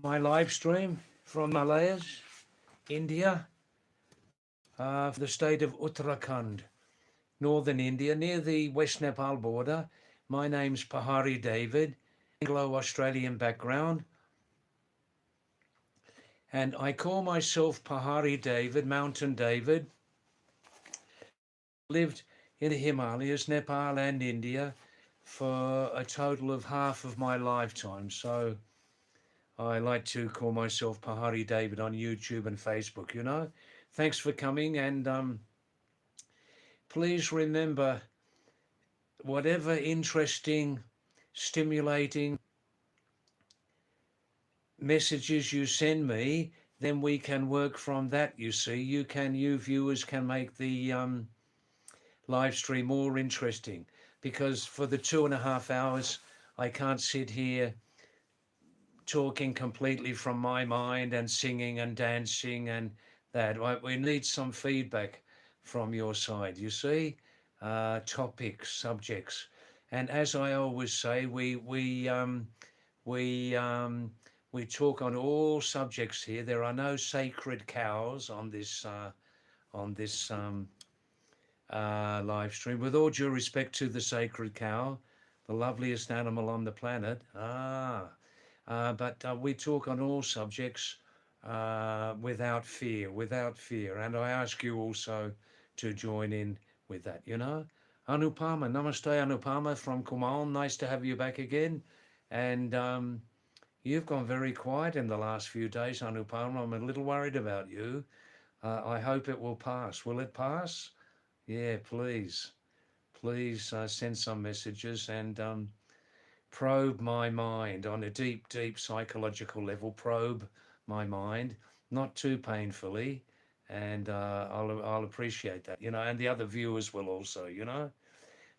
My live stream from Himalayas, India, the state of Uttarakhand, northern India, near the West Nepal border. My name's Pahadi David, Anglo-Australian background, and I call myself Pahari David, Mountain David. Lived in the Himalayas, Nepal and India for a total of half of my lifetime. So I like to call myself Pahari David on YouTube and Facebook, you know. Thanks for coming, and please remember, whatever interesting, stimulating messages you send me, then we can work from that, you see. You viewers can make the live stream more interesting, because for the 2.5 hours, I can't sit here talking completely from my mind and singing and dancing and that. We need some feedback from your side, you see, topics, subjects. And as I always say, we we talk on all subjects here. There are no sacred cows on this live stream. With all due respect to the sacred cow, the loveliest animal on the planet. But we talk on all subjects without fear, without fear. And I ask you also to join in with that, you know. Anupama, namaste Anupama from Kumaon. Nice to have you back again. And you've gone very quiet in the last few days, Anupama. I'm a little worried about you. I hope it will pass. Will it pass? Yeah, please. Please send some messages and probe my mind on a deep, deep psychological level. Probe my mind, not too painfully, and I'll appreciate that, you know. And the other viewers will also, you know.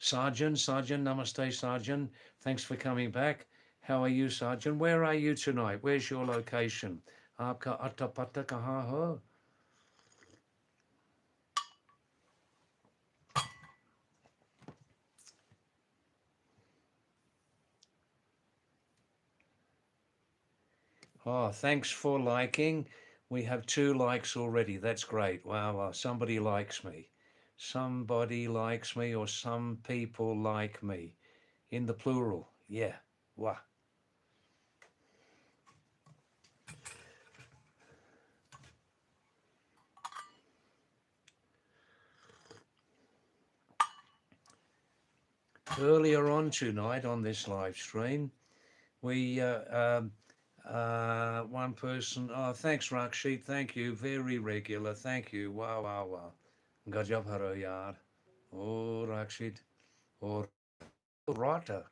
Sarjan, namaste, Sarjan. Thanks for coming back. How are you, Sarjan? Where are you tonight? Where's your location? Aapka atta patta kahan ho? Oh, thanks for liking. We have 2 likes already. That's great. Wow, wow. Somebody likes me. Somebody likes me, or some people like me. In the plural. Yeah. Wow. Earlier on tonight on this live stream, we one person. Oh, thanks, Rakshit. Thank you. Very regular. Thank you. Wow, wow, wow. Gajab haro yaar. Oh, Rakshit. Oh, Rata.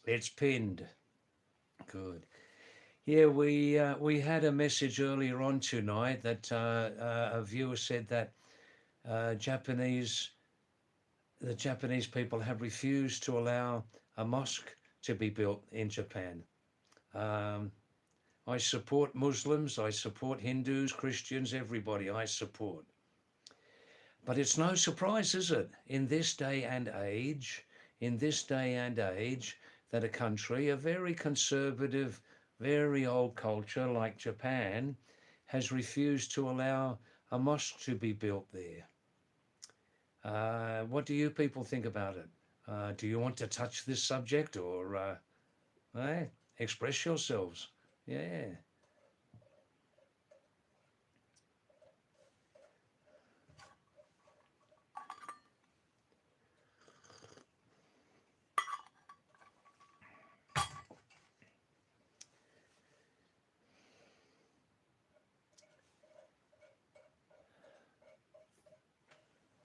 It's pinned. Good. Yeah, we had a message earlier on tonight that a viewer said that uh, Japanese the Japanese people have refused to allow a mosque to be built in Japan. Um, I support Muslims, I support Hindus, Christians, everybody I support. But it's no surprise, is it, in this day and age, that a country, a very conservative, very old culture like Japan, has refused to allow a mosque to be built there. What do you people think about it? Do you want to touch this subject, or express yourselves? Yeah.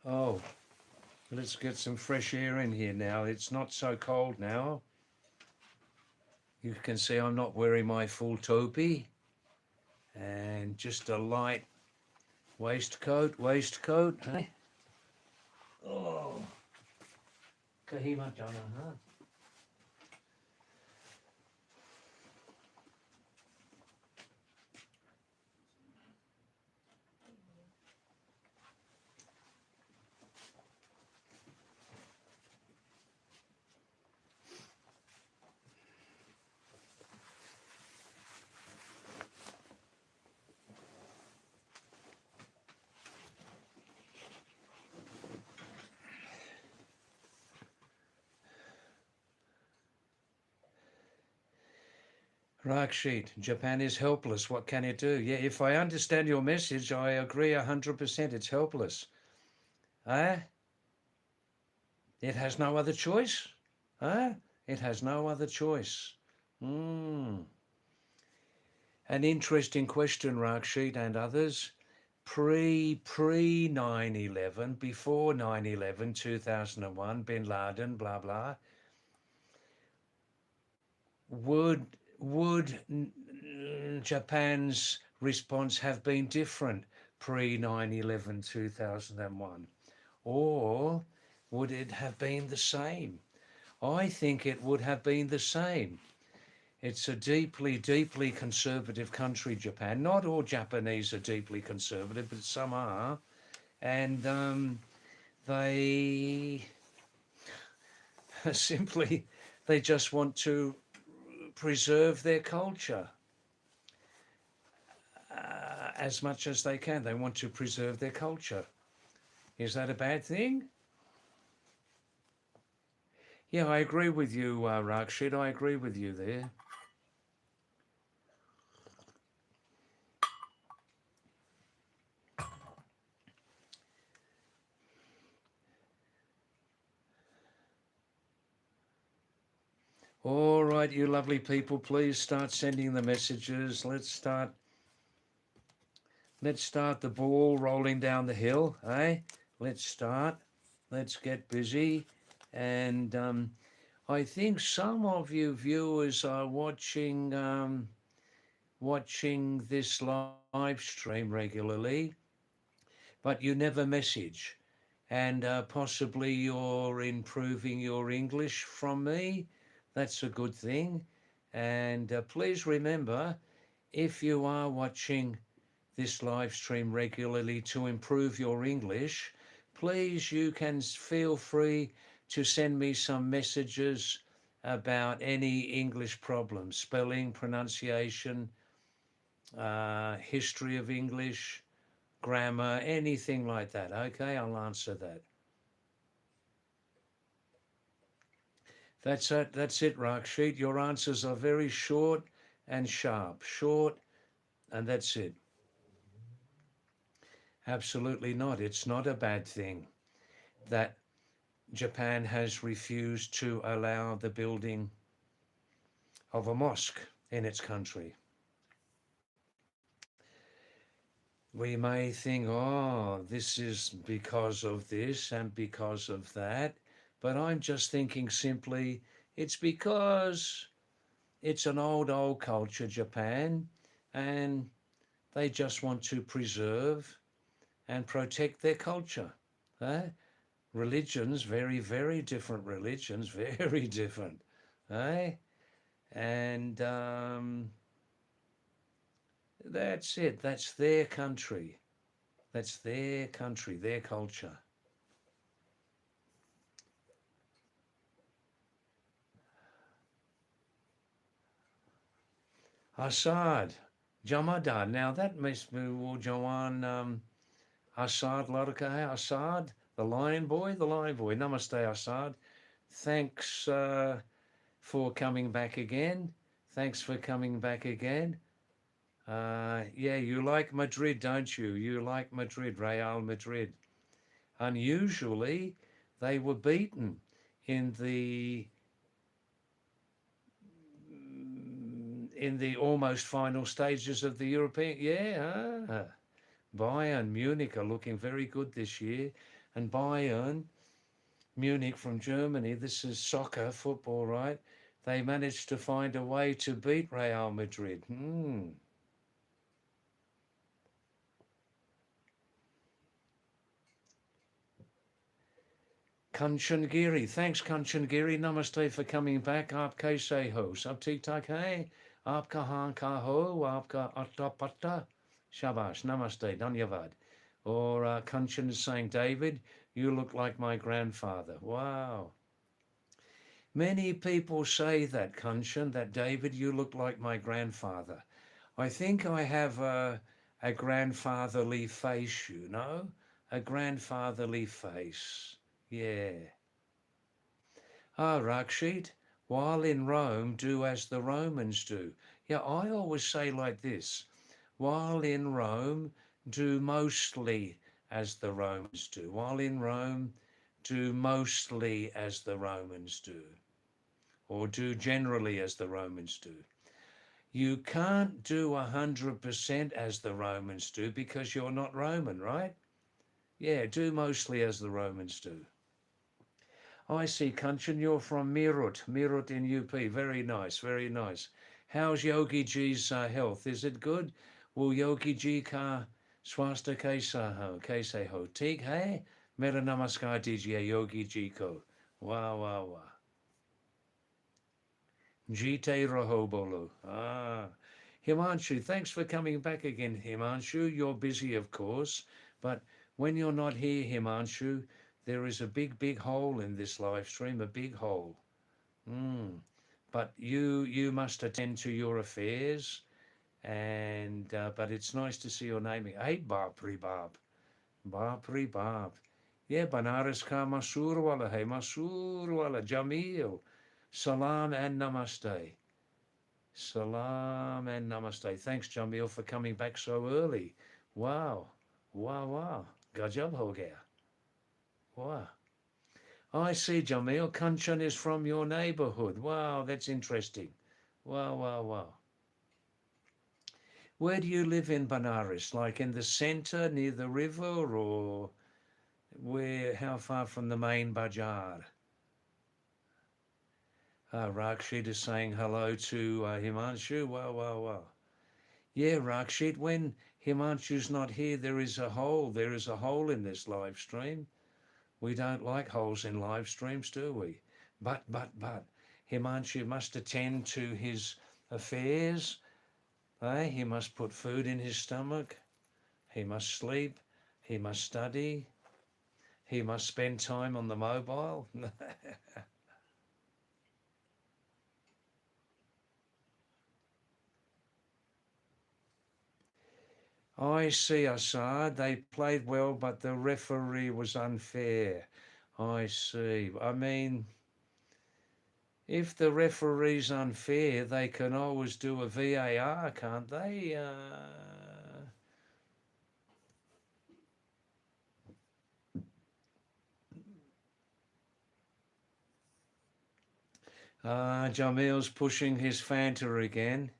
Oh, let's get some fresh air in here now. It's not so cold now. You can see I'm not wearing my full topi, and just a light waistcoat. Hey? Oh, kahima jana, huh? Rakshit, Japan is helpless. What can it do? Yeah, if I understand your message, I agree 100%. It's helpless. Eh? It has no other choice. Eh? It has no other choice. Mm. An interesting question, Rakshit and others. Pre 9/11, before 9/11, 2001, Bin Laden, blah blah. Would Japan's response have been different pre 9/11, 2001, or would it have been the same? I think it would have been the same. It's a deeply, deeply conservative country, Japan. Not all Japanese are deeply conservative, but some are. And they simply, they just want to preserve their culture as much as they can. They want to preserve their culture. Is that a bad thing? Yeah, I agree with you, Rakshit. I agree with you there. All right, you lovely people, please start sending the messages. Let's start the ball rolling down the hill, eh? Let's start. Let's get busy. And I think some of you viewers are watching this live stream regularly, but you never message. And possibly you're improving your English from me. That's a good thing. And please remember, if you are watching this live stream regularly to improve your English, please you can feel free to send me some messages about any English problems, spelling, pronunciation, history of English, grammar, anything like that. Okay, I'll answer that. That's it, Rakshit. Your answers are very short and sharp. Short, and that's it. Absolutely not. It's not a bad thing that Japan has refused to allow the building of a mosque in its country. We may think, oh, this is because of this and because of that, but I'm just thinking simply it's because it's an old culture, Japan, and they just want to preserve and protect their culture. Eh? Religions, very, very different religions, very different. Eh? And that's it. That's their country. That's their country, their culture. Assad, Jamadan. Now that must be Jawan Assad Laraka Assad, the lion boy, the lion boy. Namaste, Assad. Thanks for coming back again. Thanks for coming back again. Yeah, you like Madrid, don't you? You like Madrid, Real Madrid. Unusually, they were beaten in the almost final stages of the European. Yeah, Bayern Munich are looking very good this year, and Bayern Munich from Germany. This is soccer, football, right? They managed to find a way to beat Real Madrid. Kanchan Giri. Thanks, Kanchan Giri. Namaste for coming back. Aap kaise ho? Sab theek tak hai? Aap kahan ka ho? Aapka atta patta? Shabash. Namaste. Dhanyavad. Or Kanchan is saying, David, you look like my grandfather. Wow. Many people say that, Kanchan, that David, you look like my grandfather. I think I have a grandfatherly face, you know? A grandfatherly face. Yeah. Ah, Rakshit, While in Rome, do as the Romans do. Yeah, I always say like this. While in Rome, do mostly as the Romans do. While in Rome, do mostly as the Romans do. Or do generally as the Romans do. You can't do 100% as the Romans do because you're not Roman, right? Yeah, do mostly as the Romans do. I see, Kanchan, you're from Meerut in UP. Very nice, very nice. How's Yogi Ji's health? Is it good? Will Yogi Ji ka swasta kaise ho? Theek hai? Mera namaskar dijiye Yogi Ji ko. Wow, wow, wow. Jite raho bolo. Ah. Himanshu, thanks for coming back again, Himanshu. You're busy, of course, but when you're not here, Himanshu, there is a big, big hole in this live stream, a big hole. But you must attend to your affairs, and but it's nice to see your naming. Hey, Bapri Bab, Bapri Bab. Yeah, Banaras ka Masur wala, hey Masur wala, Jamil. Salam and namaste. Salam and namaste. Thanks, Jamil, for coming back so early. Wow, wow, wow. Gajab ho gaya. Wow. I see, Jamil. Kanchan is from your neighborhood. Wow, that's interesting. Wow, wow, wow. Where do you live in Benares? Like in the center, near the river, or where? How far from the main bazaar? Rakshit is saying hello to Himanshu. Wow, wow, wow. Yeah, Rakshit, when Himanshu's not here, there is a hole. There is a hole in this live stream. We don't like holes in live streams, do we? But, Himanshu must attend to his affairs. He must put food in his stomach. He must sleep. He must study. He must spend time on the mobile. I see, Assad. They played well, but the referee was unfair. I see. I mean, if the referee's unfair, they can always do a VAR, can't they? Jamil's pushing his Fanta again.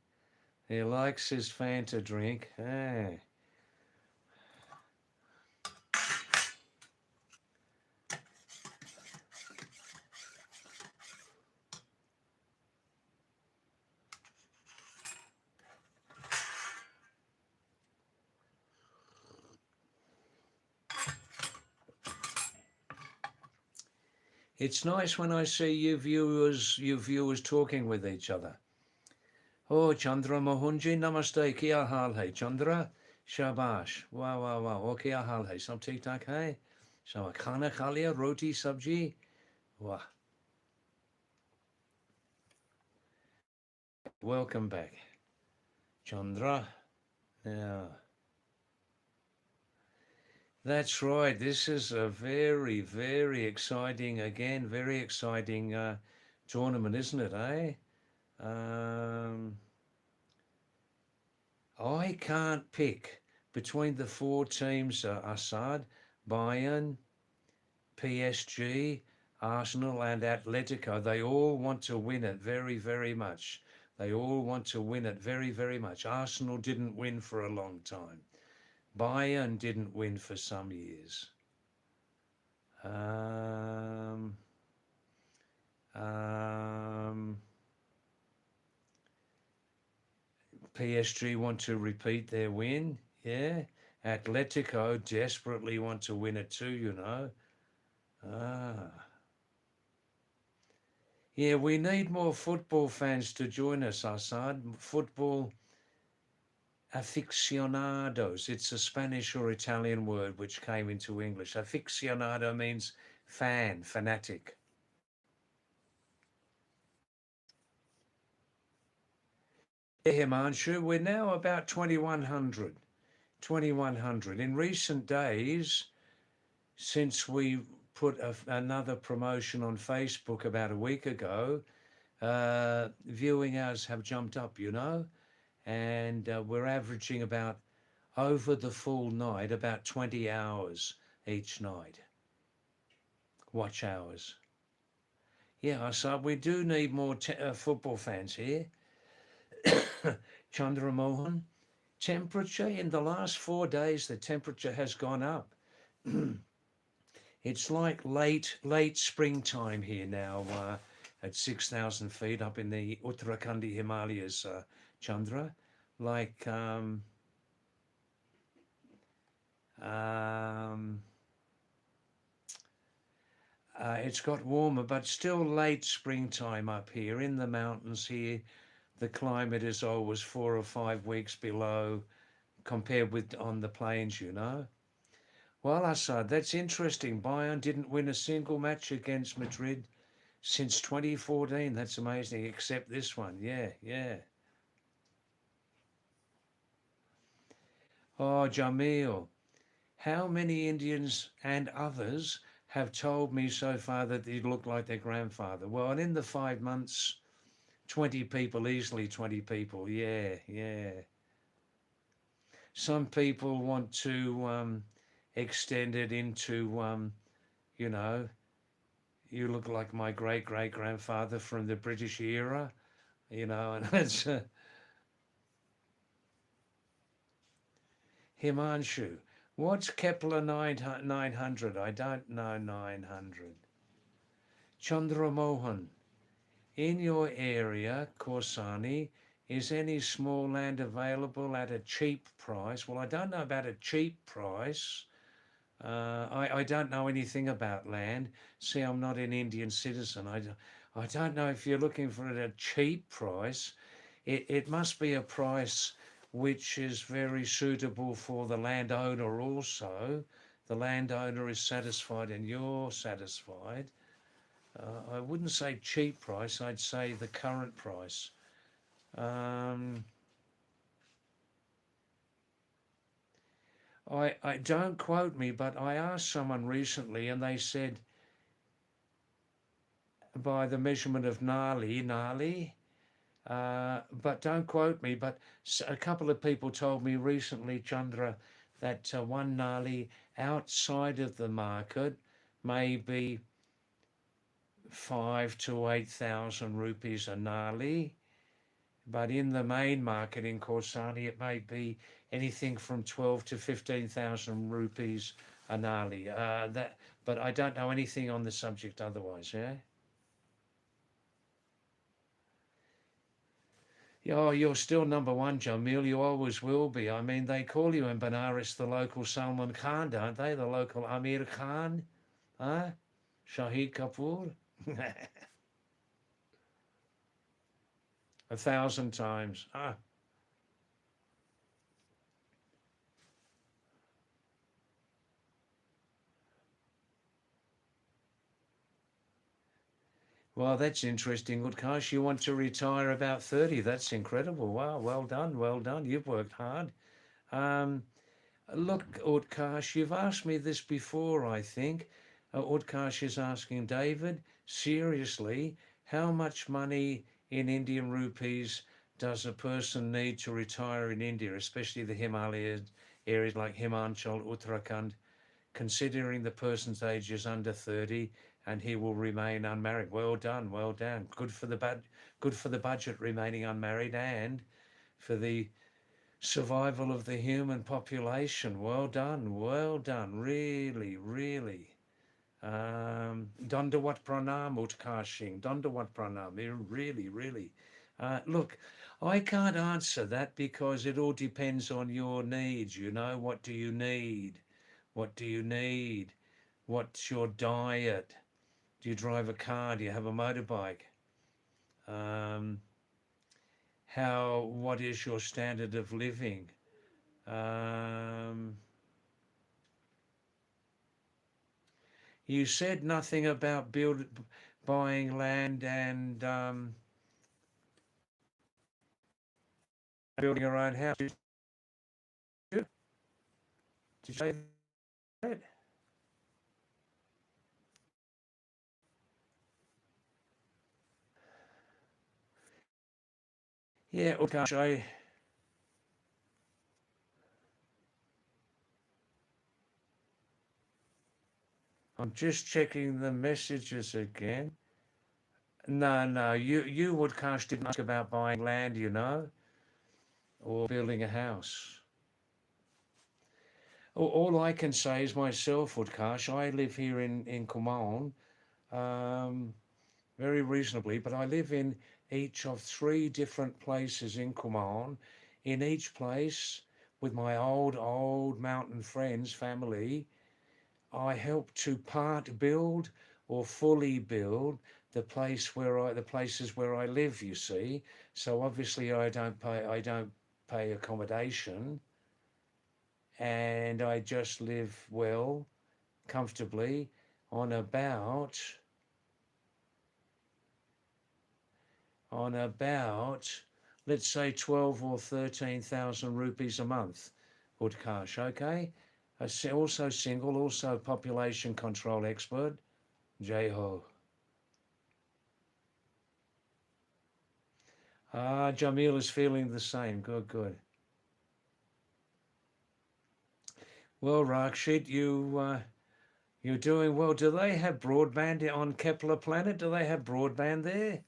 He likes his Fanta drink. Hey. It's nice when I see you viewers talking with each other. Oh, Chandra Mohunji, namaste, kia hal hai? Chandra, shabash. Wow, wow, wow. Oh, kia hal hai? Sab theek tak hai? So, khana kha liya, roti, sabji? Wow. Welcome back, Chandra. Yeah. That's right. This is a very, very exciting, again, very exciting tournament, isn't it, eh? I can't pick between the four teams, Assad, Bayern, PSG, Arsenal and Atletico. They all want to win it very, very much. They all want to win it very, very much. Arsenal didn't win for a long time. Bayern didn't win for some years. PSG want to repeat their win, yeah. Atletico desperately want to win it too, you know. Yeah, we need more football fans to join us, Assad. Football aficionados. It's a Spanish or Italian word which came into English. Aficionado means fan, fanatic. Yeah, Himanshu, we're now about 2100. 2100. In recent days, since we put another promotion on Facebook about a week ago, Viewing hours have jumped up, and we're averaging about over the full night about 20 hours each night, watch hours. Yeah, so we do need more football fans here. Chandra Mohan, temperature in the last 4 days, the temperature has gone up. It's like late springtime here now, at 6,000 feet up in the Uttarakhandi Himalayas, Chandra. Like um, it's got warmer, but still late springtime up here in the mountains here. The climate is always 4 or 5 weeks below compared with on the plains. Well, Assad, that's interesting. Bayern didn't win a single match against Madrid since 2014. That's amazing, except this one. Yeah, yeah. Oh, Jamil, how many Indians and others have told me so far that they look like their grandfather? Well, in the 5 months, 20 people, easily 20 people. Yeah, yeah. Some people want to extend it into, you know, you look like my great great grandfather from the British era, and it's Himanshu. What's Kepler 900? I don't know 900. Chandra Mohan. In your area, Korsani, is any small land available at a cheap price? Well, I don't know about a cheap price. I don't know anything about land. See, I'm not an Indian citizen. I don't know if you're looking for it at a cheap price. It must be a price which is very suitable for the landowner also. The landowner is satisfied and you're satisfied. I wouldn't say cheap price, I'd say the current price. Um, I don't quote me, but I asked someone recently and they said by the measurement of Nali, but don't quote me, but a couple of people told me recently, Chandra, that one Nali outside of the market may be 5 to 8,000 rupees a Nali, but in the main market in Korsani, it may be anything from 12 to 15,000 rupees a Nali. But I don't know anything on the subject otherwise, yeah? Oh, you're still number one, Jamil. You always will be. I mean, they call you in Benares the local Salman Khan, don't they? The local Amir Khan, huh? Shahid Kapoor. 1,000 times. Ah, well, that's interesting, Utkarsh. You want to retire about 30. That's incredible. Wow, well done, well done. You've worked hard. Um, Look, Utkarsh, you've asked me this before, I think. Utkarsh is asking David, seriously, how much money in Indian rupees does a person need to retire in India, especially the Himalayas, areas like Himachal, Uttarakhand, considering the person's age is under 30 and he will remain unmarried? Well done, well done. Good for the budget remaining unmarried and for the survival of the human population. Well done, well done. Really, really. Dandawat pranam utkashing. Dandawat pranam. Really, really. Look, I can't answer that because it all depends on your needs. What do you need? What do you need? What's your diet? Do you drive a car? Do you have a motorbike? Um, what is your standard of living? Um, you said nothing about buying land and building your own house. You? Did you say that? Yeah, Utkarsh, I'm just checking the messages again. No, no, you Utkarsh didn't ask about buying land, you know, or building a house. All I can say is myself, Utkarsh, I live here in Kumaon, um, very reasonably, but I live in each of three different places in Kumaon. In each place, with my old mountain friends, family, I help to part build or fully build the places where I live, you see. So obviously I don't pay accommodation, and I just live well, comfortably on about on about, let's say 12 or 13,000 rupees a month, Utkarsh, okay? Also single, also population control expert, Jai Ho. Ah, Jamil is feeling the same. Good, good. Well, Rakshit, you're doing well. Do they have broadband on Kepler Planet? Do they have broadband there?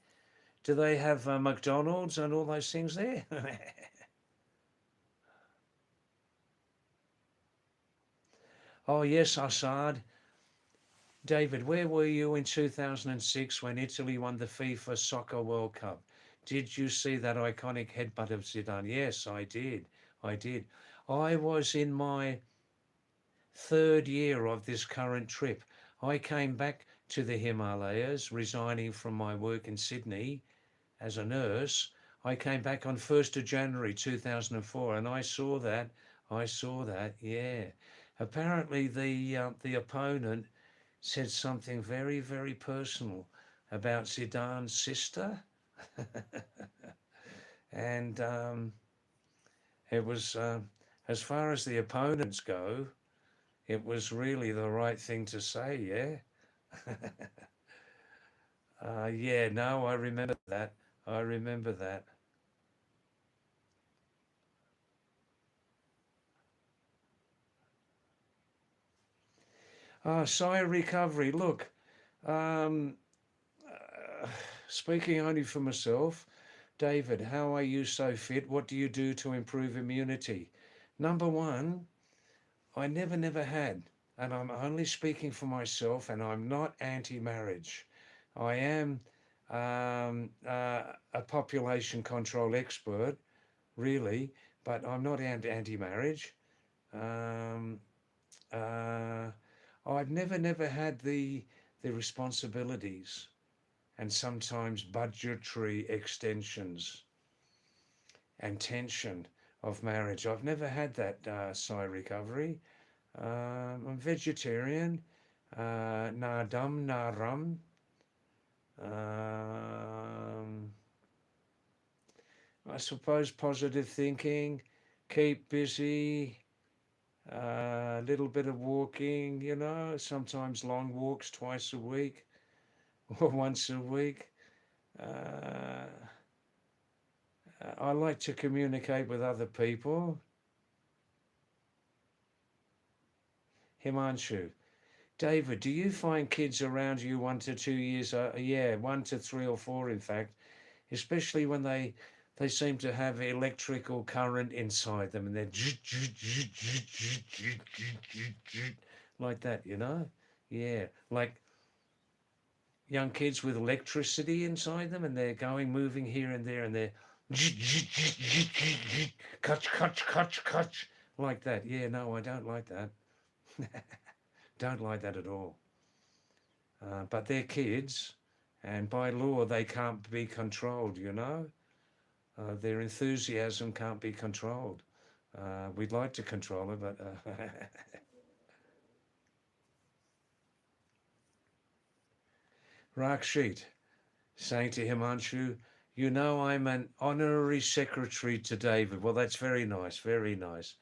Do they have McDonald's and all those things there? Oh yes, Assad. David, where were you in 2006 when Italy won the FIFA Soccer World Cup? Did you see that iconic headbutt of Zidane? Yes, I did. I did. I was in my third year of this current trip. I came back to the Himalayas, resigning from my work in Sydney as a nurse. I came back on 1st of January 2004, and I saw that. I saw that, yeah. Apparently, the opponent said something very, very personal about Zidane's sister, and it was, as far as the opponents go, it was really the right thing to say, yeah. Yeah, no, I remember that. I remember that. Sire recovery. Look, um, uh, speaking only for myself, David, how are you so fit? What do you do to improve immunity? Number one, I never had, and I'm only speaking for myself, and I'm not anti-marriage. I am a population control expert, really, but I'm not anti-marriage. Um, uh, I've never had the responsibilities and sometimes budgetary extensions and tension of marriage. I've never had that recovery. I'm vegetarian, na dum, na rum. Um, I suppose positive thinking, keep busy, a little bit of walking, sometimes long walks twice a week or once a week. Uh, I like to communicate with other people. Himanshu. David, do you find kids around you 1 to 2 years? Yeah, 1 to 3 or 4, in fact, especially when they seem to have electrical current inside them and they're like that, Yeah, like young kids with electricity inside them and they're moving here and there and they're catch, like that. Yeah, no, I don't like that. Don't like that at all. But they're kids, and by law they can't be controlled. Their enthusiasm can't be controlled. We'd like to control it, but Rakshit saying to Himanshu, I'm an honorary secretary to David. Well, that's very nice, very nice.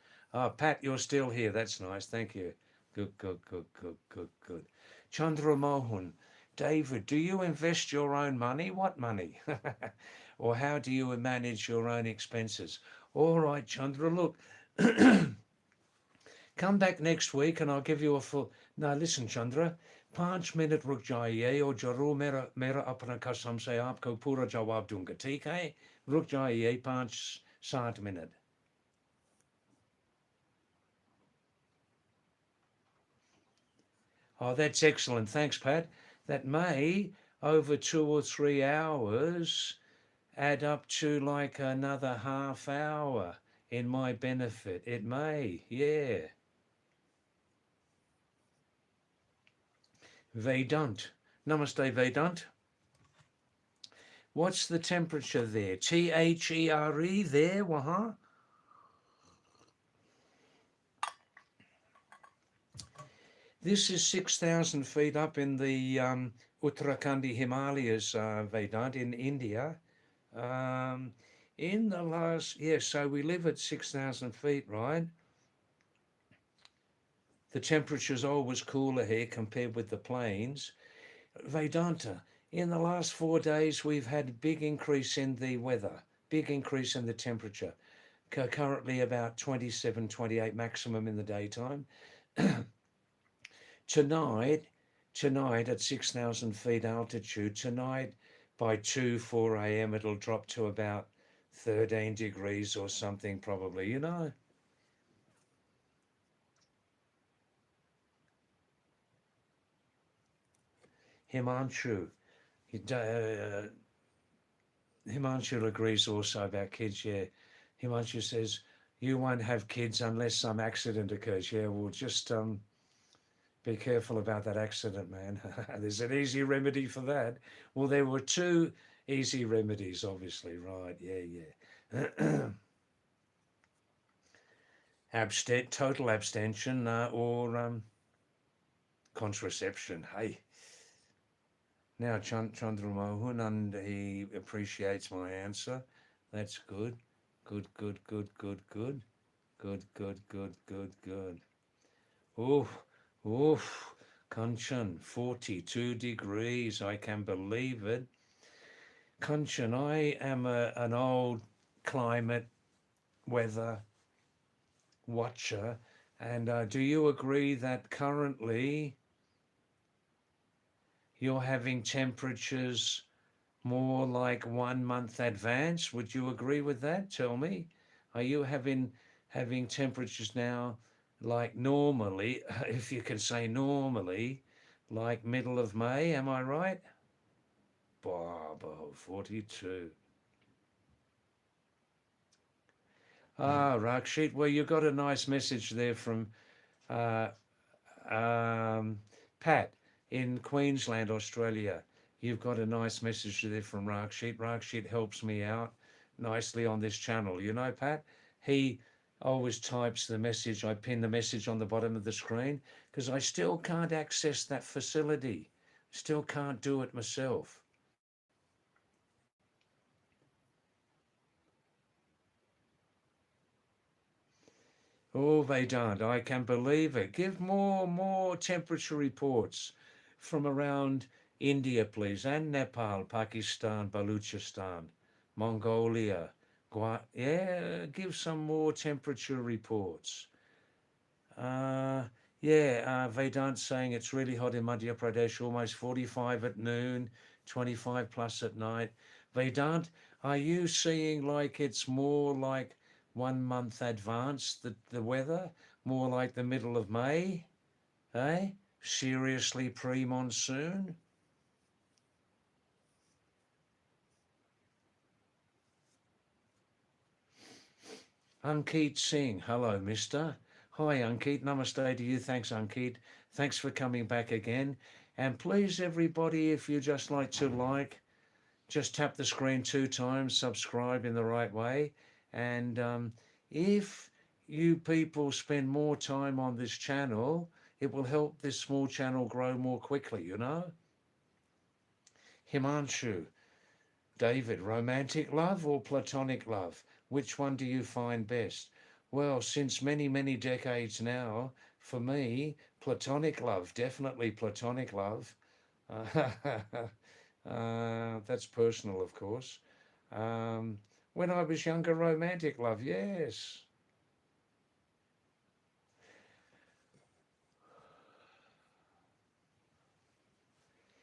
Pat, you're still here. That's nice. Thank you. Good, good, good, good, good, good. Chandra Mohan, David, do you invest your own money? What money? or how do you manage your own expenses? All right, Chandra, look, come back next week and I'll give you a full. Now, listen, Chandra, 5 minute रुक जाइए और जरूर मेरा मेरा अपना कसम से आपको पूरा जवाब दूंगा, ठीक है? रुक जाइए 5-7 minutes. Oh, that's excellent. Thanks, Pat. That may, over 2 or 3 hours, add up to like another half hour in my benefit. It may, yeah. Vedant. Namaste, Vedant. What's the temperature there? THERE there, waha? This is 6,000 feet up in the Uttarakhandi Himalayas, Vedant, in India. In the last, yes, so we live at 6,000 feet, right? The temperature's always cooler here compared with the plains. Vedanta, in the last 4 days, we've had a big increase in the weather, big increase in the temperature. Currently about 27, 28 maximum in the daytime. Tonight at 6,000 feet altitude, tonight by 2, 4 a.m. it'll drop to about 13 degrees or something probably, you know. Himanshu. Himanshu agrees also about kids, yeah. Himanshu says, you won't have kids unless some accident occurs. Yeah, well, just be careful about that accident, man. There's an easy remedy for that. Well, there were 2 easy remedies, obviously, right? Yeah. Total abstention or contraception. Hey. Now, Chandra Mohan, and he appreciates my answer. That's good. Good. Oof. Kanchan, 42 degrees. I can believe it. Kanchan, I am an old climate weather watcher. And do you agree that currently you're having temperatures more like 1 month advance? Would you agree with that? Tell me. Are you having temperatures now like normally, if you can say normally, like middle of May? Am I right? Bobo, 42. Rakshit, well, you got a nice message there from uh, Pat in Queensland, Australia. You've got a nice message there from Rakshit. Rakshit helps me out nicely on this channel. You know, Pat, he always types the message. I pin the message on the bottom of the screen because I still can't access that facility. Still can't do it myself. Oh, they don't. I can believe it. Give more temperature reports from around India, please, and Nepal, Pakistan, Baluchistan, Mongolia. Yeah, give some more temperature reports. Vedant saying it's really hot in Madhya Pradesh, almost 45 at noon, 25 plus at night. Vedant, are you seeing like it's more like 1 month advance, the weather, more like the middle of May? Eh? Seriously pre-monsoon? Ankit Singh, hello, mister. Hi, Ankit. Namaste to you. Thanks, Ankit. Thanks for coming back again. And please, everybody, if you just like to just tap the screen 2 times, subscribe in the right way. And if you people spend more time on this channel, it will help this small channel grow more quickly, you know? Himanshu, David, romantic love or platonic love? Which one do you find best? Well, since many decades now, for me, platonic love, definitely platonic love. That's personal, of course. When I was younger, romantic love, yes.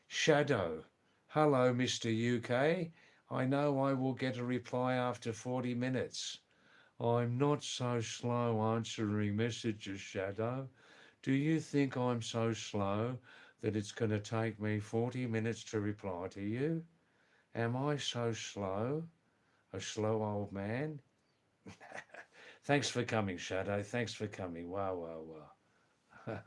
Shadow. Hello, Mr. UK. I know I will get a reply after 40 minutes. I'm not so slow answering messages, Shadow. Do you think I'm so slow that it's going to take me 40 minutes to reply to you? Am I so slow? A slow old man? Thanks for coming, Shadow. Thanks for coming. Wow, wow, wow.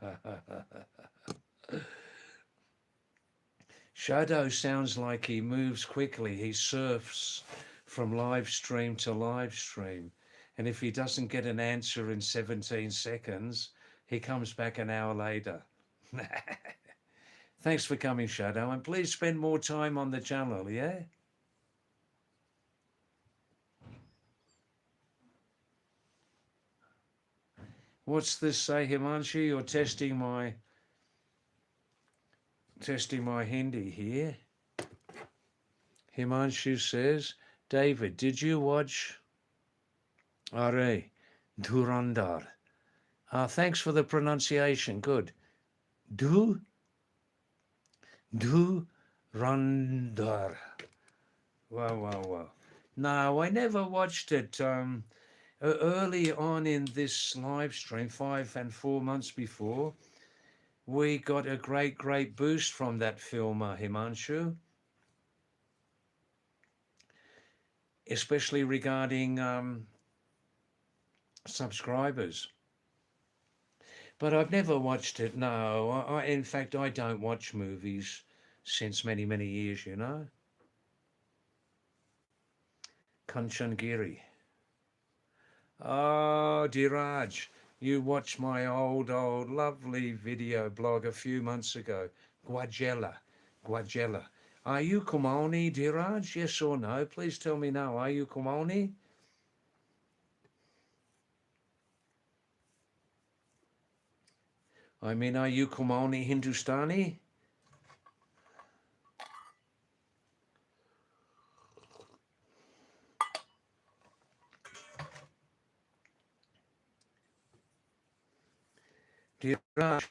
Shadow sounds like he moves quickly. He surfs from live stream to live stream. And if he doesn't get an answer in 17 seconds, he comes back an hour later. Thanks for coming, Shadow. And please spend more time on the channel, yeah? What's this say, Himanshu? You're testing my Hindi here. Himanshu says, David, did you watch Are Dhurandhar? Thanks for the pronunciation. Good. Du Dhurandhar. Wow, wow, wow. No, I never watched it. Early on in this live stream, 5 and 4 months before, we got a great boost from that film, Himanshu, especially regarding subscribers. But I've never watched it. No, in fact, I don't watch movies since many years. Kanchanagiri. Oh, Diraj, you watched my old lovely video blog a few months ago. Guajella. Are you Kumaoni, Diraj? Yes or no? Please tell me now. Are you Kumaoni? I mean, are you Kumaoni Hindustani? Diraj,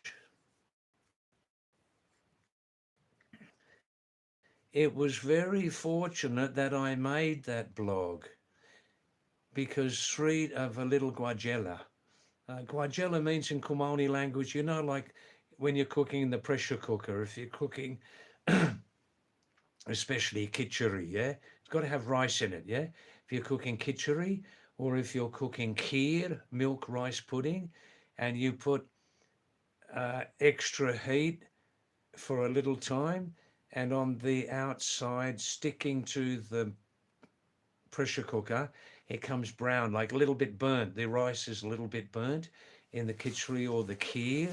it was very fortunate that I made that blog because three of a little Guajella. Guajella means in Kumaoni language, like when you're cooking in the pressure cooker, if you're cooking, especially khichdi, yeah? It's got to have rice in it, yeah? If you're cooking khichdi or if you're cooking kheer, milk rice pudding, and you put extra heat for a little time, and on the outside, sticking to the pressure cooker, it comes brown, like a little bit burnt. The rice is a little bit burnt in the khichdi or the kheer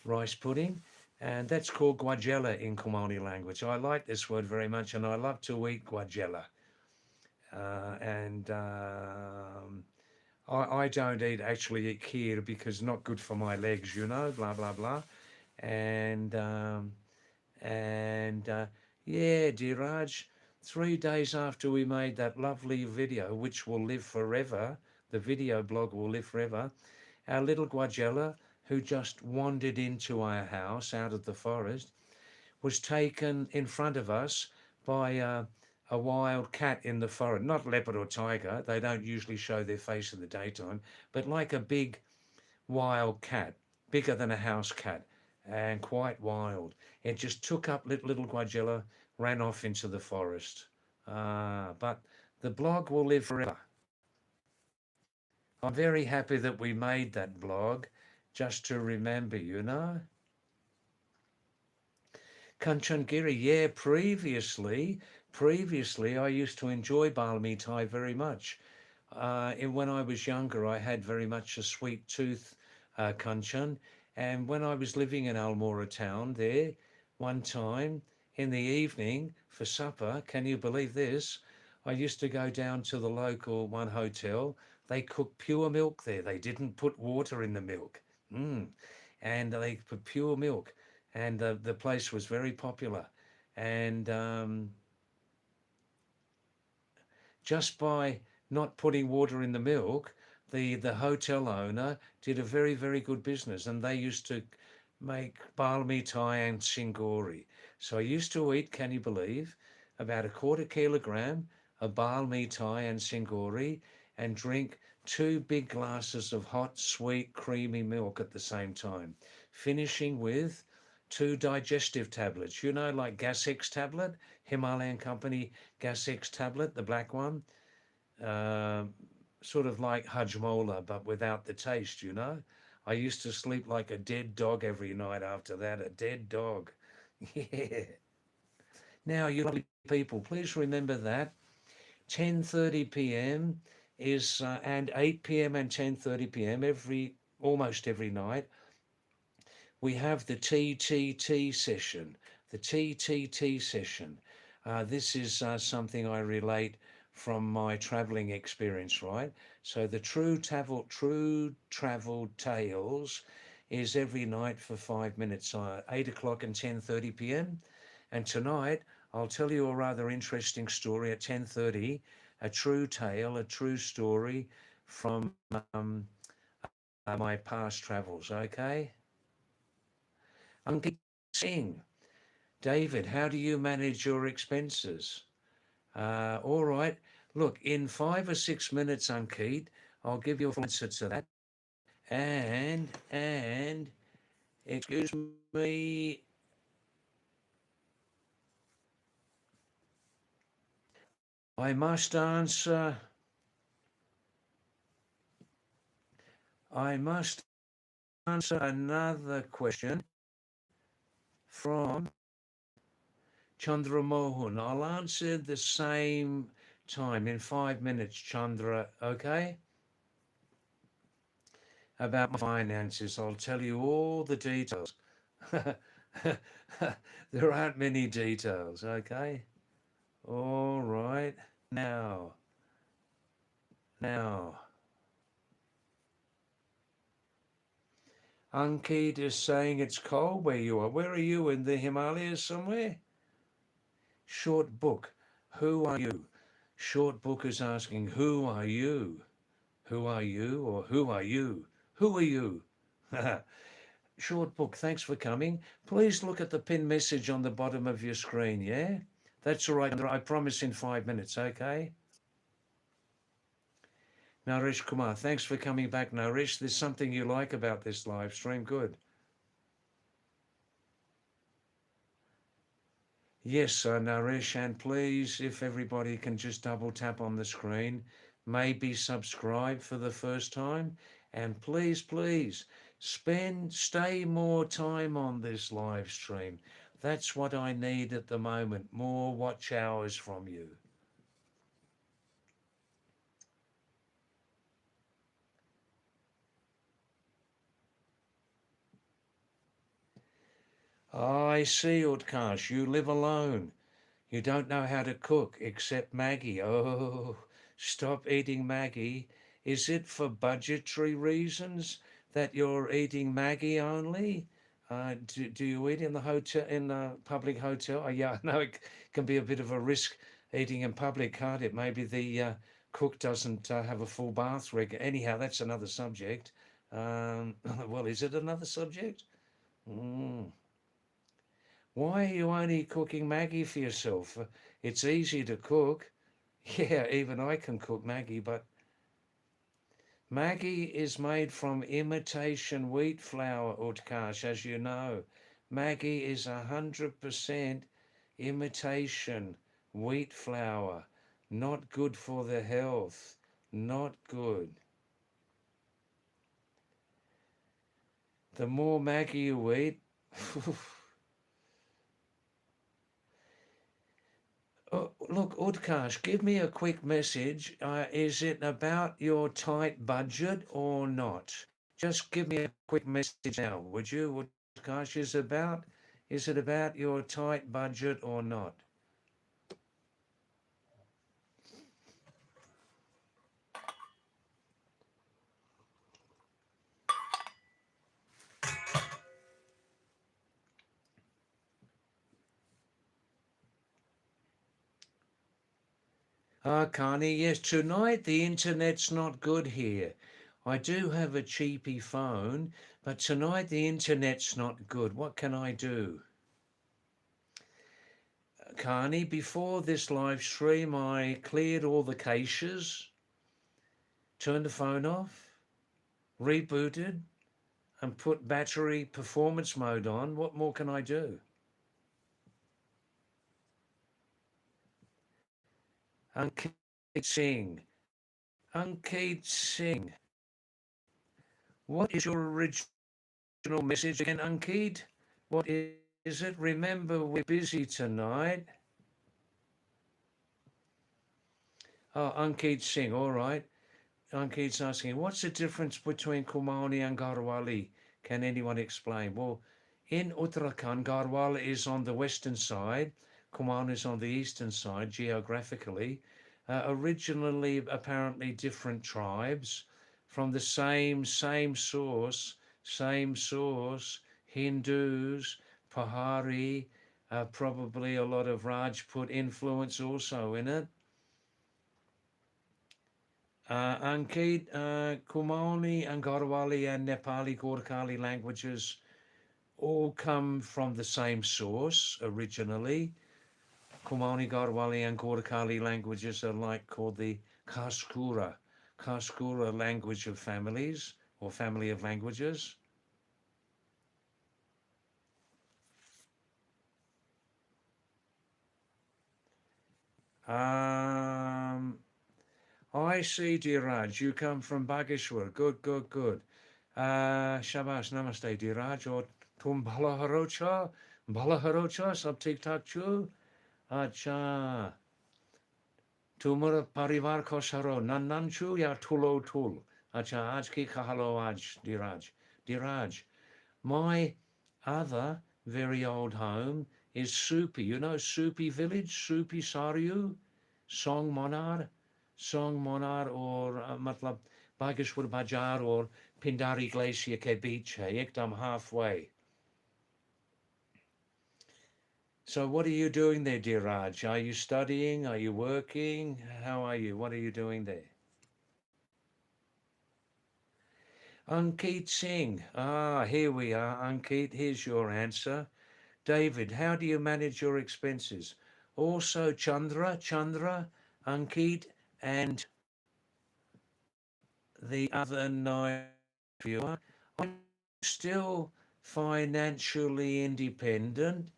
rice pudding, and that's called guajella in Kumaoni language. I like this word very much, and I love to eat guajella. And I don't actually eat kheer because not good for my legs, blah blah blah. And yeah, Diraj, 3 days after we made that lovely video, which will live forever, the video blog will live forever, our little Guajella, who just wandered into our house out of the forest, was taken in front of us by a wild cat in the forest, not leopard or tiger. They don't usually show their face in the daytime, but like a big wild cat, bigger than a house cat and quite wild. It just took up little Guajella, ran off into the forest. But the blog will live forever. I'm very happy that we made that blog just to remember. Kanchanagiri, yeah, previously I used to enjoy Balmi Thai very much. When I was younger, I had very much a sweet tooth, Kanchan. And when I was living in Almora town there, one time in the evening for supper, can you believe this? I used to go down to the local one hotel. They cooked pure milk there. They didn't put water in the milk. And they put pure milk. And the place was very popular. And just by not putting water in the milk. The hotel owner did a very, very good business, and they used to make balmi Thai and singori. So I used to eat, can you believe, about a quarter kilogram of balmi Thai and singori, and drink 2 big glasses of hot, sweet, creamy milk at the same time, finishing with 2 digestive tablets, like Gas-X tablet, Himalayan company Gas-X tablet, the black one, uh, sort of like Hajmola, but without the taste. I used to sleep like a dead dog every night after that, a dead dog. Yeah. Now, you lovely people, please remember that 10:30 p.m. is and 8 p.m. and 10:30 p.m. almost every night we have the TTT session. The TTT session. This is something I relate from my traveling experience, right? So the true travel tales is every night for 5 minutes, 8 o'clock and 10:30 p.m. And tonight I'll tell you a rather interesting story at 10:30, a true tale, a true story from my past travels. Okay. Ankit Singh, David, how do you manage your expenses? All right. Look, in 5 or 6 minutes, Ankit, I'll give you an answer to that. And excuse me, I must answer. I must answer another question from Chandra Mohan. I'll answer the same time in 5 minutes, Chandra. Okay. About my finances. I'll tell you all the details. There aren't many details, okay? All right. Now, now, Ankit is saying it's cold where you are. Where are you, in the Himalayas somewhere? Short book. Who are you? Short book is asking, who are you? Who are you, or who are you? Who are you? Short book, thanks for coming. Please look at the pinned message on the bottom of your screen, yeah? That's all right. I promise in 5 minutes, okay? Naresh Kumar, thanks for coming back, Naresh. There's something you like about this live stream. Good. Yes, Naresh, and please, if everybody can just double tap on the screen, maybe subscribe for the first time, and please stay more time on this live stream. That's what I need at the moment, more watch hours from you. I see, Utkarsh, you live alone. You don't know how to cook except Maggie. Oh, stop eating Maggie. Is it for budgetary reasons that you're eating Maggie only? Do you eat in the hotel, in the public hotel? Oh, yeah, I know it can be a bit of a risk eating in public, can't it? Maybe the cook doesn't have a full bath rig. Anyhow, that's another subject. Well, is it another subject? Mm. Why are you only cooking Maggie for yourself? It's easy to cook. Yeah, even I can cook Maggie, but Maggie is made from imitation wheat flour, Utkarsh, as you know. Maggie is 100% imitation wheat flour. Not good for the health. Not good. The more Maggie you eat, look, Utkarsh, give me a quick message. Is it about your tight budget or not? Just give me a quick message now, would you, Utkarsh? Is it about your tight budget or not? Carney, yes, tonight the internet's not good here. I do have a cheapy phone, but tonight the internet's not good. What can I do? Carney, before this live stream, I cleared all the caches, turned the phone off, rebooted, and put battery performance mode on. What more can I do? Ankit Singh. Ankit Singh. What is your original message again, Ankit? What is it? Remember, we're busy tonight. Oh, Ankit Singh, all right. Ankit's asking, what's the difference between Kumaon and Garhwal? Can anyone explain? Well, in Uttarakhand, Garhwal is on the western side, Kumaon is on the eastern side geographically. Originally, apparently different tribes from the same source, Hindus, Pahari, probably a lot of Rajput influence also in it. Ankit, Kumani and Garhwali and Nepali Gorkhali languages all come from the same source originally. Kumani, Garhwali and Gorkhali languages are like called the Kaskura language of families or family of languages. I see, Diraj, you come from Bageshwar. Good, good, good. Shabash, namaste, Diraj. Or tum bhala harocha, sab ठीक ठाक chu. Acha. Tumar parivar ko sharo, nan chu ya tulo tul. Acha, aj ki kahalo aj, Diraj. Diraj, my other very old home is Supi. You know Supi village, Supi Saryu, Song Monar or matlab Bageshwar Bajar or Pindari Glacier ke beach hai, ekdam halfway. So what are you doing there, dear Raj? Are you studying? Are you working? How are you? What are you doing there? Ankit Singh. Here we are, Ankit. Here's your answer. David, how do you manage your expenses? Also, Chandra, Ankit, and the other night viewer. I'm still financially independent,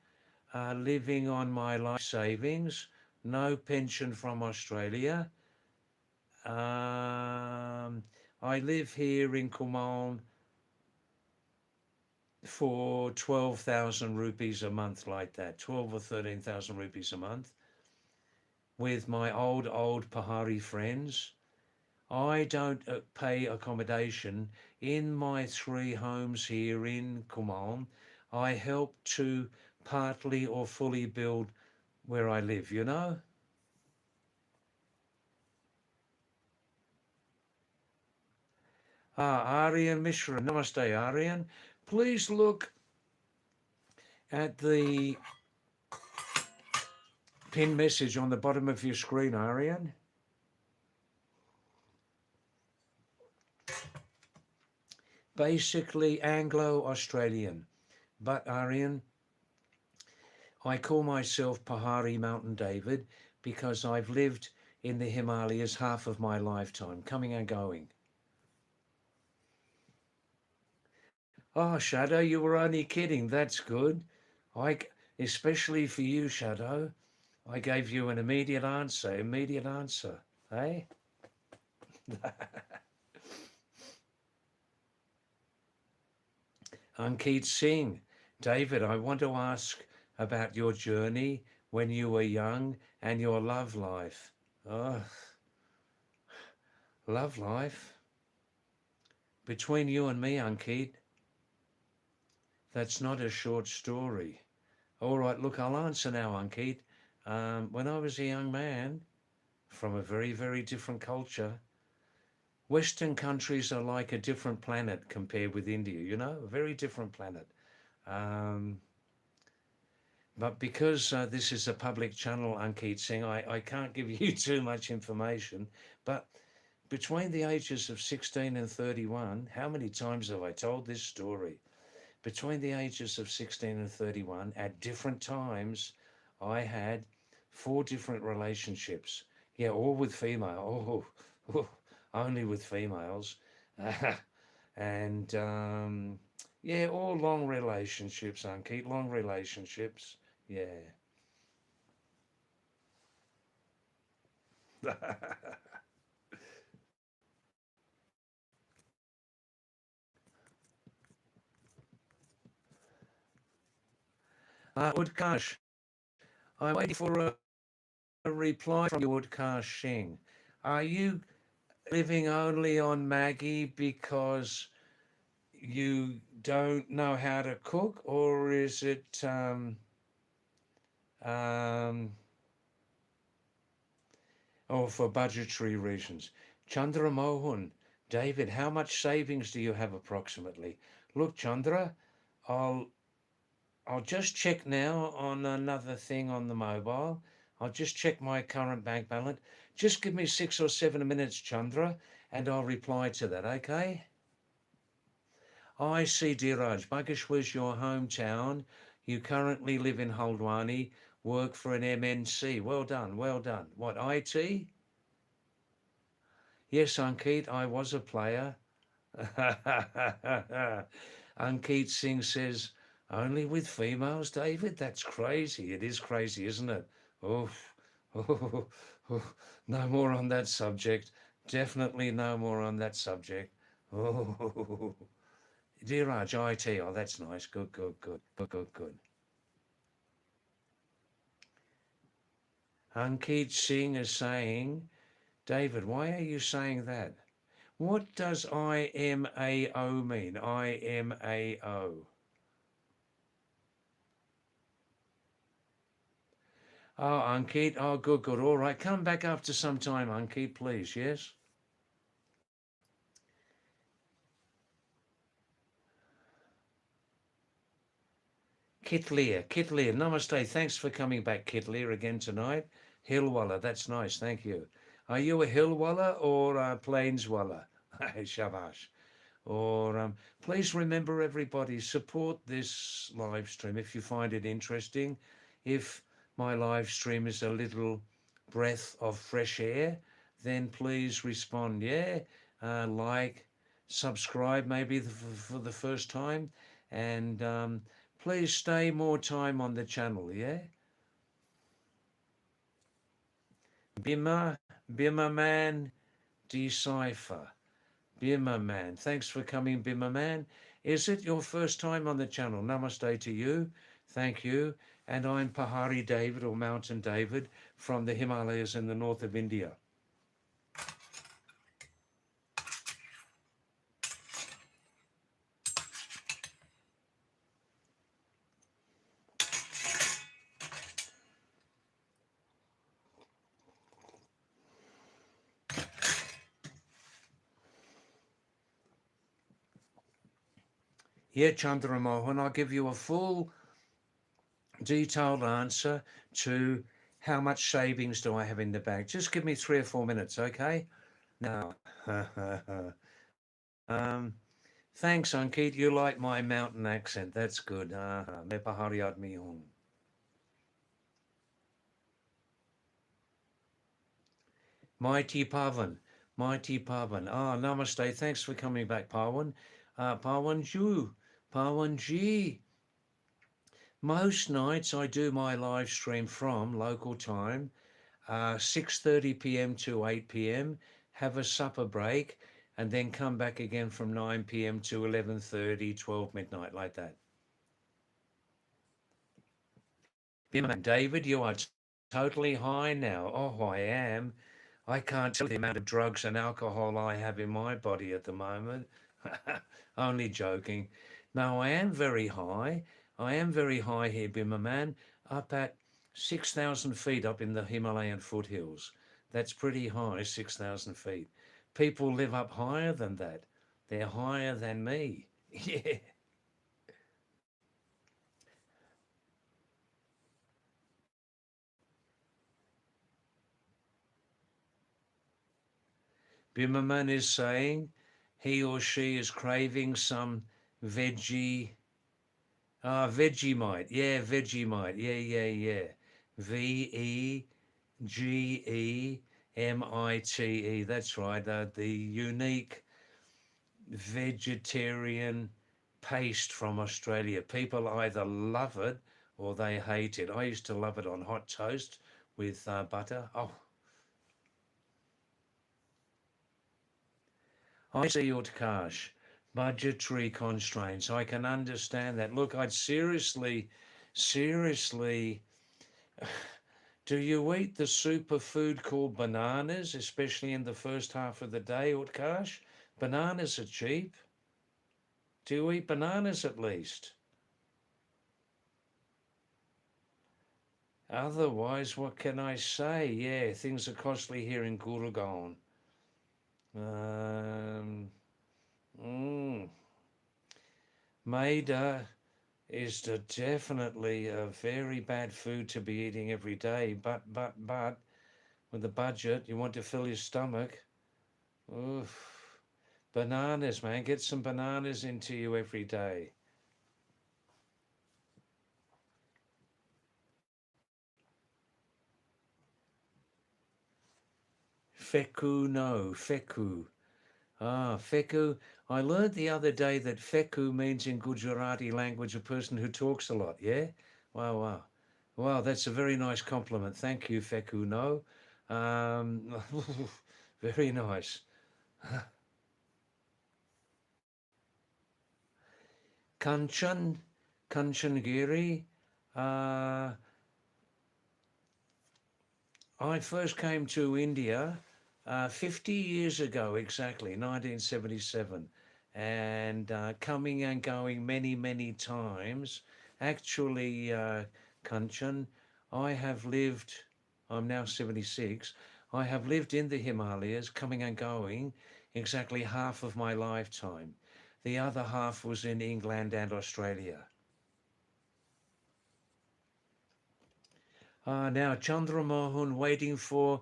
living on my life savings, no pension from Australia. I live here in Kumaon for 12,000 rupees a month, like that, 12 or 13,000 rupees a month, with my old Pahari friends. I don't pay accommodation in my 3 homes here in Kumaon. I help to partly or fully build where I live, you know? Aryan Mishra, namaste, Aryan. Please look at the pin message on the bottom of your screen, Aryan. Basically Anglo-Australian. But Aryan, I call myself Pahari Mountain David because I've lived in the Himalayas half of my lifetime, coming and going. Oh, Shadow, you were only kidding. That's good. Especially for you, Shadow, I gave you an immediate answer. Eh? Ankit Singh. David, I want to ask about your journey when you were young and your love life. Oh, love life. Between you and me, Ankit, that's not a short story. All right, look, I'll answer now, Ankit. When I was a young man from a very, very different culture, Western countries are like a different planet compared with India, you know, a very different planet. Um, But because this is a public channel, Ankit Singh, I can't give you too much information. But between the ages of 16 and 31, how many times have I told this story? Between the ages of 16 and 31, at different times, I had 4 different relationships. Yeah, all with female. Only with females. And yeah, all long relationships, Ankit, long relationships. Yeah. Utkarsh, I'm waiting for a reply from you, Utkarsh Singh. Are you living only on Maggie because you don't know how to cook, or is it um, or for budgetary reasons? Chandra Mohan, David, how much savings do you have approximately? Look, Chandra, I'll I'll just check now on another thing on the mobile. I'll just check my current bank balance. Just give me 6 or 7 minutes, Chandra, and I'll reply to that, okay? I see, Diraj. Bageshwar's your hometown. You currently live in Haldwani, work for an MNC. Well done, well done. What, IT? Yes, Ankit, I was a player. Ankit Singh says, only with females, David? That's crazy. It is crazy, isn't it? Oh, oh, oh, no more on that subject. Definitely no more on that subject. Oh, Diraj, IT. Oh, that's nice. Good, good, good, good, good, good. Ankit Singh is saying, David, why are you saying that? What does IMAO mean? IMAO. Oh, Ankit. Oh, good, good. All right. Come back after some time, Ankit, please. Yes? Kitlear. Kitlear. Namaste. Thanks for coming back, Kitlear, again tonight. Hillwalla. That's nice. Thank you. Are you a Hillwalla or a Plainswalla? Shabash. Or please remember, everybody, support this live stream if you find it interesting. If my live stream is a little breath of fresh air, then please respond. Yeah, like, subscribe, maybe for the first time, and please stay more time on the channel. Yeah, Bima, Bima Man, Decipher. Bimmer Man, thanks for coming, Bimmer Man. Is it your first time on the channel? Namaste to you. Thank you. And I'm Pahari David, or Mountain David, from the Himalayas in the north of India. Here, Chandra Mohan, I'll give you a full, detailed answer to how much savings do I have in the bank. Just give me 3 or 4 minutes, okay? Now, thanks, Ankit. You like my mountain accent. That's good. Me Pahari Admi Hoon. Mighty Pavan, Mighty Pavan. Ah, namaste. Thanks for coming back, Pawan. Pawan Pawan. Most nights I do my live stream from local time, 6:30 p.m. to 8 p.m. Have a supper break, and then come back again from 9 p.m. to 11:30, 12 midnight, like that. David, you are totally high now. Oh, I am. I can't tell the amount of drugs and alcohol I have in my body at the moment. Only joking. No, I am very high. I am very high here, Bimmerman, up at 6,000 feet up in the Himalayan foothills. That's pretty high, 6,000 feet. People live up higher than that. They're higher than me. Yeah. Bimmerman is saying he or she is craving some veggie. Vegemite. Yeah, Vegemite. Yeah. Vegemite. That's right. The unique vegetarian paste from Australia. People either love it or they hate it. I used to love it on hot toast with butter. Oh, I see your Utkarsh. Budgetary constraints. I can understand that. Look, I'd seriously, do you eat the superfood called bananas, especially in the first half of the day, Utkarsh? Bananas are cheap. Do you eat bananas at least? Otherwise, what can I say? Yeah, things are costly here in Gurgaon. Um, mm, Maida is definitely a very bad food to be eating every day. But, with the budget, you want to fill your stomach. Oof. Bananas, man. Get some bananas into you every day. Feku, no. Feku. Feku. I learned the other day that Feku means in Gujarati language a person who talks a lot. Yeah? Wow. Wow, that's a very nice compliment. Thank you, Feku. No. Um, very nice. Kanchan, Kanchanagiri. Uh, I first came to India 50 years ago, exactly, 1977, and coming and going many times. Actually, Kanchan, I have lived, I'm now 76, I have lived in the Himalayas, coming and going, exactly half of my lifetime. The other half was in England and Australia. Now, Chandramohan waiting for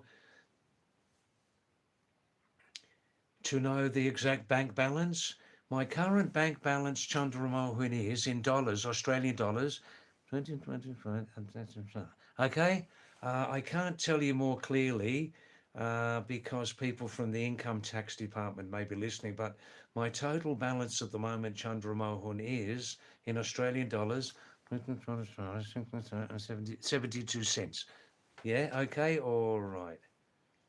to know the exact bank balance. My current bank balance, Chandramohan, is in dollars, Australian dollars, 2025. Okay, I can't tell you more clearly because people from the income tax department may be listening, but my total balance at the moment, Chandramohan, is in Australian dollars, 72 cents. Yeah, okay, all right.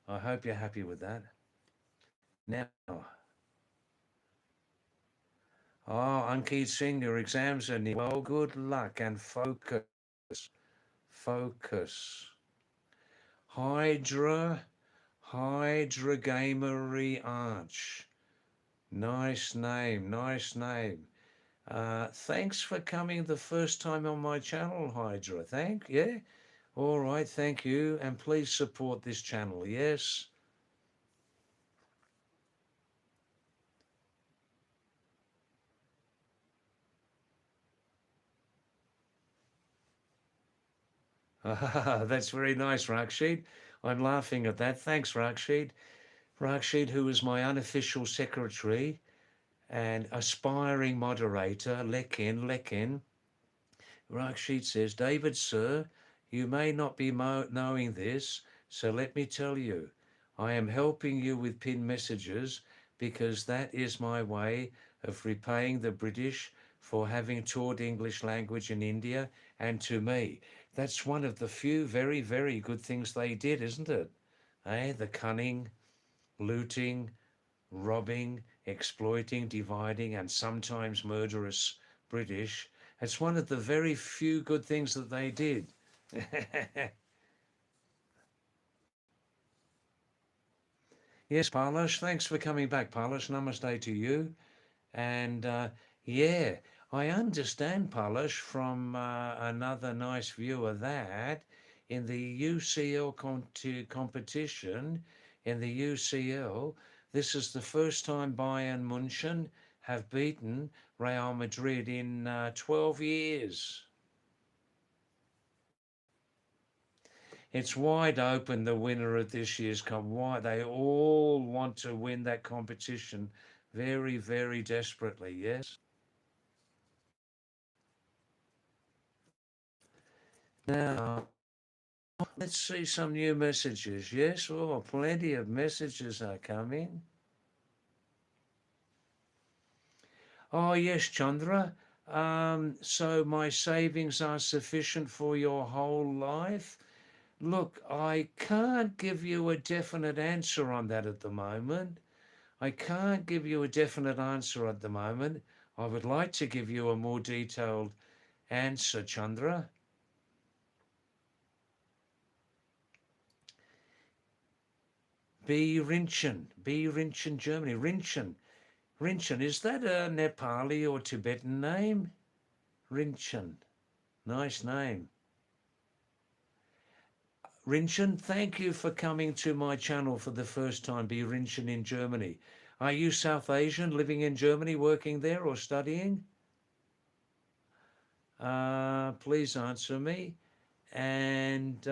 I hope you're happy with that. Now, Ankit Singh, your exams are near. Well, good luck and focus. Focus. Hydra Gamery Arch. Nice name, nice name. Thanks for coming the first time on my channel, Hydra. Yeah? All right, thank you. And please support this channel, yes? That's very nice, Rakshid. I'm laughing at that. Thanks, Rakshid. Rakshid, who is my unofficial secretary and aspiring moderator, Lekin. Rakshid says, David, sir, you may not be knowing this, so let me tell you, I am helping you with pinned messages because that is my way of repaying the British for having taught English language in India and to me. That's one of the few very good things they did, isn't it? The cunning, looting, robbing, exploiting, dividing, and sometimes murderous British. It's one of the very few good things that they did. Yes, Parlash, thanks for coming back, Parlash. Namaste to you. And yeah, I understand, Parlash, from another nice viewer that in the UCL competition, in the UCL, this is the first time Bayern Munchen have beaten Real Madrid in 12 years. It's wide open, the winner of this year's cup. Why they all want to win that competition very, very desperately. Yes. Now, let's see some new messages. Yes, oh, plenty of messages are coming. Oh, yes, Chandra. So my savings are sufficient for your whole life? Look, I can't give you a definite answer on that at the moment. I can't give you a definite answer at the moment. I would like to give you a more detailed answer, Chandra. B. Rinchen, Germany. Rinchen, is that a Nepali or Tibetan name? Rinchen, nice name. Rinchen, thank you for coming to my channel for the first time. Be Rinchen in Germany. Are you South Asian, living in Germany, working there or studying? Please answer me. And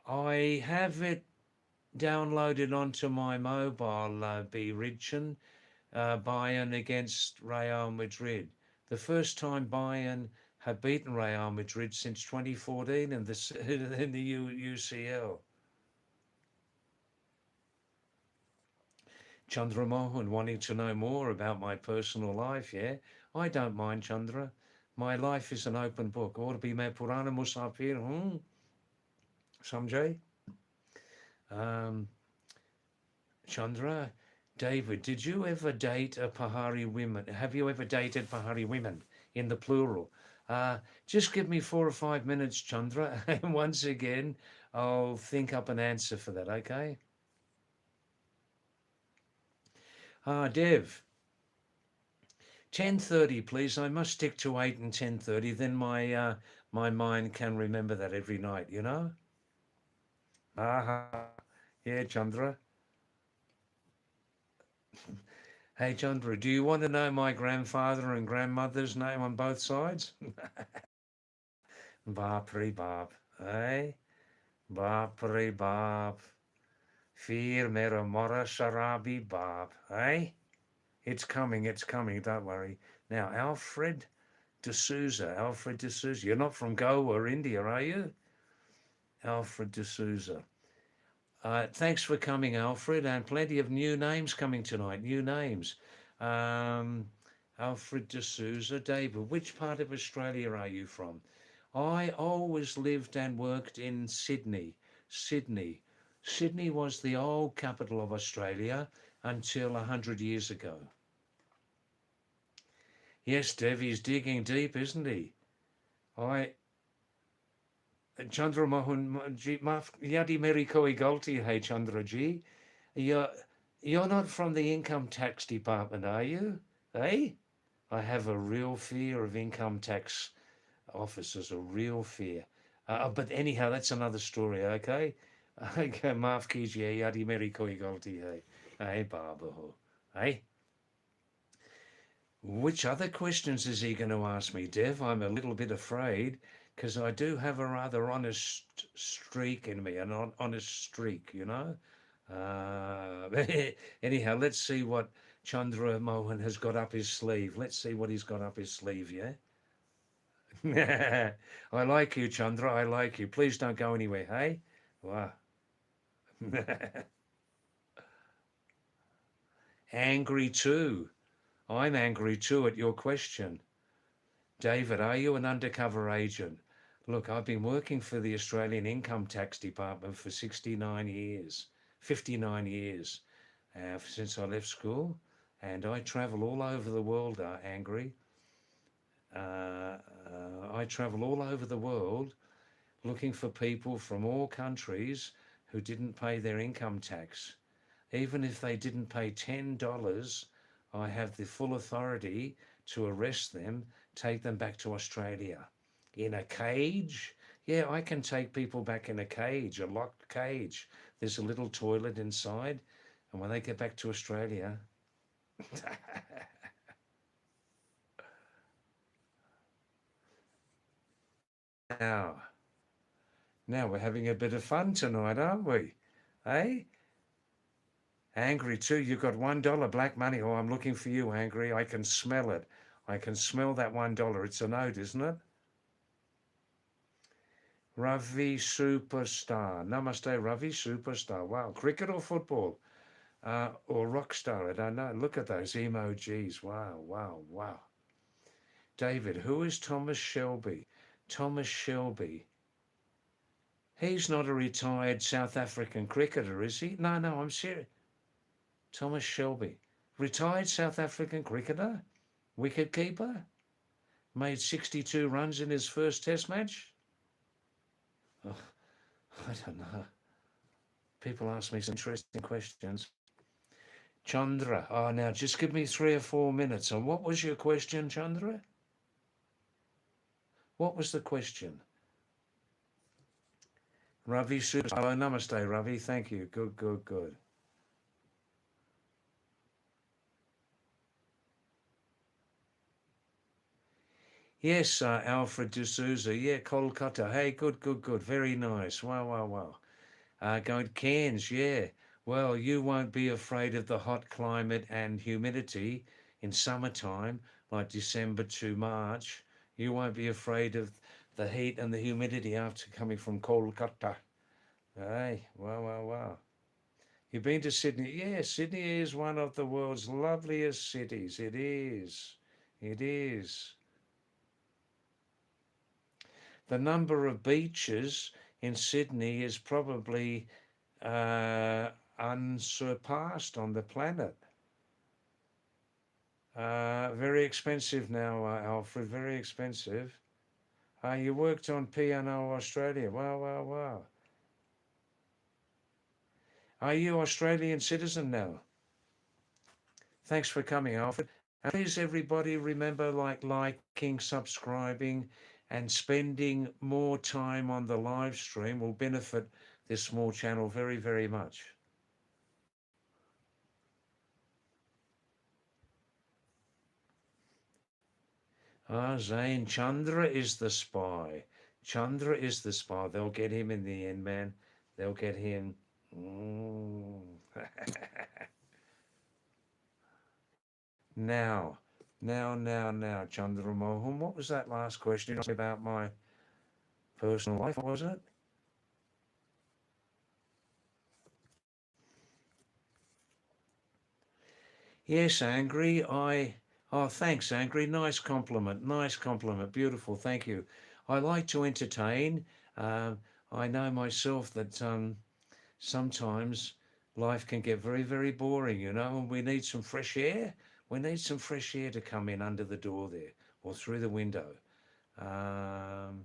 I have it downloaded onto my mobile, Be Rinchen, Bayern against Real Madrid. The first time Bayern have beaten Real Madrid since 2014 in the UCL. Chandra Mohan wanting to know more about my personal life, yeah? I don't mind, Chandra. My life is an open book. Or be me Purana Musafir, Samjay? Chandra, David, did you ever date a Pahari woman? Have you ever dated Pahari women in the plural? Just give me 4 or 5 minutes, Chandra, and once again, I'll think up an answer for that, okay? Dev, 10:30, please. I must stick to 8 and 10:30. Then my mind can remember that every night, you know? Yeah, Chandra. Hey, Chandra, do you want to know my grandfather and grandmother's name on both sides? Bapri Bap. Hey? Bapri Bap. Fir mera mora sharabi Bap. Hey? It's coming, don't worry. Now, Alfred D'Souza. Alfred D'Souza. You're not from Goa, India, are you? Alfred D'Souza. Thanks for coming, Alfred, and plenty of new names coming tonight. New names. Alfred D'Souza. David, which part of Australia are you from? I always lived and worked in Sydney. Sydney. Sydney was the old capital of Australia until 100 years ago. Yes, Devi's digging deep, isn't he? I Chandra Mohan ji Yadi Meri Koi Galti, hey Chandra ji. You're you're not from the income tax department, are you? Hey? I have a real fear of income tax officers, a real fear. But anyhow, that's another story, okay? Okay, maaf kijiye, yadi meri koi galti hai. Hey, Baba ho. Hey? Which other questions is he going to ask me, Dev? I'm a little bit afraid because I do have a rather honest streak in me, an honest streak, you know? Anyhow, let's see what Chandra Mohan has got up his sleeve. Let's see what he's got up his sleeve, yeah? I like you, Chandra. I like you. Please don't go anywhere, hey? Wow. Angry too. I'm angry too at your question. David, are you an undercover agent? Look, I've been working for the Australian Income Tax Department for 69 years, 59 years since I left school, and I travel all over the world, Angry. I travel all over the world looking for people from all countries who didn't pay their income tax. Even if they didn't pay $10, I have the full authority to arrest them, take them back to Australia. In a cage? Yeah, I can take people back in a cage, a locked cage. There's a little toilet inside, and when they get back to Australia, Now, now we're having a bit of fun tonight, aren't we? Eh? Angry too. You've got $1 black money. Oh, I'm looking for you, Angry. I can smell it. I can smell that $1. It's a note, isn't it? Ravi Superstar. Namaste, Ravi Superstar. Wow. Cricket or football? Or rock star? I don't know. Look at those emojis. Wow, wow, wow. David, who is Thomas Shelby? Thomas Shelby. He's not a retired South African cricketer, is he? No, no, I'm serious. Thomas Shelby. Retired South African cricketer? Wicketkeeper? Made 62 runs in his first test match? Oh, I don't know. People ask me some interesting questions. Chandra. Oh, now just give me 3 or 4 minutes. And what was your question, Chandra? What was the question? Ravi Super. Hello, namaste, Ravi. Thank you. Good, good, good. Yes, Alfred D'Souza. Yeah, Kolkata. Hey, good, good, good. Very nice. Wow, wow, wow. Going to Cairns. Yeah. Well, you won't be afraid of the hot climate and humidity in summertime, like December to March. You won't be afraid of the heat and the humidity after coming from Kolkata. Hey, wow, wow, wow. You've been to Sydney? Yeah, Sydney is one of the world's loveliest cities. It is. It is. The number of beaches in Sydney is probably unsurpassed on the planet. Very expensive now, Alfred, very expensive. You worked on P&O Australia. Wow, wow, wow. Are you Australian citizen now? Thanks for coming, Alfred. And please, everybody, remember liking, subscribing, and spending more time on the live stream will benefit this small channel very, very much. Zane, Chandra is the spy. Chandra is the spy. They'll get him in the end, man. They'll get him. Mm. Now, now, Chandra Mohan. What was that last question about my personal life? What was it? Yes, Angry. Oh, thanks, Angry. Nice compliment. Nice compliment. Beautiful. Thank you. I like to entertain. I know myself that sometimes life can get very, very boring, and we need some fresh air. We need some fresh air to come in under the door there or through the window. Um,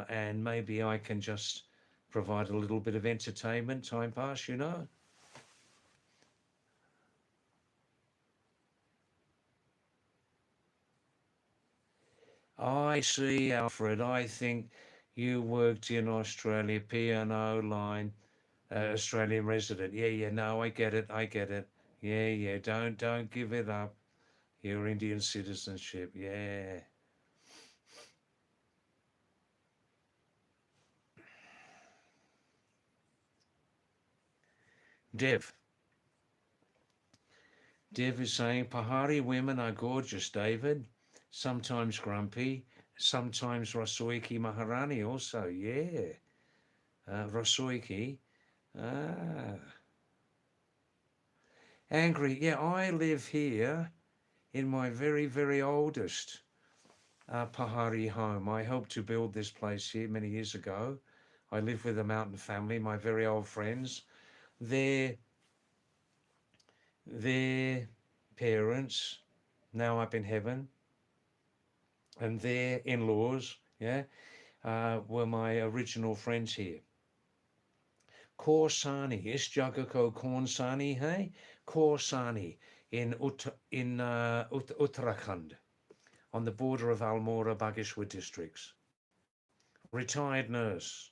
and maybe I can just provide a little bit of entertainment, time pass. I see, Alfred. I think you worked in Australia, P&O line, Australian resident. Yeah, yeah. No, I get it. I get it. Yeah, yeah. Don't give it up. Your Indian citizenship. Yeah. Dev. Dev is saying Pahari women are gorgeous, David. Sometimes grumpy, sometimes Rasoiki Maharani also. Yeah. Rasoiki. Ah. Angry. Yeah, I live here in my very, very oldest Pahari home. I helped to build this place here many years ago. I live with a mountain family, my very old friends. Their their parents, now up in heaven, and their in-laws, yeah, were my original friends here. Korsani, Isjagako Kornsani, hey? Korsani in Uttarakhand, on the border of Almora, Bageshwar districts. Retired nurse.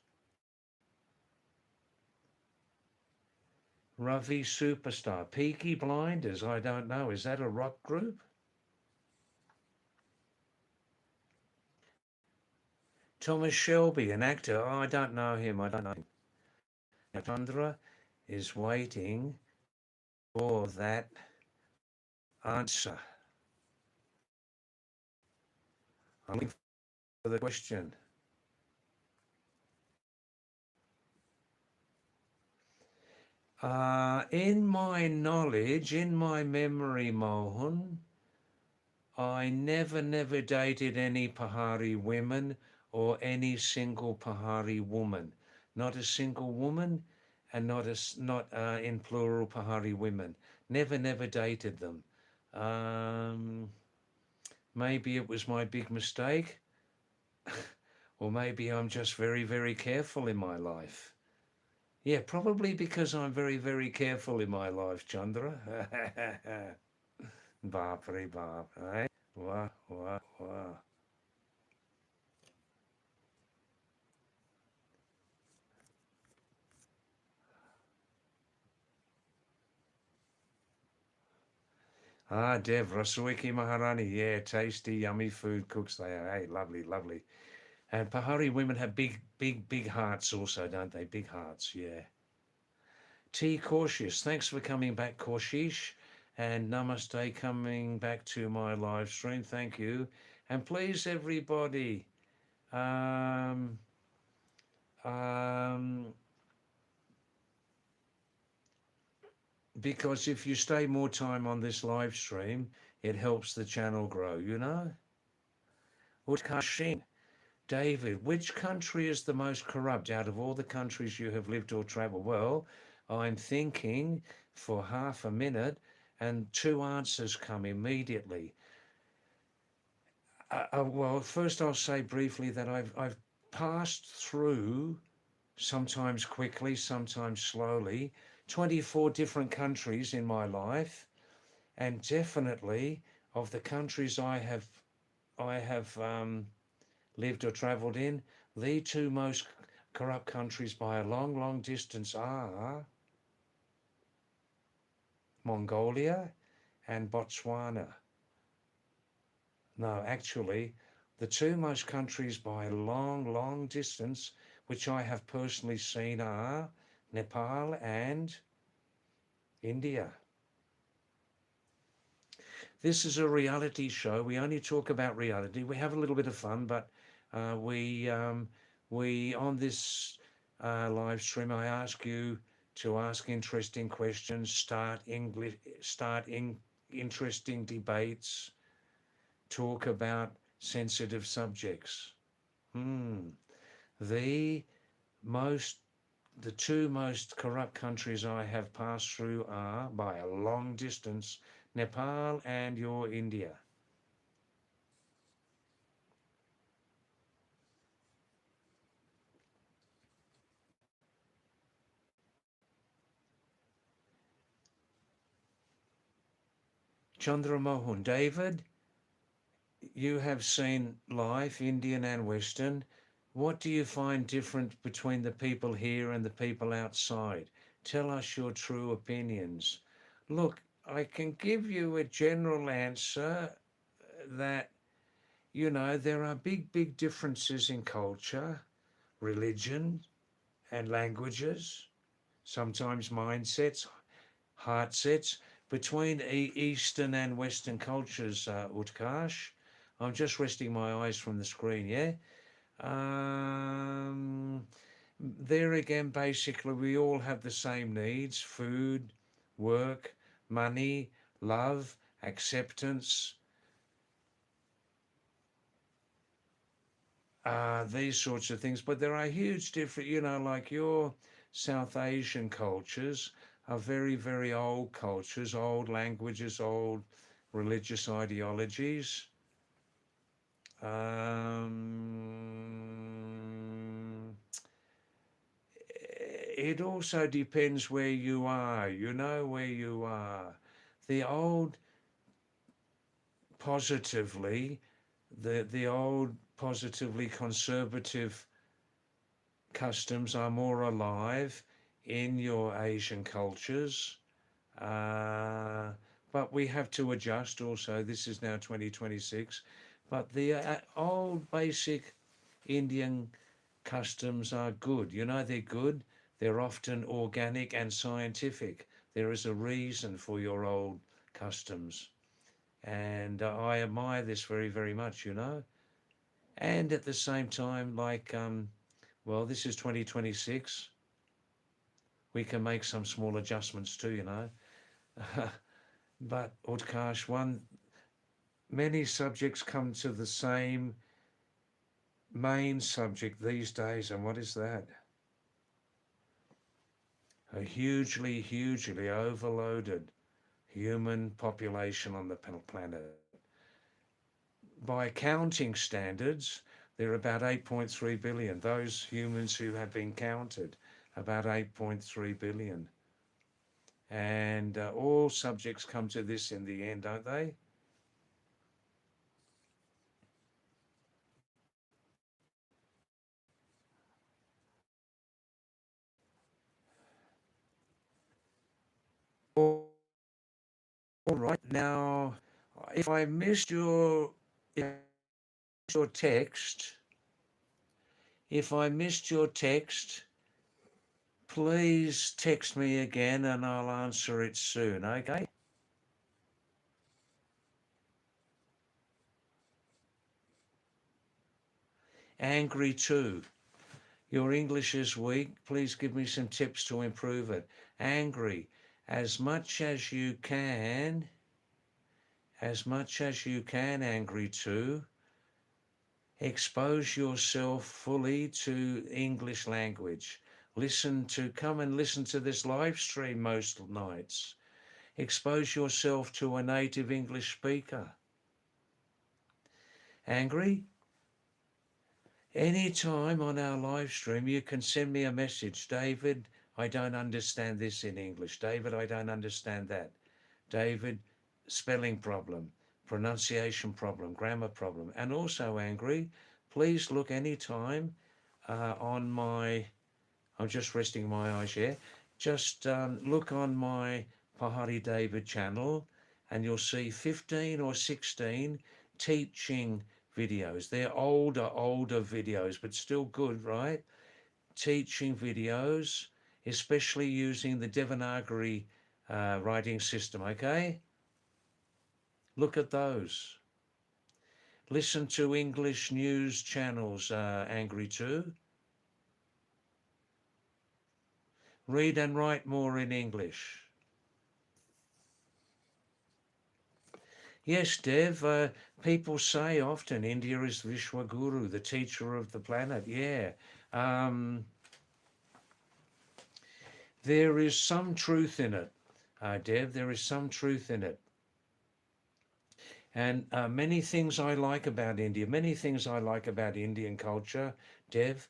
Ravi Superstar. Peaky Blinders, I don't know. Is that a rock group? Thomas Shelby, an actor. Oh, I don't know him. I don't know him. Now, Chandra is waiting for that answer. I'm waiting for the question. In my knowledge, in my memory, Mohan, I never dated any Pahari women or any single Pahari woman. Not a single woman, and not in plural Pahari women. Never dated them. Um, Maybe it was my big mistake, or maybe I'm just very careful in my life. Yeah, probably because I'm very careful in my life, Chandra. Bapre bap, eh? Wah. Ah, Dev, Rasuiki Maharani. Yeah, tasty, yummy food cooks they are. Hey, lovely. And Pahari women have big hearts also, don't they? Big hearts, yeah. T. Cautious, thanks for coming back, Cautious. And namaste, coming back to my live stream. Thank you. And please, everybody, um, um, because if you stay more time on this live stream, it helps the channel grow, you know? Utkashin. David, which country is the most corrupt out of all the countries you have lived or traveled? Well, I'm thinking for half a minute and two answers come immediately. Well, first I'll say briefly that I've passed through, sometimes quickly, sometimes slowly, 24 different countries in my life, and definitely of the countries I have lived or travelled in, the two most corrupt countries by a long distance are Mongolia and Botswana. No, actually, the two most countries by a long distance which I have personally seen are Nepal and India. This is a reality show. We only talk about reality. We have a little bit of fun, but we on this live stream, I ask you to ask interesting questions, interesting debates, talk about sensitive subjects. The most the two most corrupt countries I have passed through are, by a long distance, Nepal and your India. Chandra Mohan, David, you have seen life, Indian and Western. What do you find different between the people here and the people outside? Tell us your true opinions. Look, I can give you a general answer that, there are big differences in culture, religion, and languages, sometimes mindsets, heart sets, between Eastern and Western cultures, Utkarsh. I'm just resting my eyes from the screen, yeah? Um, there again, basically, we all have the same needs: food, work, money, love, acceptance, these sorts of things. But there are huge different, like your South Asian cultures are very old cultures, old languages, old religious ideologies. It also depends where you are, where you are. The old positively, the old positively conservative customs are more alive in your Asian cultures. But we have to adjust also. This is now 2026. But the old basic Indian customs are good. You know they're good. They're often organic and scientific. There is a reason for your old customs. And I admire this very, very much, you know. And at the same time, well, this is 2026. We can make some small adjustments too, you know. But Utkarsh, many subjects come to the same main subject these days, and what is that? A hugely, hugely overloaded human population on the planet. By accounting standards, there are about 8.3 billion. Those humans who have been counted, about 8.3 billion. And all subjects come to this in the end, don't they? All right. Now, if I missed your text, if I missed your text, please text me again and I'll answer it soon, okay? Angry too. Your English is weak. Please give me some tips to improve it. Angry. As much as you can, angry too. Expose yourself fully to English language. Come and listen to this live stream most nights. Expose yourself to a native English speaker. Angry? Anytime on our live stream, you can send me a message. David, I don't understand this in English. David, I don't understand that. David, spelling problem, pronunciation problem, grammar problem. And also, Angry, please look anytime on my, I'm just resting my eyes here. Just look on my Pahadi David channel and you'll see 15 or 16 teaching videos. They're older videos, but still good, right? Teaching videos, especially using the Devanagari writing system, okay? Look at those. Listen to English news channels, Angry too. Read and write more in English. Yes, Dev, people say often India is Vishwaguru, the teacher of the planet. Yeah. There is some truth in it, Dev. There is some truth in it. And many things I like about India, many things I like about Indian culture, Dev.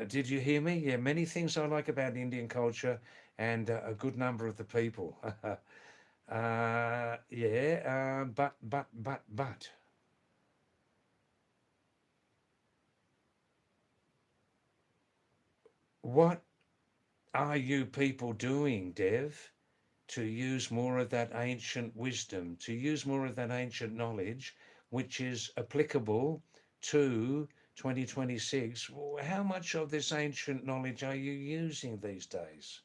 Did you hear me? Yeah, many things I like about Indian culture and a good number of the people. Yeah, but. What are you people doing, Dev, to use more of that ancient wisdom, to use more of that ancient knowledge, which is applicable to 2026? How much of this ancient knowledge are you using these days?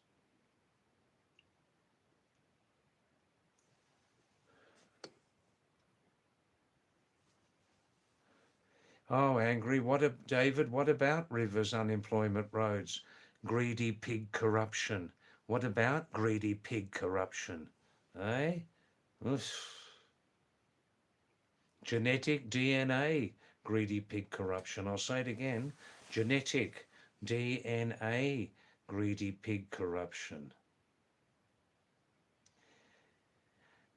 Oh, angry. David, what about rivers, unemployment, roads, greedy pig corruption? What about greedy pig corruption? Eh? Oof. Genetic DNA, greedy pig corruption. I'll say it again. Genetic DNA, greedy pig corruption.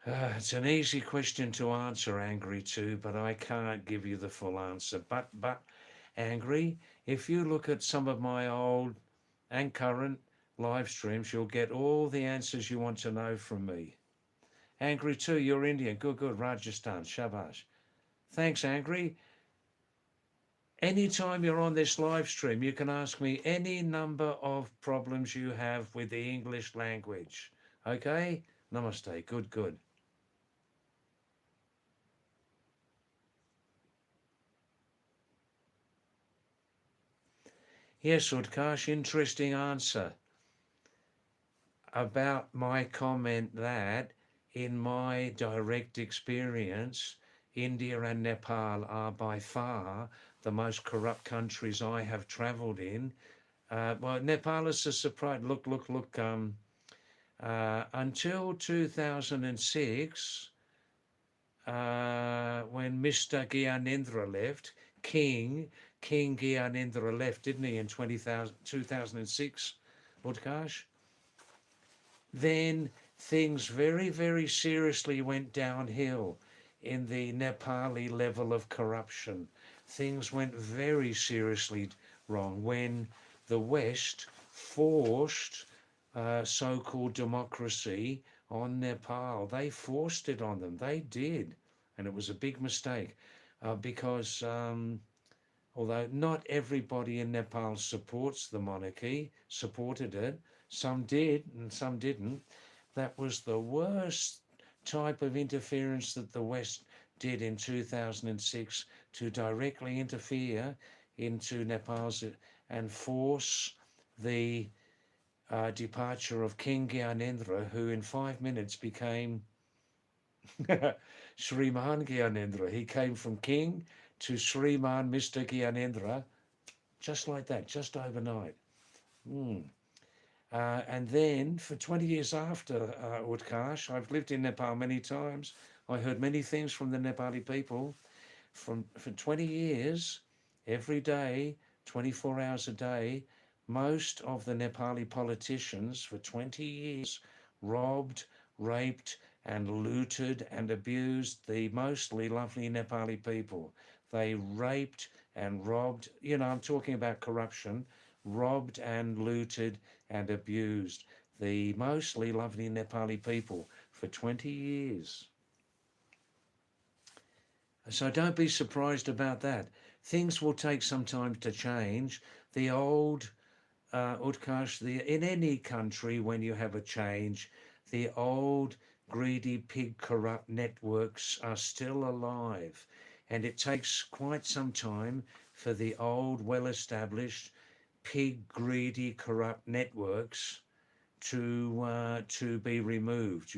It's an easy question to answer, Angry too, but I can't give you the full answer. But Angry, if you look at some of my old and current live streams, you'll get all the answers you want to know from me. Angry too, you're Indian. Good. Rajasthan. Shabash. Thanks, Angry. Anytime you're on this live stream, you can ask me any number of problems you have with the English language. Okay? Namaste. Good. Yes, Utkarsh, interesting answer about my comment that in my direct experience, India and Nepal are by far the most corrupt countries I have travelled in. Well, Nepal is a surprise. Look. Until 2006, when Mr. Gyanendra left, King King Gyanendra left, didn't he, in 2006, Utkarsh? Then things very seriously went downhill in the Nepali level of corruption. Things went very seriously wrong when the West forced so-called democracy on Nepal. They forced it on them. They did. And it was a big mistake because although not everybody in Nepal supports the monarchy, supported it, some did and some didn't. That was the worst type of interference that the West did in 2006 to directly interfere into Nepal's and force the departure of King Gyanendra, who in 5 minutes became Sriman Gyanendra. He came from king to Sriman Mr. Gyanendra, just like that, just overnight. Mm. And then for 20 years after Utkarsh, I've lived in Nepal many times. I heard many things from the Nepali people. For 20 years, every day, 24 hours a day, most of the Nepali politicians for 20 years robbed, raped, and looted and abused the mostly lovely Nepali people. They raped and robbed, I'm talking about corruption, robbed and looted and abused the mostly lovely Nepali people for 20 years. So don't be surprised about that. Things will take some time to change. The old Utkarsh, in any country when you have a change, the old greedy pig corrupt networks are still alive. And it takes quite some time for the old well-established pig greedy corrupt networks to be removed,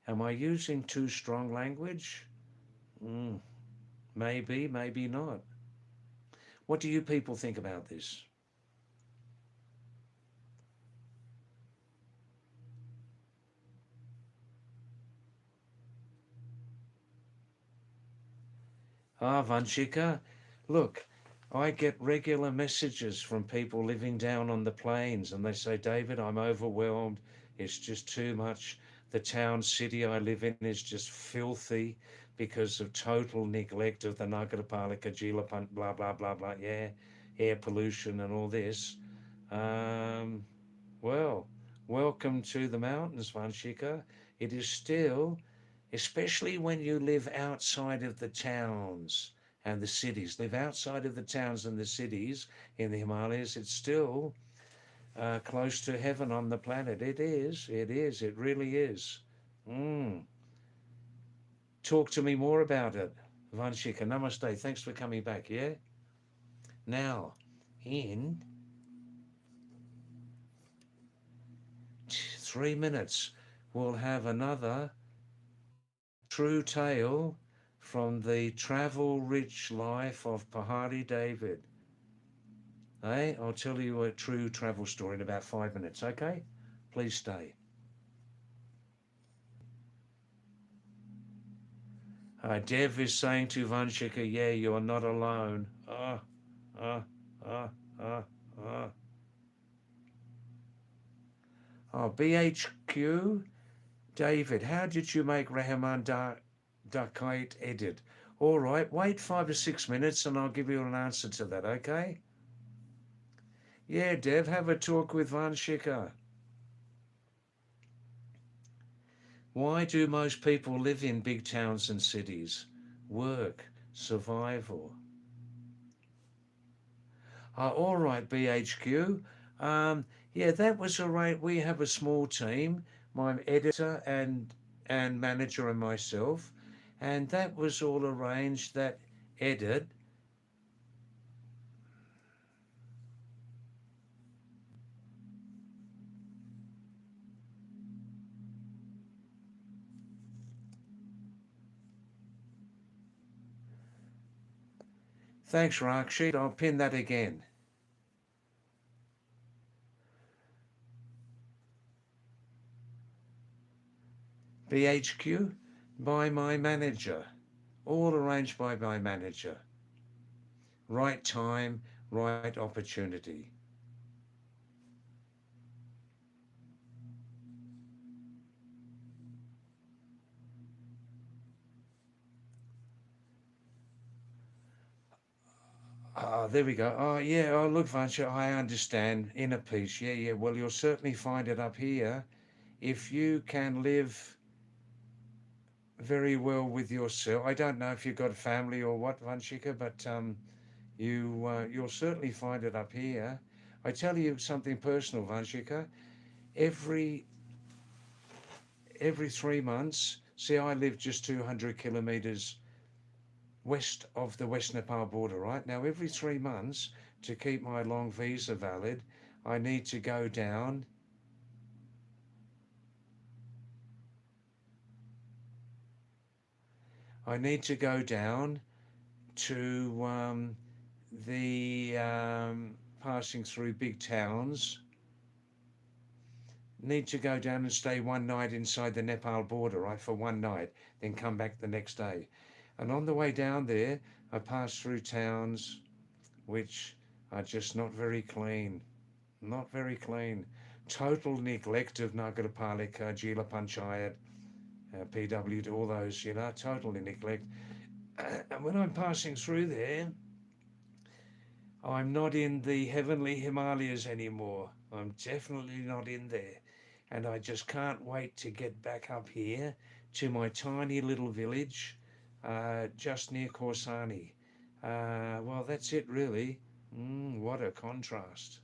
Am I using too strong language? Maybe, maybe not. What do you people think about this? Vanshika, look, I get regular messages from people living down on the plains and they say, David, I'm overwhelmed. It's just too much. The town city I live in is just filthy because of total neglect of the Nagarpalika, blah, blah, blah, blah. Yeah, air pollution and all this. Um, well, welcome to the mountains, Vanshika. It is still, especially when you live outside of the towns and the cities, live outside of the towns and the cities in the Himalayas, it's still close to heaven on the planet. It is, it really is. Mm. Talk to me more about it. Vanshika, namaste. Thanks for coming back, yeah? Now, in 3 minutes, we'll have another true tale from the travel-rich life of Pahadi David. Hey, I'll tell you a true travel story in about 5 minutes, okay? Please stay. Dev is saying to Vanshika, yeah, you're not alone. Ah, ah, ah, ah, ah. Oh, BHQ, David, how did you make Rahman Dakite edit? All right, wait 5 or 6 minutes and I'll give you an answer to that, okay? Yeah, Dev, have a talk with Vanshika. Why do most people live in big towns and cities? Work, survival. All right, BHQ. Yeah, that was all right. We have a small team, my editor and manager and myself, and that was all arranged. That edit Thanks, Rakshit. I'll pin that again. BHQ by my manager. All arranged by my manager. Right time, right opportunity. Ah, there we go. Oh, yeah. Oh, look, Vansha, I understand. Inner peace. Yeah, yeah. Well, you'll certainly find it up here if you can live very well with yourself. I don't know if you've got a family or what, Vanshika, but you'll certainly find it up here. I tell you something personal, Vanshika. Every every 3 months. See, I live just 200 kilometers west of the West Nepal border, right? Now, every 3 months, to keep my long visa valid, I need to go down. I need to go down to the passing through big towns. Need to go down and stay one night inside the Nepal border, right, for one night, then come back the next day. And on the way down there, I pass through towns which are just not very clean. Not very clean. Total neglect of Nagarpalika, Jila Panchayat, PW, all those, totally neglect. And when I'm passing through there, I'm not in the heavenly Himalayas anymore. I'm definitely not in there. And I just can't wait to get back up here to my tiny little village just near Korsani. Well, that's it, really. What a contrast.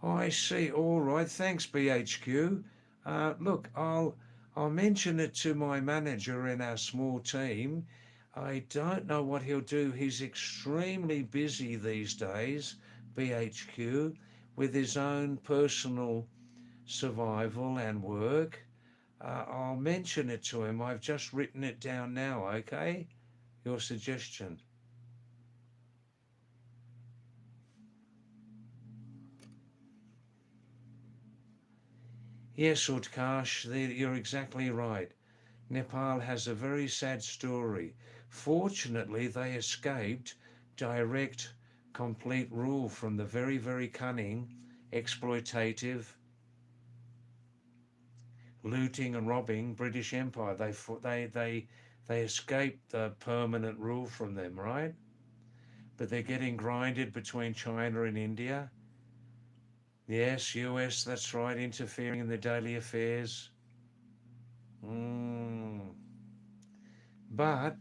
I see. All right. Thanks, BHQ. Look, I'll mention it to my manager in our small team. I don't know what he'll do. He's extremely busy these days, BHQ, with his own personal survival and work. I'll mention it to him. I've just written it down now, okay? Your suggestion. Yes, Utkarsh, you're exactly right. Nepal has a very sad story. Fortunately, they escaped direct, complete rule from the very, very cunning, exploitative, looting and robbing British Empire. They escaped the permanent rule from them, right? But they're getting grinded between China and India. Yes, US, that's right, interfering in the daily affairs. Mm. But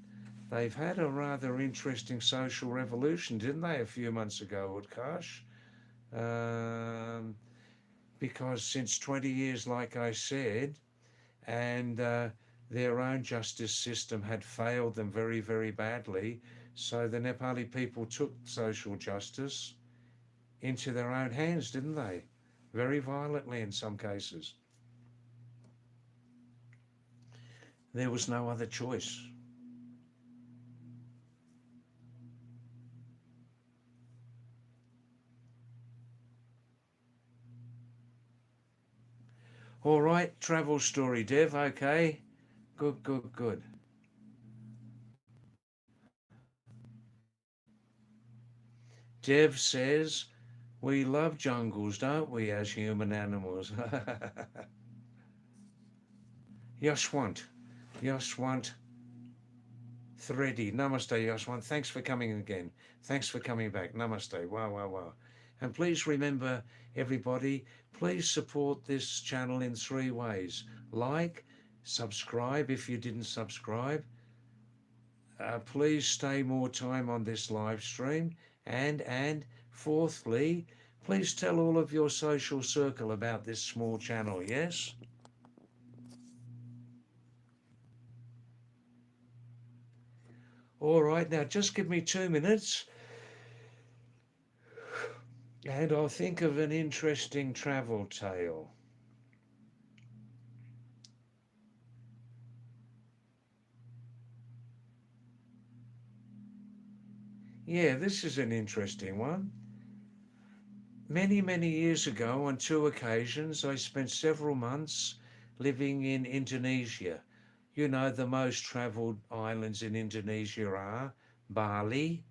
they've had a rather interesting social revolution, didn't they, a few months ago, Utkarsh? Um, because since 20 years, like I said, and their own justice system had failed them very, very badly. So the Nepali people took social justice into their own hands, didn't they? Very violently in some cases. There was no other choice. All right, travel story, Dev. Okay, good, good, good. Dev says, we love jungles, don't we, as human animals? Yashwant, Yashwant Thready. Namaste, Yashwant. Thanks for coming again. Thanks for coming back. Namaste. Wow, wow, wow. And please remember, everybody, please support this channel in 3 ways. Like, subscribe if you didn't subscribe. Please stay more time on this live stream. And fourthly, please tell all of your social circle about this small channel, yes? All right, now just give me 2 minutes and I'll think of an interesting travel tale. Yeah, this is an interesting one. Many, many years ago, on 2 occasions, I spent several months living in Indonesia. You know, the most travelled islands in Indonesia are Bali,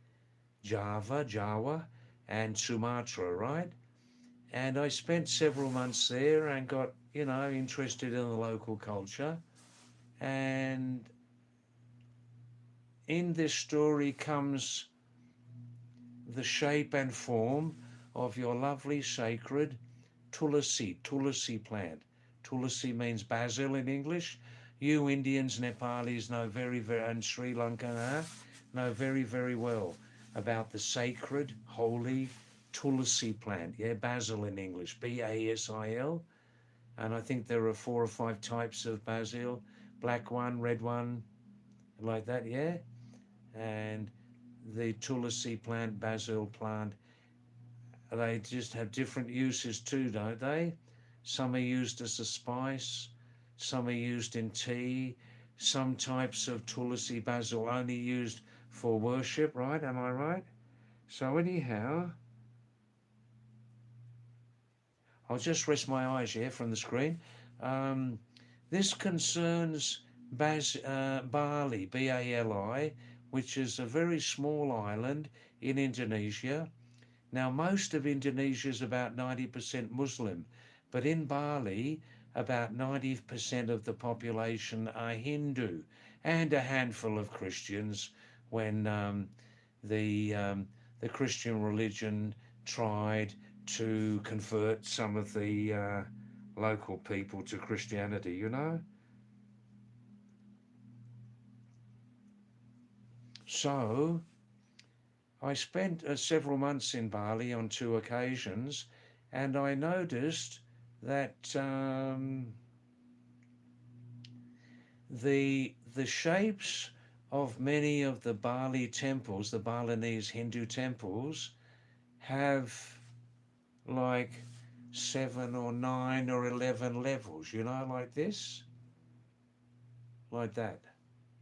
Java, and Sumatra, right? And I spent several months there and got, interested in the local culture. And in this story comes the shape and form of your lovely sacred tulsi plant. Tulsi means basil in English. You Indians, Nepalis know and Sri Lankan know very, very well about the sacred, holy tulsi plant. Yeah, basil in English, Basil. And I think there are 4 or 5 types of basil, black one, red one, like that, yeah? And the tulsi plant, basil plant, they just have different uses too, don't they? Some are used as a spice, some are used in tea, some types of tulsi basil only used for worship, right? Am I right? So anyhow, I'll just rest my eyes here from the screen. Um, this concerns Bali, Bali, which is a very small island in Indonesia. Now, most of Indonesia is about 90% Muslim, but in Bali, about 90% of the population are Hindu and a handful of Christians when the Christian religion tried to convert some of the local people to Christianity, you know? So I spent several months in Bali on 2 occasions, and I noticed that the shapes of many of the Bali temples, the Balinese Hindu temples, have like 7 or 9 or 11 levels, like this, like that.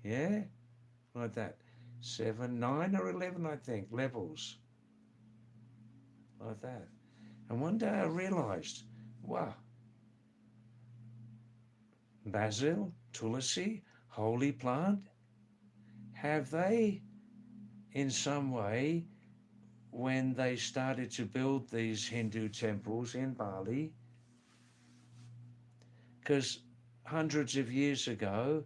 Yeah, like that. 7, 9 or 11, I think, levels, like that. And one day I realized, wow, basil, tulsi, holy plant, have they in some way, when they started to build these Hindu temples in Bali, because hundreds of years ago,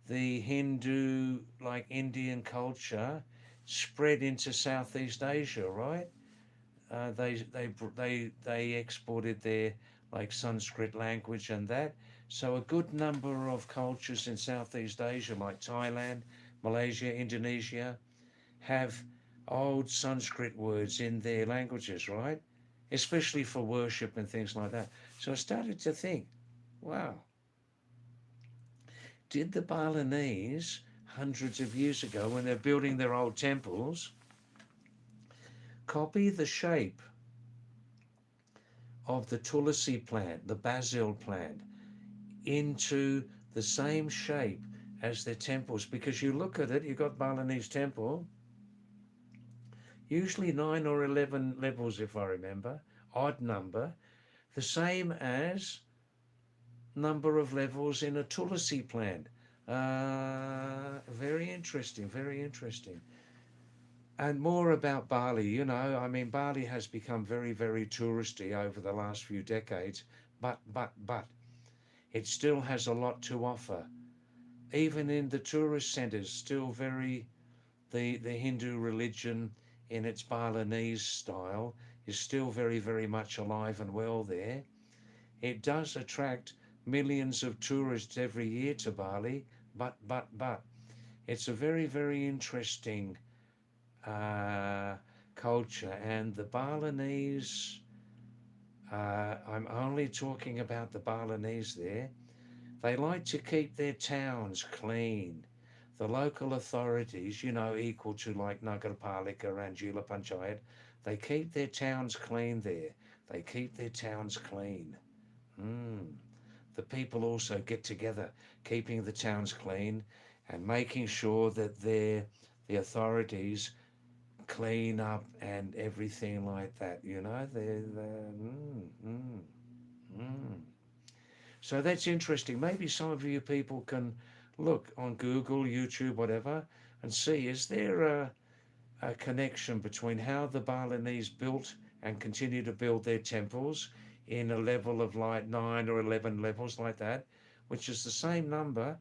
the Hindu, like Indian culture, spread into Southeast Asia, right? They exported their like Sanskrit language and that. So a good number of cultures in Southeast Asia, like Thailand, Malaysia, Indonesia, have old Sanskrit words in their languages, right? Especially for worship and things like that. So I started to think, wow, did the Balinese hundreds of years ago, when they're building their old temples, copy the shape of the tulsi plant, the basil plant, into the same shape as their temples? Because you look at it, you've got Balinese temple, usually 9 or 11 levels, if I remember, odd number, the same as number of levels in a tulsi plant. Very interesting, very interesting. And more about Bali, I mean, Bali has become very, very touristy over the last few decades, but it still has a lot to offer. Even in the tourist centres, still very, the Hindu religion in its Balinese style is still very, very much alive and well there. It does attract millions of tourists every year to Bali, but it's a very, very interesting uh, culture. And the Balinese, I'm only talking about the Balinese there, they like to keep their towns clean. the local authorities, equal to like Nagarpalika and Jila Panchayat, they keep their towns clean there. They keep their towns clean. Mm. The people also get together, keeping the towns clean and making sure that the authorities clean up and everything like that. Mm. So that's interesting. Maybe some of you people can look on Google, YouTube, whatever, and see, is there a connection between how the Balinese built and continue to build their temples in a level of like 9 or 11 levels like that, which is the same number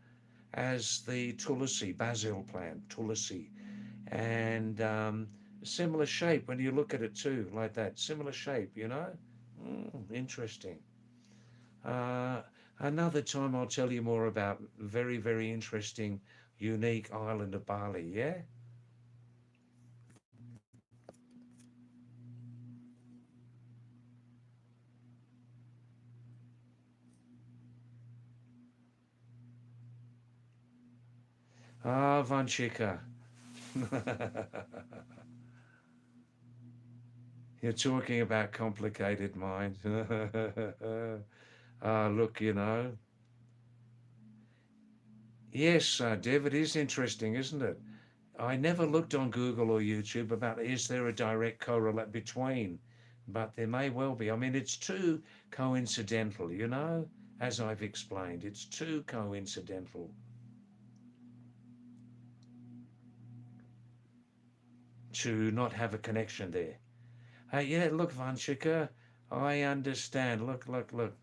as the Tulsi basil plant, Tulsi, and similar shape when you look at it too, like that, similar shape. Interesting. Uh, Another time I'll tell you more about very, very interesting, unique island of Bali, yeah? Ah, Vanchika. You're talking about complicated mind. Look, yes, Dev, it is interesting, isn't it? I never looked on Google or YouTube about is there a direct correlate between, but there may well be. I mean, it's too coincidental, as I've explained, it's too coincidental to not have a connection there. Hey, yeah, look, Vanchika, I understand. Look, look, look.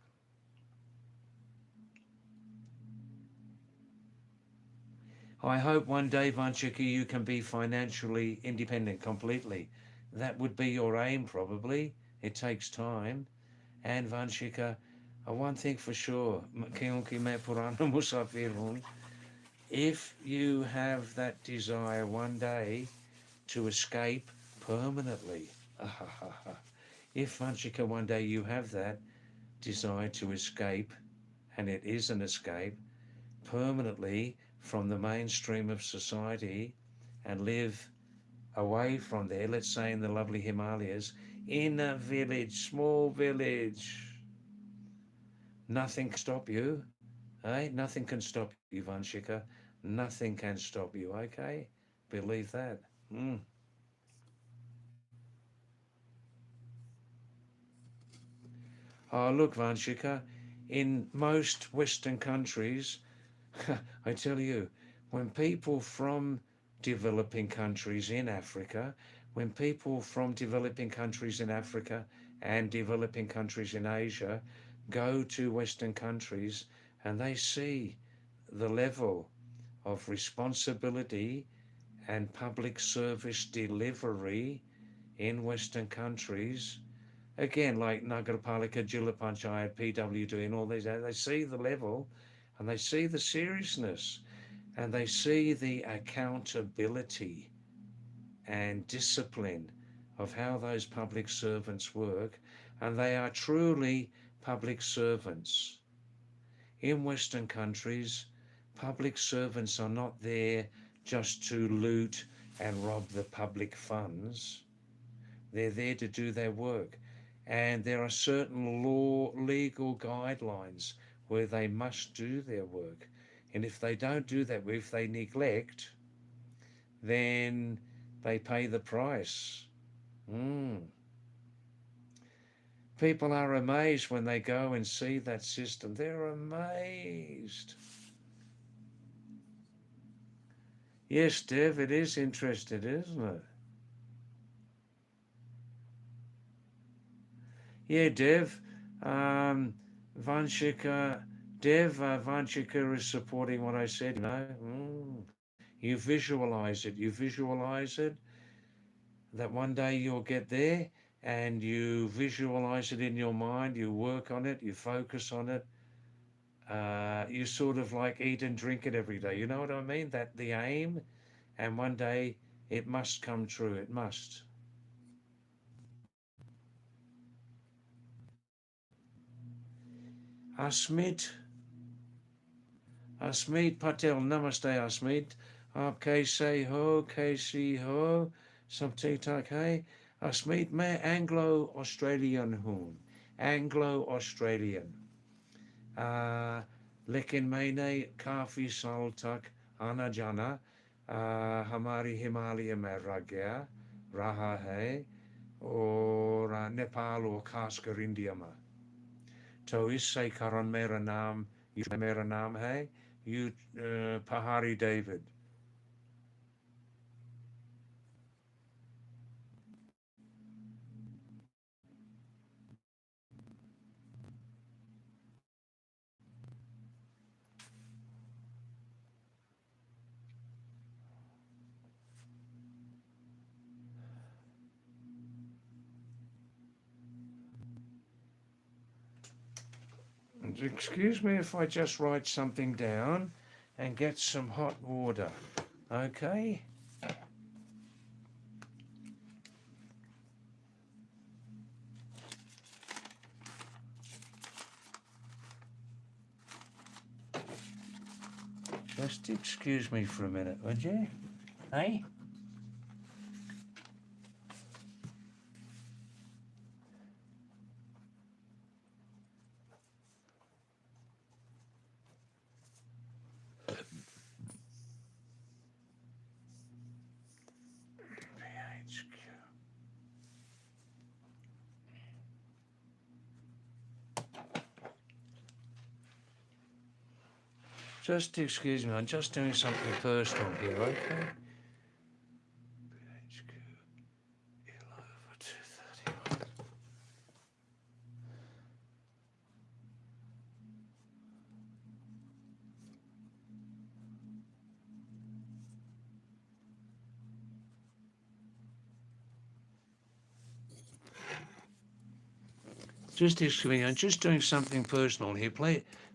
I hope one day, Vanchika, you can be financially independent completely. That would be your aim, probably. It takes time. And Vanchika, one thing for sure, if you have that desire one day to escape permanently, if Vanchika one day you have that desire to escape, and it is an escape, permanently from the mainstream of society and live away from there, let's say in the lovely Himalayas, in a village, small village, nothing can stop you. Nothing can stop you, Vanshika. Nothing can stop you, okay? Believe that. Mm. Oh, look, Vanshika, in most Western countries, I tell you, when people from developing countries in Africa, when people from developing countries in Africa and developing countries in Asia go to Western countries and they see the level of responsibility and public service delivery in Western countries, again, like Nagarpalika, Jilla Panchayat, PWD, and all these, they see the level and they see the seriousness and they see the accountability and discipline of how those public servants work, and they are truly public servants. In Western countries, public servants are not there just to loot and rob the public funds. They're there to do their work. And there are certain legal guidelines where they must do their work. And if they don't do that, if they neglect, then they pay the price. Mm. People are amazed when they go and see that system. They're amazed. Yes, Dev, it is interesting, isn't it? Yeah, Dev. Um, Vanchika, Dev, Vanchika is supporting what I said. You visualize it. You visualize it that one day you'll get there and you visualize it in your mind. You work on it. You focus on it. You sort of like eat and drink it every day. You know what I mean? That the aim, and one day it must come true. It must. Asmit, Asmit Patel, Namaste, Asmit. Okay, say ho, KC ho, something like hey. Us meet me Anglo-Australian hoon. Anglo-Australian. लेकिन मैंने काफ़ी साल तक आना जाना हमारी हिमालय में रहा है और नेपाल और खासकर इंडिया में तो इससे कारण मेरा नाम है यू पहाड़ी David. Excuse me if I just write something down and get some hot water. Okay? Just excuse me for a minute, would you? Hey? Just excuse me, I'm just doing something personal here, okay? Just excuse me, I'm just doing something personal here.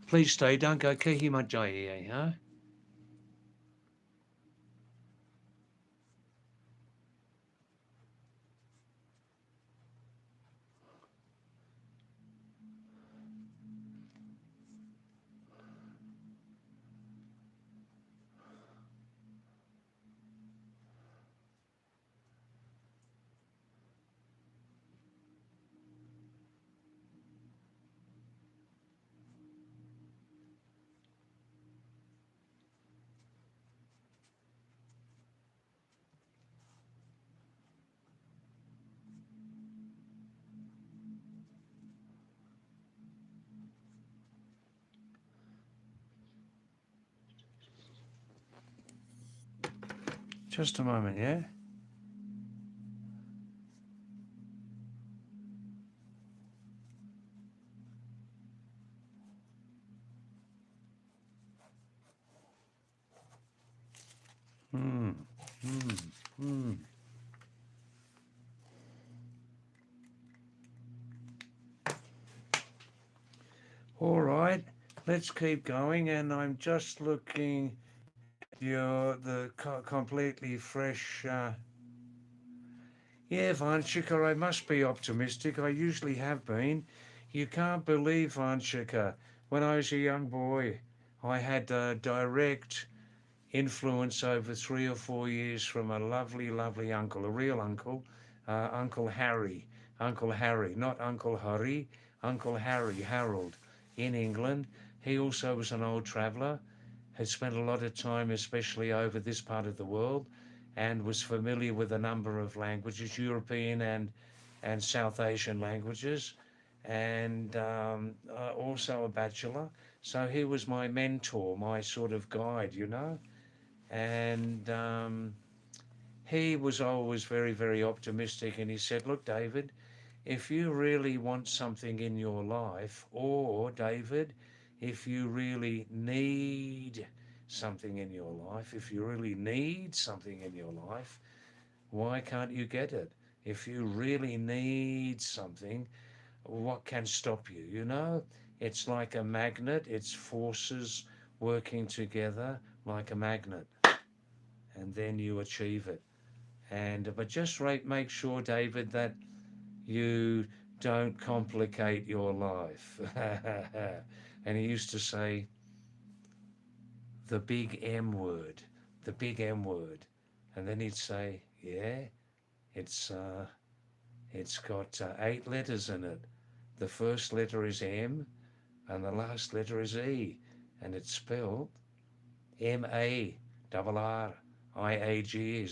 Please stay, don't go Kehimajai, huh? Just a moment, yeah? Hmm, hmm, hmm. All right, let's keep going. And I'm just looking at the completely fresh. Yeah, Vanchika, I must be optimistic. I usually have been. You can't believe, Vanchika, when I was a young boy, I had a direct influence over 3 or 4 years from a lovely, lovely uncle, a real uncle, Uncle Harry. Uncle Harry, not Uncle Hurry, Uncle Harry, Harold, in England. He also was an old traveller, had spent a lot of time, especially over this part of the world, and was familiar with a number of languages, European and South Asian languages, and also a bachelor. So he was my mentor, my sort of guide, and he was always very, very optimistic. And he said, look, David, if you really want something in your life, or David, if you really need something in your life, if you really need something in your life, why can't you get it? If you really need something, what can stop you? It's like a magnet, it's forces working together like a magnet, and then you achieve it. But just make sure, David, that you don't complicate your life. And he used to say the big M word, the big M word. And then he'd say, yeah, it's it's got 8 letters in it. The first letter is M and the last letter is E, and it's spelled Mariage. Has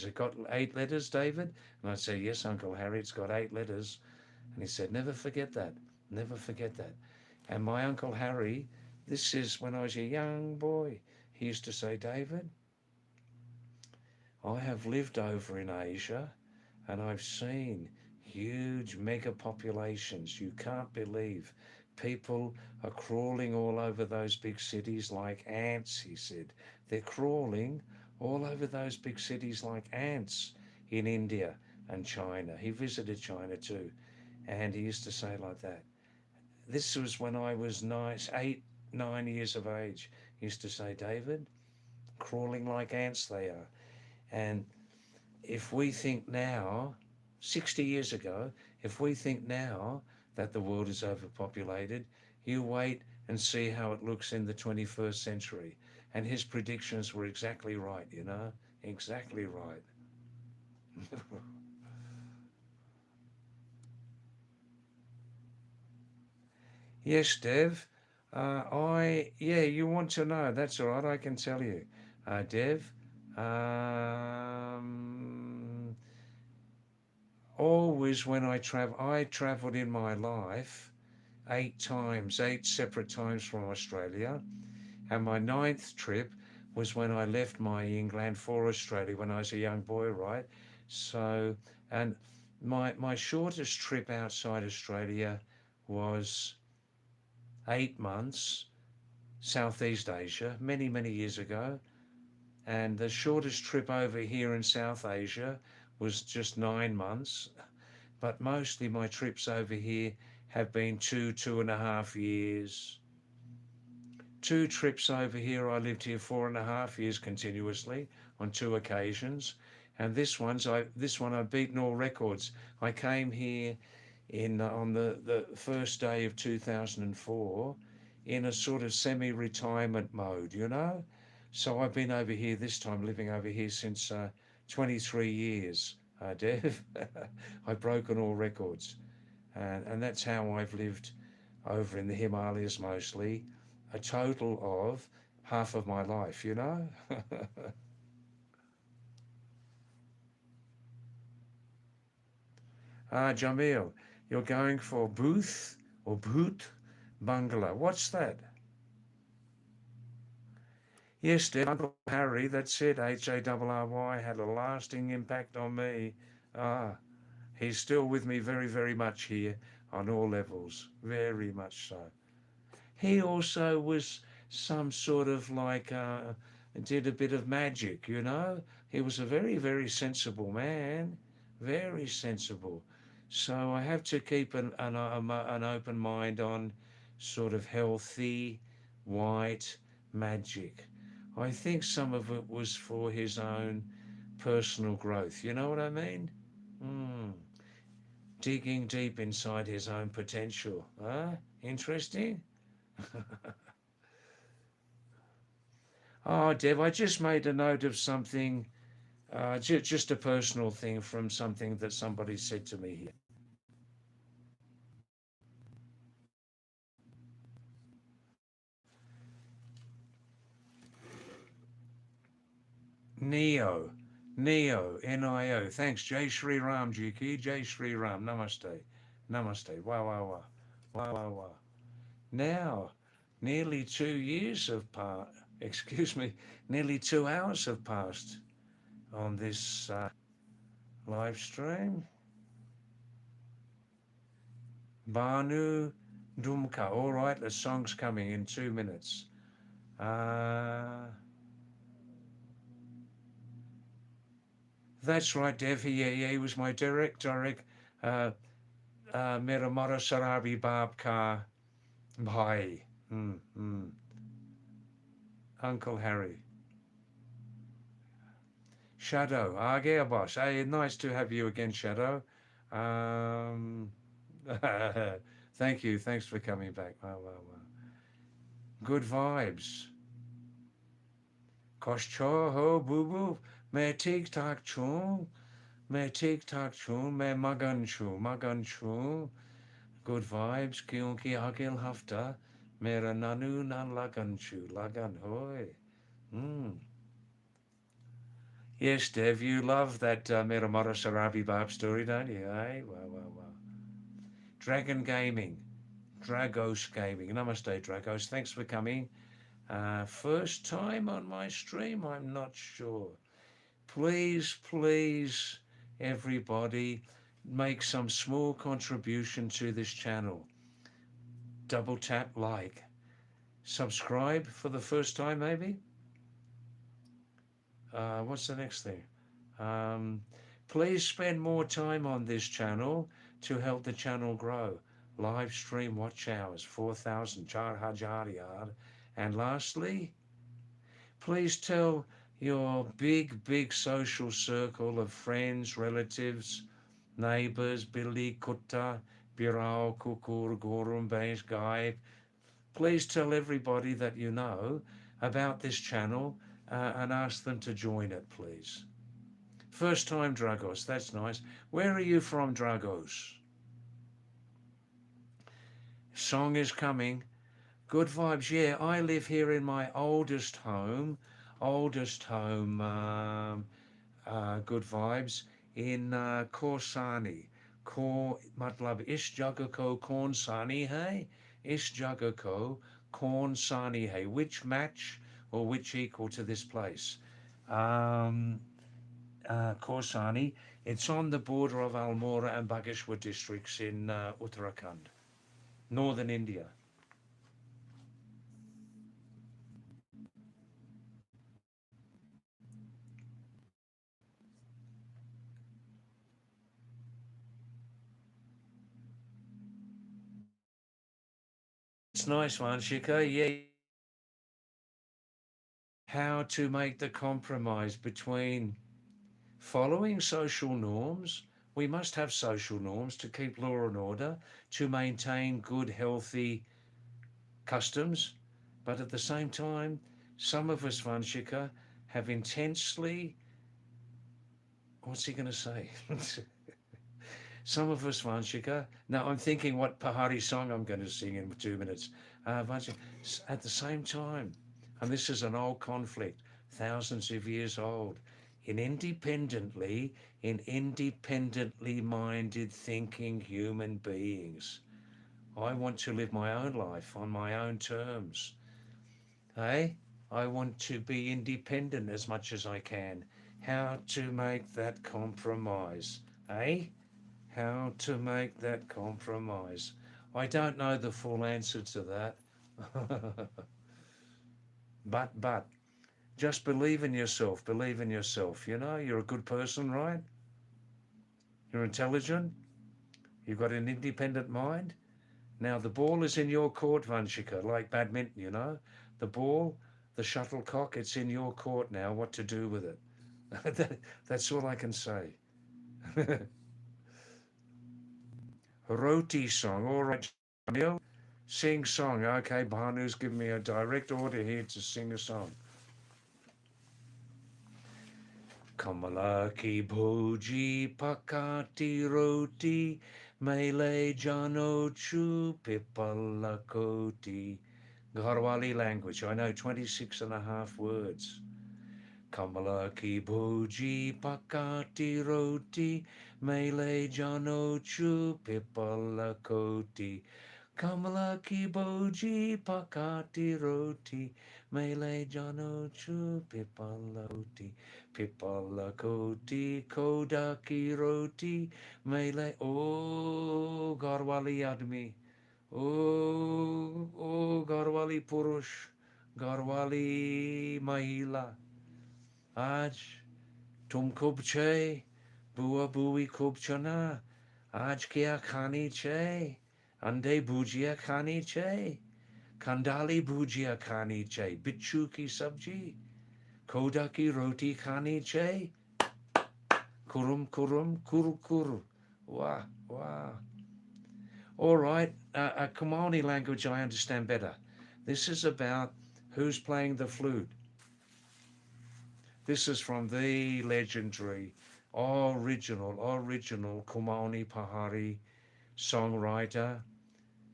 it got 8 letters, David? And I'd say, yes, Uncle Harry, it's got 8 letters. And he said, never forget that. Never forget that. And my Uncle Harry, this is when I was a young boy, he used to say, David, I have lived over in Asia and I've seen huge mega populations. You can't believe people are crawling all over those big cities like ants, he said. They're crawling all over those big cities like ants in India and China. He visited China too. And he used to say like that. This was when I was 9 years of age. He used to say, David, crawling like ants they are. And if we think now, 60 years ago, if we think now that the world is overpopulated, you wait and see how it looks in the 21st century. And his predictions were exactly right, you know, exactly right. Yes, Dev. Yeah, you want to know. That's all right, I can tell you. Dev, um, always when I travelled in my life 8 times, 8 separate times from Australia. And my ninth trip was when I left my England for Australia when I was a young boy, right? So, and my shortest trip outside Australia was 8 months, Southeast Asia, many, many years ago. And the shortest trip over here in South Asia was just 9 months. But mostly my trips over here have been 2.5 years. 2 trips over here, I lived here 4.5 years continuously on 2 occasions. And this one I've beaten all records. I came here in on the first day of 2004 in a sort of semi-retirement mode, you know. So I've been over here this time, living over here since 23 years, Dev. I've broken all records, and that's how I've lived over in the Himalayas mostly, a total of half of my life, you know. Jamil, you're going for Booth or Boot Bungalow. What's that? Yes, Deb, Uncle Harry, that's it. Harry had a lasting impact on me. Ah, he's still with me very, very much here on all levels. Very much so. He also was some sort of like, did a bit of magic, you know. He was a very, very sensible man. Very sensible. So I have to keep an open mind on sort of healthy white magic. I think some of it was for his own personal growth. You know what I mean? Mm. Digging deep inside his own potential. Huh? Interesting? Oh, Dev, I just made a note of something, just a personal thing from something that somebody said to me here. Neo, Nio. Thanks, Jai Shri Ram, Jiki, Jai Shri Ram. Namaste, Namaste. Wow, wow, wow, wow, wow, wow. Now, nearly 2 years have passed. Excuse me, nearly 2 hours have passed on this live stream. Banu Dumka. All right, the song's coming in 2 minutes. Uh, that's right, Dev. Yeah, he was my direct uh, Miramara Sarabi Bab Ka Bhai. Uncle Harry. Shadow. Agea boss. Hey, nice to have you again, Shadow. Um, thank you. Thanks for coming back. Wow, wow, wow. Good vibes. Koshcho ho boo boo, me tic tac chung, me tic tac chung, me magan chu. Good vibes, Kyunki Agil Hafta, Mera Nanu Nan Laganchu, Lagan Hoy. Mm. Yes, Dev, you love that Miramara Sarabi Barb story, don't you? Eh? Wow, wow, wow. Dragon Gaming, Dragos Gaming. Namaste, Dragos. Thanks for coming. First time on my stream, I'm not sure. Please, please, everybody, make some small contribution to this channel. Double tap like. Subscribe for the first time, maybe. What's the next thing? Um, Please spend more time on this channel to help the channel grow. Live stream watch hours, 4,000, 4,000 yard. And lastly, please tell your big social circle of friends, relatives, neighbors, Billy, Kutta, Birao, Kukur, Gorum, Beige, Guy. Please tell everybody that you know about this channel and ask them to join it, please. First time Dragos, that's nice. Where are you from, Dragos? Song is coming. Good vibes. Yeah, I live here in my oldest home. Good vibes in Korsani. Kor matlab ish jaga ko korn sani hai? Ish jaga ko korn sani hai? Which match or which equal to this place? Korsani. It's on the border of Almora and Bageshwar districts in Uttarakhand, northern India. It's nice one, Shika. Yeah. How to make the compromise between following social norms. We must have social norms to keep law and order, to maintain good, healthy customs. But at the same time, some of us, Vanshika, have intensely, what's he going to say? Some of us, Vanshika, now I'm thinking what Pahari song I'm going to sing in 2 minutes. Vanshika, at the same time, and this is an old conflict, thousands of years old, in independently minded thinking human beings. I want to live my own life on my own terms. Hey, I want to be independent as much as I can. How to make that compromise? Hey? How to make that compromise? I don't know the full answer to that. but just believe in yourself. Believe in yourself. You know, you're a good person, right? You're intelligent. You've got an independent mind. Now the ball is in your court, Vanshika, like badminton, you know. The ball, the shuttlecock, it's in your court now, what to do with it. That's all I can say. Roti song, all right, Jamil. Sing song. Okay, Bhanu's given me a direct order here to sing a song. Kamala ki bhoji pakati roti mele jano chu pipala koti. Gharwali language. I know 26 and a half words. Kamala ki bhoji pakati roti mele jano chu pipala koti. Kamala ki boji pakati roti mele jano chu pipala koti koda ki roti mele oh garwali admi oh garwali purush garwali mahila aj tum kubche bua bui kubchana aj kya khani che Ande bhujia khani che, kandali bhujia khani che, bichu ki sabji, koda ki roti khani che, kurum kurum kuru kuru. Wah, wah. All right, a Kumaoni language I understand better. This is about who's playing the flute. This is from the legendary, original Kumaoni Pahari songwriter,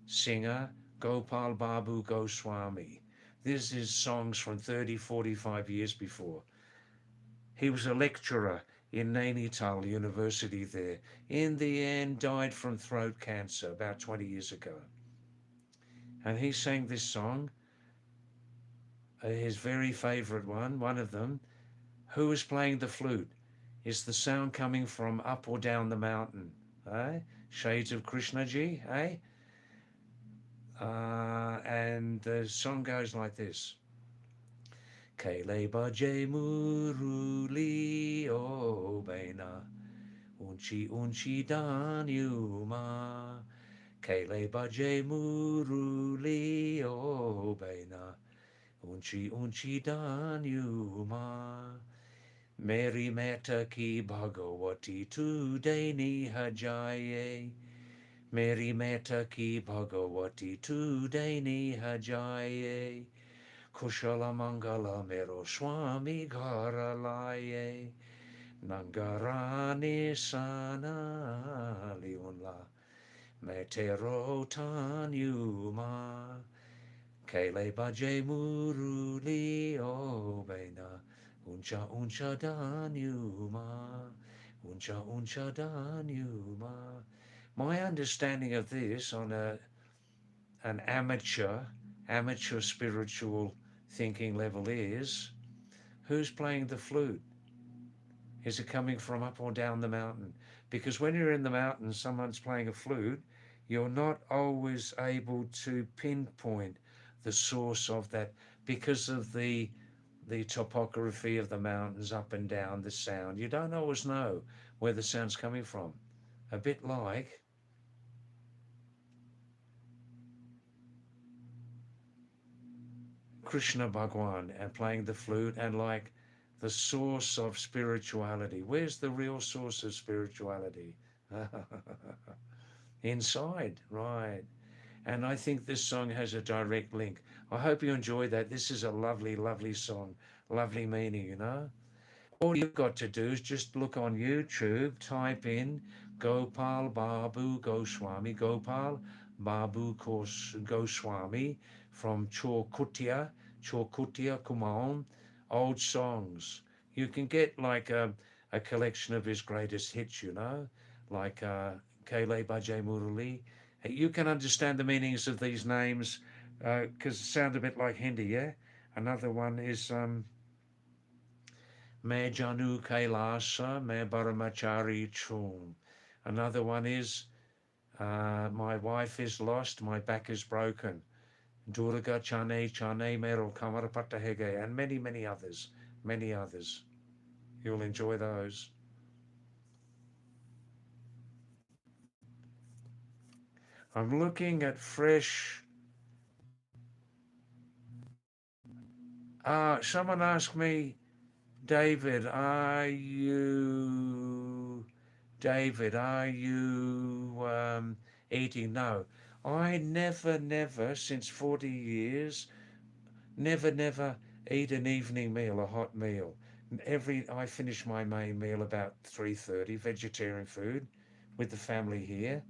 singer Gopal Babu Goswami. This is songs from 30, 45 years before. He was a lecturer in Nainital University there. In the end, died from throat cancer about 20 years ago. And he sang this song, his very favourite one of them. Who is playing the flute? Is the sound coming from up or down the mountain? Eh? Shades of Krishnaji, eh? And the song goes like this. Kele baje muruli o bena, unchi dan yuma. Kele baje muruli o bena, unchi dan yuma. Meri meta ki bhagavati tu deni hajaye. Meri meta ki bhagavati tu deni hajaye. Kushala mangala mero swami garalaye. Nangarani sana liunla. Metero tanyuma. Kele baje muruli obena. Uncha danyuma. Uncha danyuma. My understanding of this on an amateur spiritual thinking level is, who's playing the flute? Is it coming from up or down the mountain? Because when you're in the mountains, someone's playing a flute, you're not always able to pinpoint the source of that because of the topography of the mountains up and down, the sound. You don't always know where the sound's coming from. A bit like Krishna Bhagwan and playing the flute, and like the source of spirituality. Where's the real source of spirituality? Inside, right. And I think this song has a direct link. I hope you enjoy that. This is a lovely, lovely song, lovely meaning, you know. All you've got to do is just look on YouTube, type in Gopal Babu Goswami, Gopal Babu Goswami from Chorkutia, Kumaon, old songs. You can get like a collection of his greatest hits, you know, like Kele Bajay Murali. You can understand the meanings of these names because it sound a bit like Hindi, yeah? Another one is Me Janu Kailasa, Me Baramachari Chum. Another one is my wife is lost, my back is broken. Durga Chane Mero Kamarapata Hege, and many, many others, many others. You'll enjoy those. I'm looking at fresh. Someone asked me, David, are you eating? No, I never, since 40 years, never eat an evening meal, a hot meal. I finish my main meal about 3:30, vegetarian food with the family here.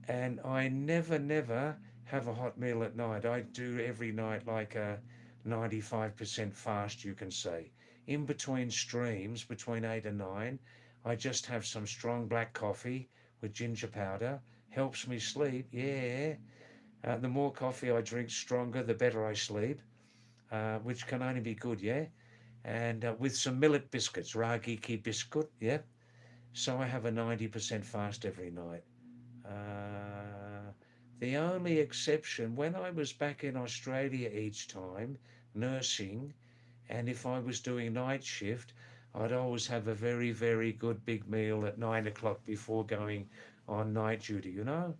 And I never have a hot meal at night. I do every night like a 95% fast, you can say. In between streams, between 8 and 9, I just have some strong black coffee with ginger powder. Helps me sleep, yeah. The more coffee I drink, stronger, the better I sleep, which can only be good, yeah. And with some millet biscuits, ragi ki biscuit, yeah. So I have a 90% fast every night. The only exception, when I was back in Australia each time, nursing, and if I was doing night shift, I'd always have a very, very good big meal at 9 o'clock before going on night duty, you know?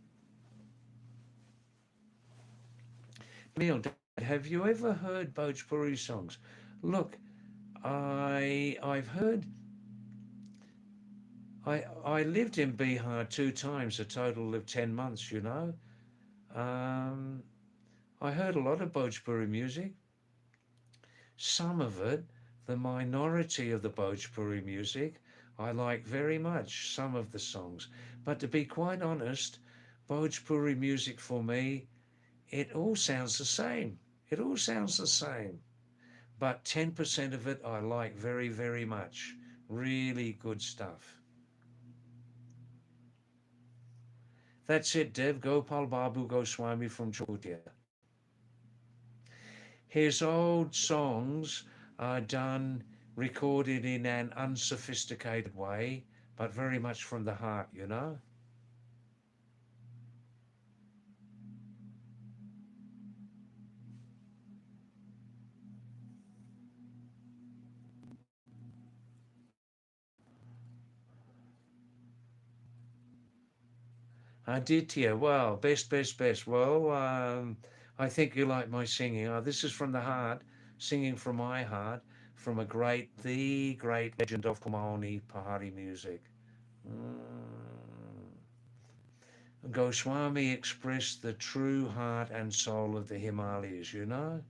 Neil, have you ever heard Bhojpuri songs? Look, I've heard. I lived in Bihar 2 times, a total of 10 months, you know. I heard a lot of Bhojpuri music. Some of it, The minority of the Bhojpuri music I like very much, some of the songs. But to be quite honest, Bhojpuri music for me, it all sounds the same. It all sounds the same. But 10% of it I like very, very much. Really good stuff. That's it, Dev. Gopal Babu Goswami from Georgia. His old songs are done, recorded in an unsophisticated way, but very much from the heart, you know? Aditya, well, best. Well, I think you like my singing. This is from the heart, singing from my heart, from the great legend of Kumaon Pahari music. Mm. Goswami expressed the true heart and soul of the Himalayas, you know?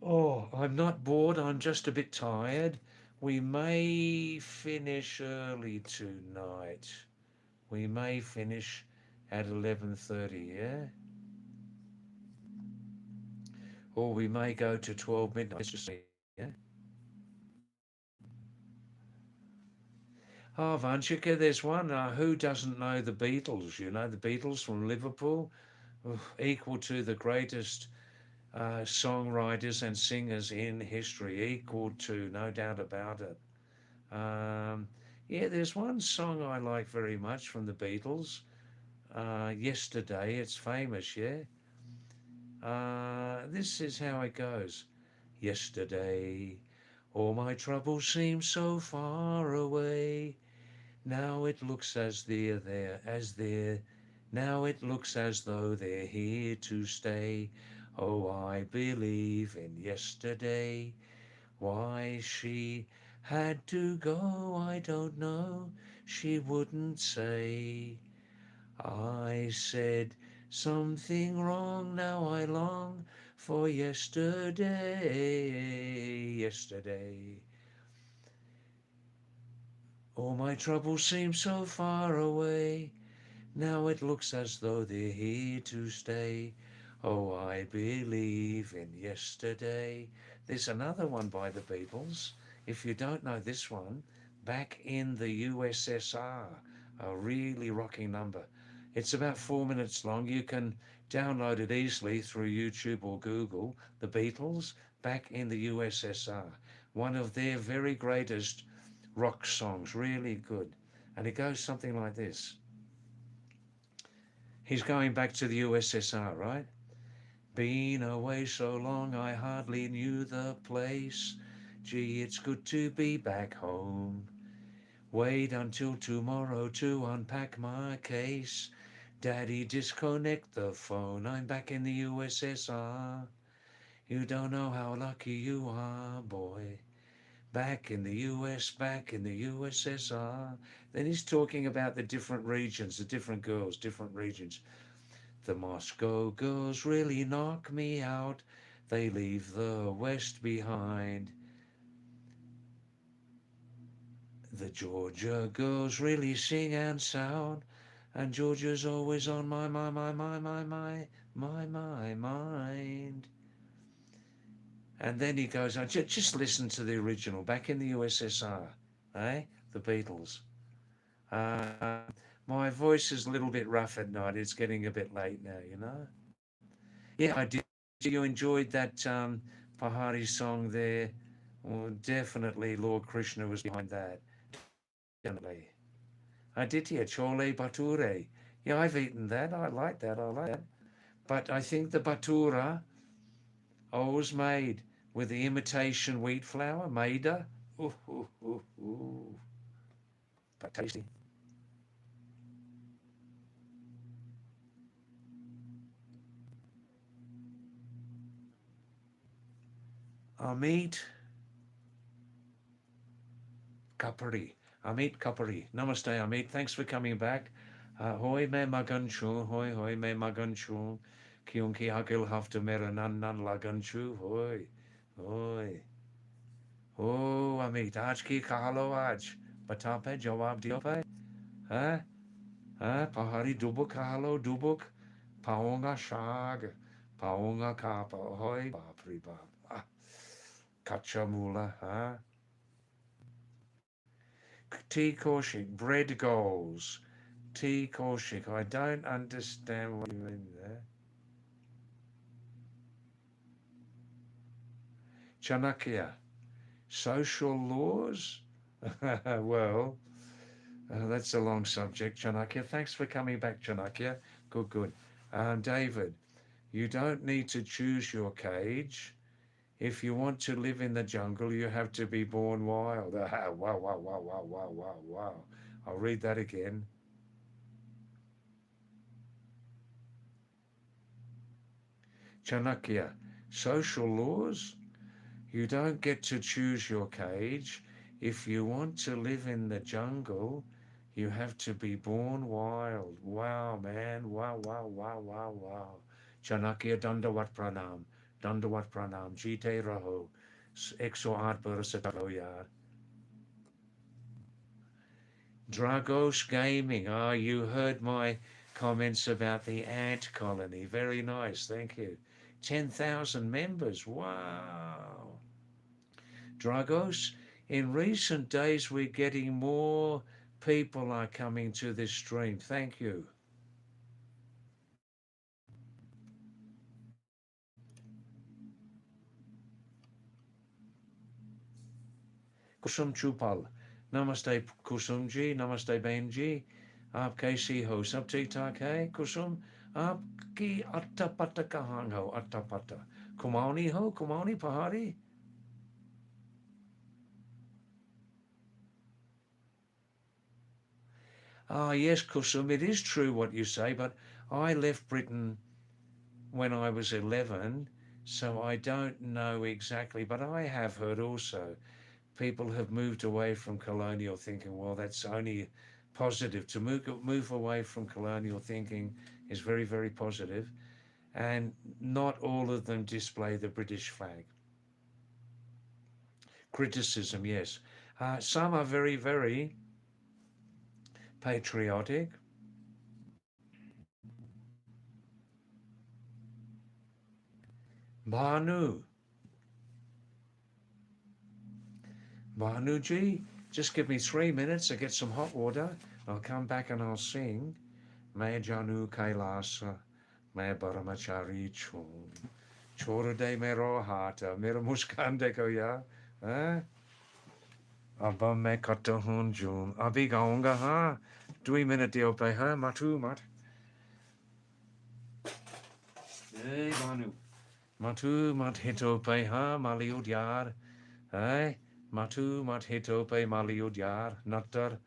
Oh, I'm not bored, I'm just a bit tired. We may finish early tonight. We may finish at 11:30, yeah? Or we may go to 12 midnight. Let's just see, yeah? Oh, Vanchika, there's one. Who doesn't know the Beatles? You know, the Beatles from Liverpool, equal to the greatest songwriters and singers in history, equal to, no doubt about it. Um, yeah, there's one song I like very much from the Beatles. Yesterday, it's famous, yeah. This is how it goes. Yesterday, all my troubles seem so far away. Now it looks as they're there, as they're. Now it looks as though they're here to stay. Oh, I believe in yesterday. Why she had to go, I don't know. She wouldn't say. I said something wrong, now I long for yesterday, yesterday. All my troubles seem so far away. Now it looks as though they're here to stay. Oh, I believe in yesterday. There's another one by the Beatles. If you don't know this one, back in the USSR, a really rocking number. It's about 4 minutes long. You can download it easily through YouTube or Google. The Beatles, back in the USSR. One of their very greatest rock songs, really good. And it goes something like this. He's going back to the USSR, right? Been away so long I hardly knew the place. Gee, it's good to be back home. Wait until tomorrow to unpack my case. Daddy, disconnect the phone. I'm back in the USSR. You don't know how lucky you are, boy. Back in the US, back in the USSR. Then he's talking about the different regions, the different girls, different regions. The Moscow girls really knock me out. They leave the West behind. The Georgia girls really sing and sound. And Georgia's always on my mind. And then he goes on, just listen to the original, back in the USSR, eh? The Beatles. Uh, my voice is a little bit rough at night. It's getting a bit late now, you know? Yeah, I did. You enjoyed that Pahari song there? Well, definitely Lord Krishna was behind that. Definitely. Aditya Chole Bhature. Yeah, I've eaten that. I like that. I like that. But I think the Bhatura always made with the imitation wheat flour, maida. Ooh, ooh, ooh, ooh. But tasty. Amit Kapari. Amit Kapari. Namaste, Amit. Thanks for coming back. Hoi me maganchu, hoi me maganchu. Kyunki agil hafta mera nan laganchu, hoi. Oh, Amit, aaj ki kahalo aaj. Bata pe, jawab diyo pe. Huh? Pahari dubuk kahalo, dubuk. Paonga shag. Paonga kapa, hoi. Bapri bap. Kachamula, T. Kaushik, bread goals. T. Kaushik, I don't understand what you mean there. Chanakya, social laws? Well, that's a long subject, Chanakya. Thanks for coming back, Chanakya. Good. David, you don't need to choose your cage. If you want to live in the jungle, you have to be born wild. Wow. I'll read that again. Chanakya, social laws? You don't get to choose your cage. If you want to live in the jungle, you have to be born wild. Wow, man. Wow. Chanakya Dandawat Pranam. Dandawat Pranam. Jite Raho. 108 बरस चलो यार. Dragos Gaming. You heard my comments about the ant colony. Very nice. Thank you. 10,000 members. Wow. Dragos, in recent days, we're getting more people are coming to this stream. Thank you. Kusum Chupal. Namaste Kusumji. Namaste Benji. आप कैसी हो सब ठीक ठाक है कुसुम आपकी अट्टा पट्टा कहाँ हो अट्टा पट्टा कुमाऊनी हो कुमाऊनी पहाड़ी yes Kusum, it is true what you say, but I left Britain when I was 11, so I don't know exactly, but I have heard also people have moved away from colonial thinking. Well, that's only positive. To move away from colonial thinking is very, very positive. And not all of them display the British flag. Criticism, yes. Some are very, very patriotic. Bhanuji, just give me 3 minutes. I'll get some hot water. I'll come back and I'll sing. May Janu Kailasa, May Baramachari Chum. Chora de mero hata, mero muskan deko ya. Abba me kata hunjum. Abi gaunga ha. 2 minute dio pe ha, matu mat. Hey Banu. Matu mat hito pe ha, maliud yar. Hey. Matu mat hito pe maliud yar. Natar.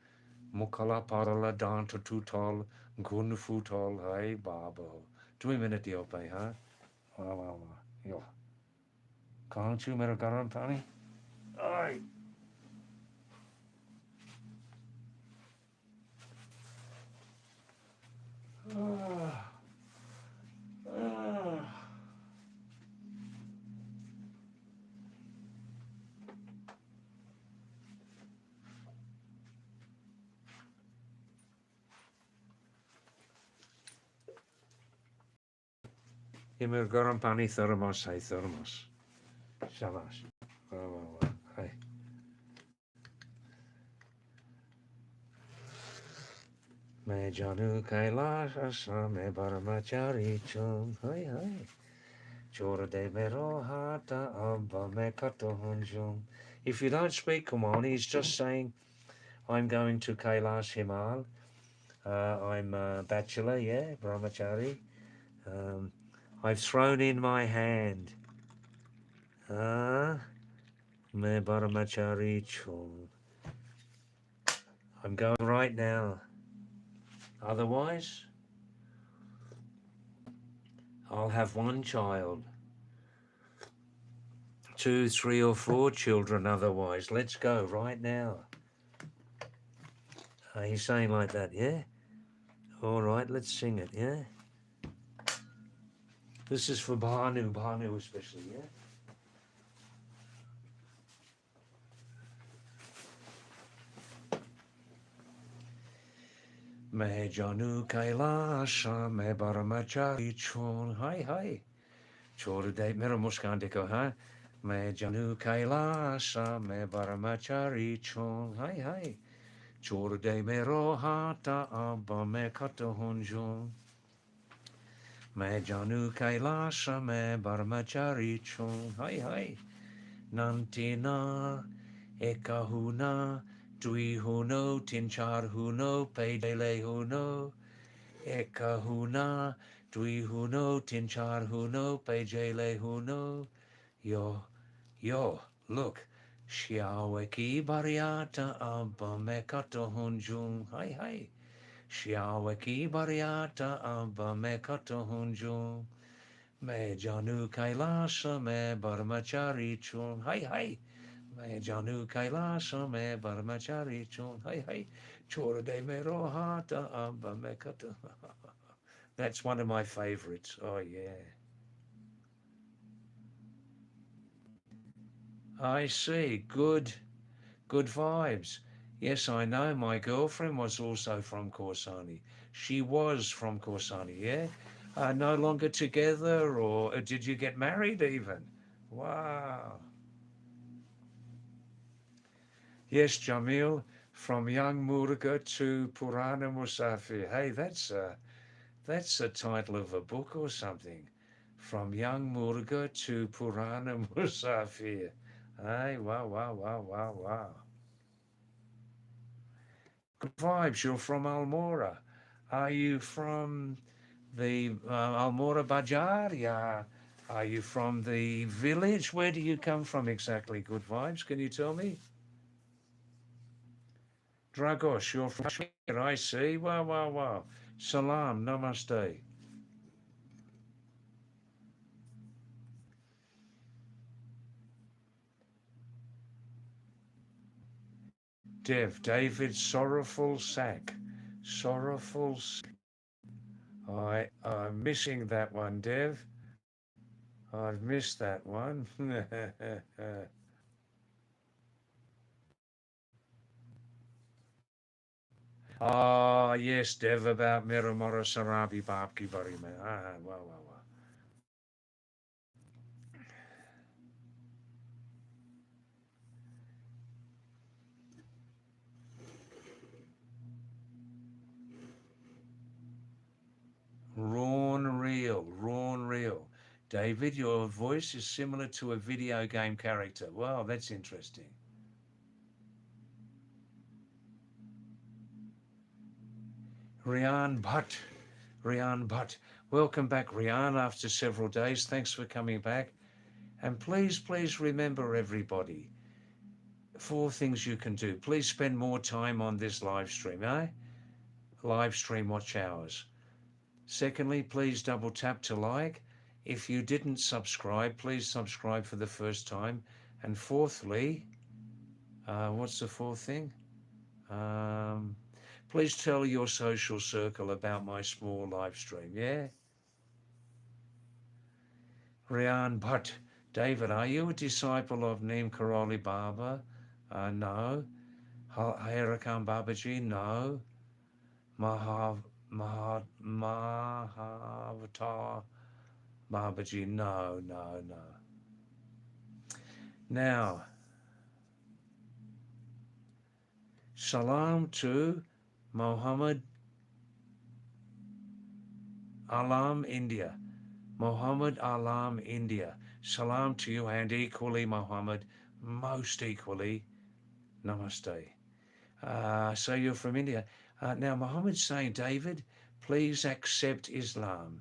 Mukala parala danta tutol. Gun futol. Hey babo. 2 minute dio pe ha. Wow. Yo. Can't you mera garam pani? Ay. Himir garam pani thermos, hey thermos. Shabash. Wow. Hey. Me janu kailash asa me baramachari chum. Hey. Chora de mero hata abba me kato hunjum. If you don't speak Kumaon, he's just saying, I'm going to Kailash Himal. I'm a bachelor, yeah, brahmachari. I've thrown in my hand. Me baramachari chum. I'm going right now. Otherwise, I'll have one child. 2, 3 or 4 children otherwise. Let's go right now. He's saying like that, yeah? All right, let's sing it, yeah? This is for Bhanu especially, yeah? Me janu kailasha me baramachari chon. Hi. Chora de mera muskan deko, ha? Me janu kailasha me baramachari chon. Hi. Chora de mero hata abba me kata honjon. Me janu kailasha me baramachari chon. Hi. Nantina ekahuna dui huno tinchar huno pedele huno ekahuna dui huno tinchar huno pejele huno yo look Shiaweki bariata abba mekato hunjung hi Shiaweki bariata abba mekato hunjung me janu kailasha me barmachari chun hi me janu kailasha me barmachari chun hi chora de mero hata abba mekata. That's one of my favorites. Oh yeah. I see. Good vibes. Yes, I know. My girlfriend was also from Corsani. She was from Corsani, yeah? No longer together, or did you get married even? Wow. Yes, Jamil, from young Muruga to Purana Musafir. Hey, that's a title of a book or something. From young Muruga to Purana Musafir. Hey, wow. Good vibes. You're from Almora. Are you from the Almora Bajar? Yeah. Are you from the village? Where do you come from exactly? Good vibes. Can you tell me? Dragos, you're from here, I see. Wow. Salam, namaste. David, sorrowful sack. Sorrowful. I'm missing that one, Dev. I've missed that one. Ah, yes, Dev, about Miramora Sarabi Babki Barime. Wow. Rawn real. David, your voice is similar to a video game character. Wow, that's interesting. Rian Bhatt. Rian Bhatt. Welcome back, Rian, after several days. Thanks for coming back. And please remember, everybody, 4 things you can do. Please spend more time on this live stream, eh? Live stream watch hours. Secondly, please double tap to like. If you didn't subscribe, please subscribe for the first time. And fourthly, what's the fourth thing? Um, please tell your social circle about my small live stream, yeah? Rian Bhatt. David, are you a disciple of Neem Karoli Baba? No. Harakam Babaji? No. Mahavatar Babaji? No. Now, salam to Muhammad Alam India. Muhammad Alam India. Salam to you, and equally, Muhammad, most equally, namaste. So you're from India. Now, Muhammad's saying, David, please accept Islam.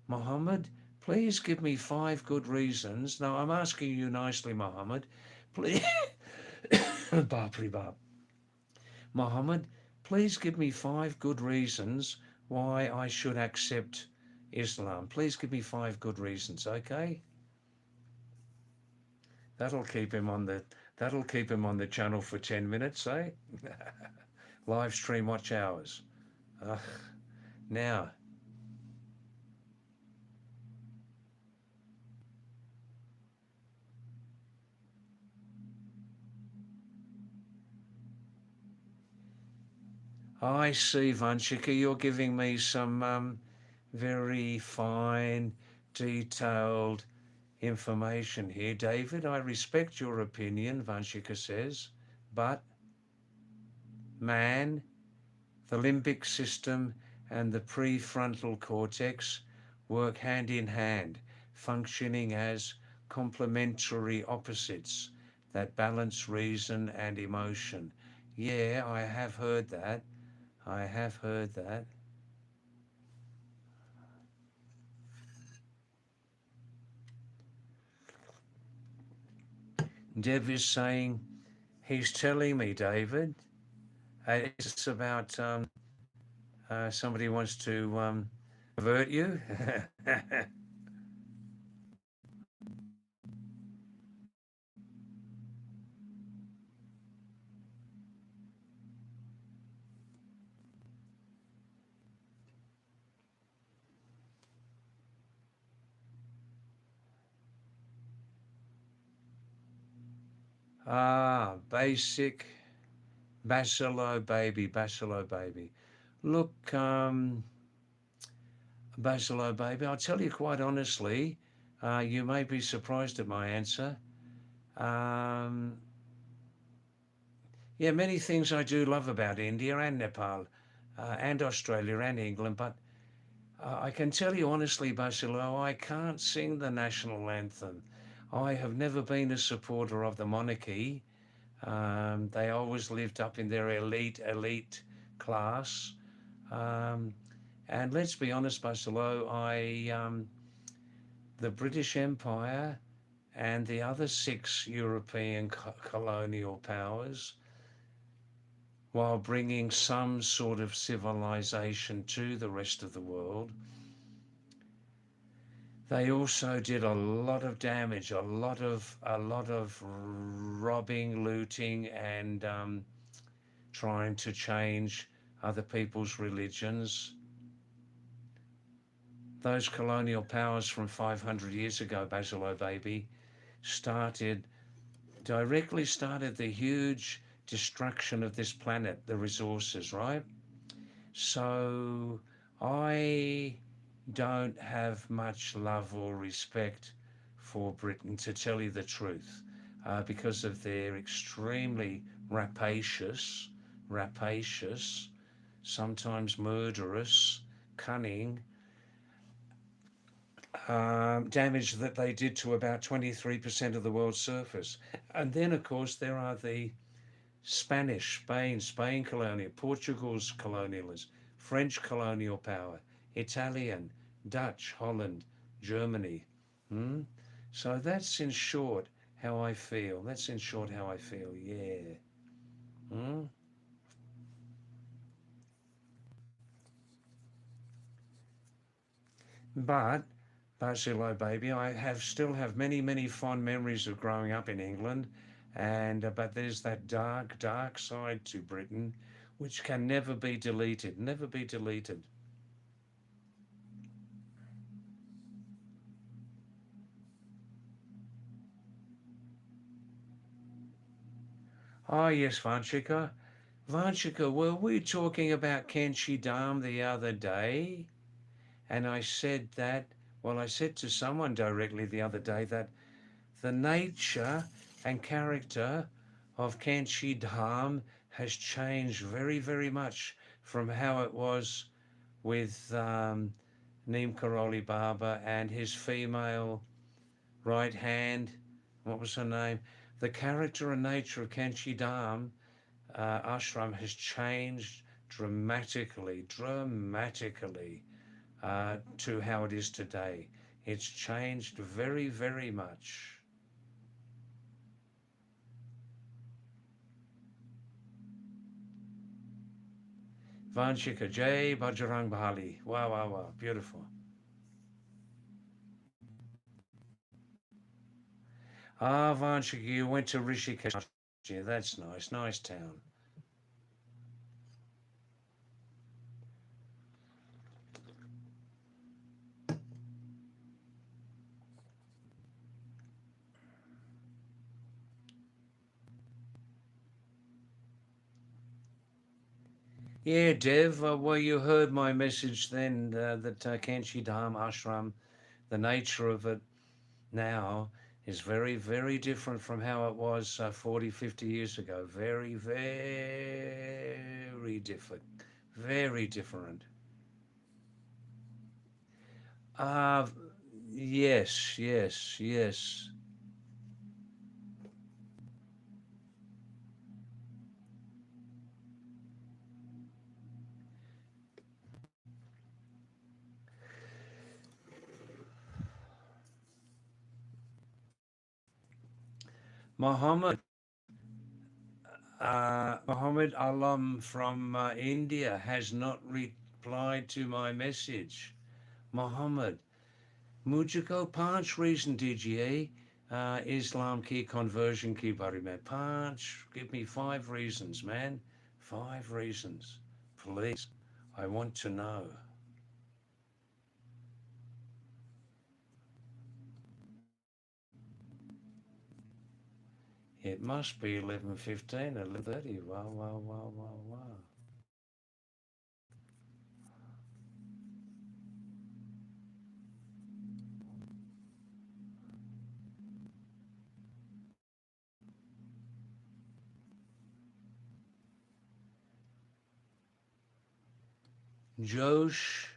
Muhammad, please give me 5 good reasons. Now, I'm asking you nicely, Muhammad. Please, Bapri Bab. Muhammad, please give me 5 good reasons why I should accept Islam. Please give me 5 good reasons, okay? That'll keep him on the channel for 10 minutes, eh? live stream watch hours. Now, I see, Vanchika, you're giving me some very fine, detailed information here. David, I respect your opinion, Vanchika says, but man, the limbic system and the prefrontal cortex work hand in hand, functioning as complementary opposites that balance reason and emotion. Yeah, I have heard that. I have heard that. Dev is saying, he's telling me, David, it's about somebody wants to convert you. Basic Bacilo baby, Bacilo baby. Look, Bacilo baby, I'll tell you quite honestly, you may be surprised at my answer. Um, yeah, many things I do love about India and Nepal and Australia and England, but I can tell you honestly, Bacilo, I can't sing the national anthem. I have never been a supporter of the monarchy. They always lived up in their elite class. Um, and let's be honest, Barcelo, the British Empire and the other six European colonial powers, while bringing some sort of civilization to the rest of the world, they also did a lot of damage, a lot of robbing, looting, and trying to change other people's religions. Those colonial powers from 500 years ago, Basilo baby, directly started the huge destruction of this planet, the resources, right? So I don't have much love or respect for Britain, to tell you the truth, because of their extremely rapacious, sometimes murderous, cunning damage that they did to about 23% of the world's surface. And then, of course, there are the Spain colonial, Portugal's colonialism, French colonial power, Italian, Dutch, Holland, Germany. Hmm? So that's in short how I feel. That's in short how I feel, yeah. Hmm? But, Barsilo baby, still have many fond memories of growing up in England, and but there's that dark side to Britain, which can never be deleted, never be deleted. Oh yes, Vanchika. Vanchika, were we talking about Kenchi Dam the other day? And I said that, well, I said to someone directly the other day that the nature and character of Kanchi Dham has changed very much from how it was with Neem Karoli Baba and his female right hand. What was her name? The character and nature of Kanchi Dham ashram has changed dramatically to how it is today. It's changed very much. Vanchika Jai Bajrang Bali. Wow. Beautiful. Vanchika, you went to Rishikesh. Yeah, that's nice. Nice town. Yeah, Dev, well, you heard my message then that Kanchi Dham Ashram, the nature of it now is very, very different from how it was 40, 50 years ago. Very, very different. Very different. Uh, yes, yes, yes. Muhammad, Muhammad Alam from India has not replied to my message. Muhammad, मुझको 5 reason दीजिए Islam की conversion की बारे में. 5, give me 5 reasons, man. 5 reasons, please. I want to know. It must be 11:15, 11:30. Wow, wow, wow, wow, wow. Josh,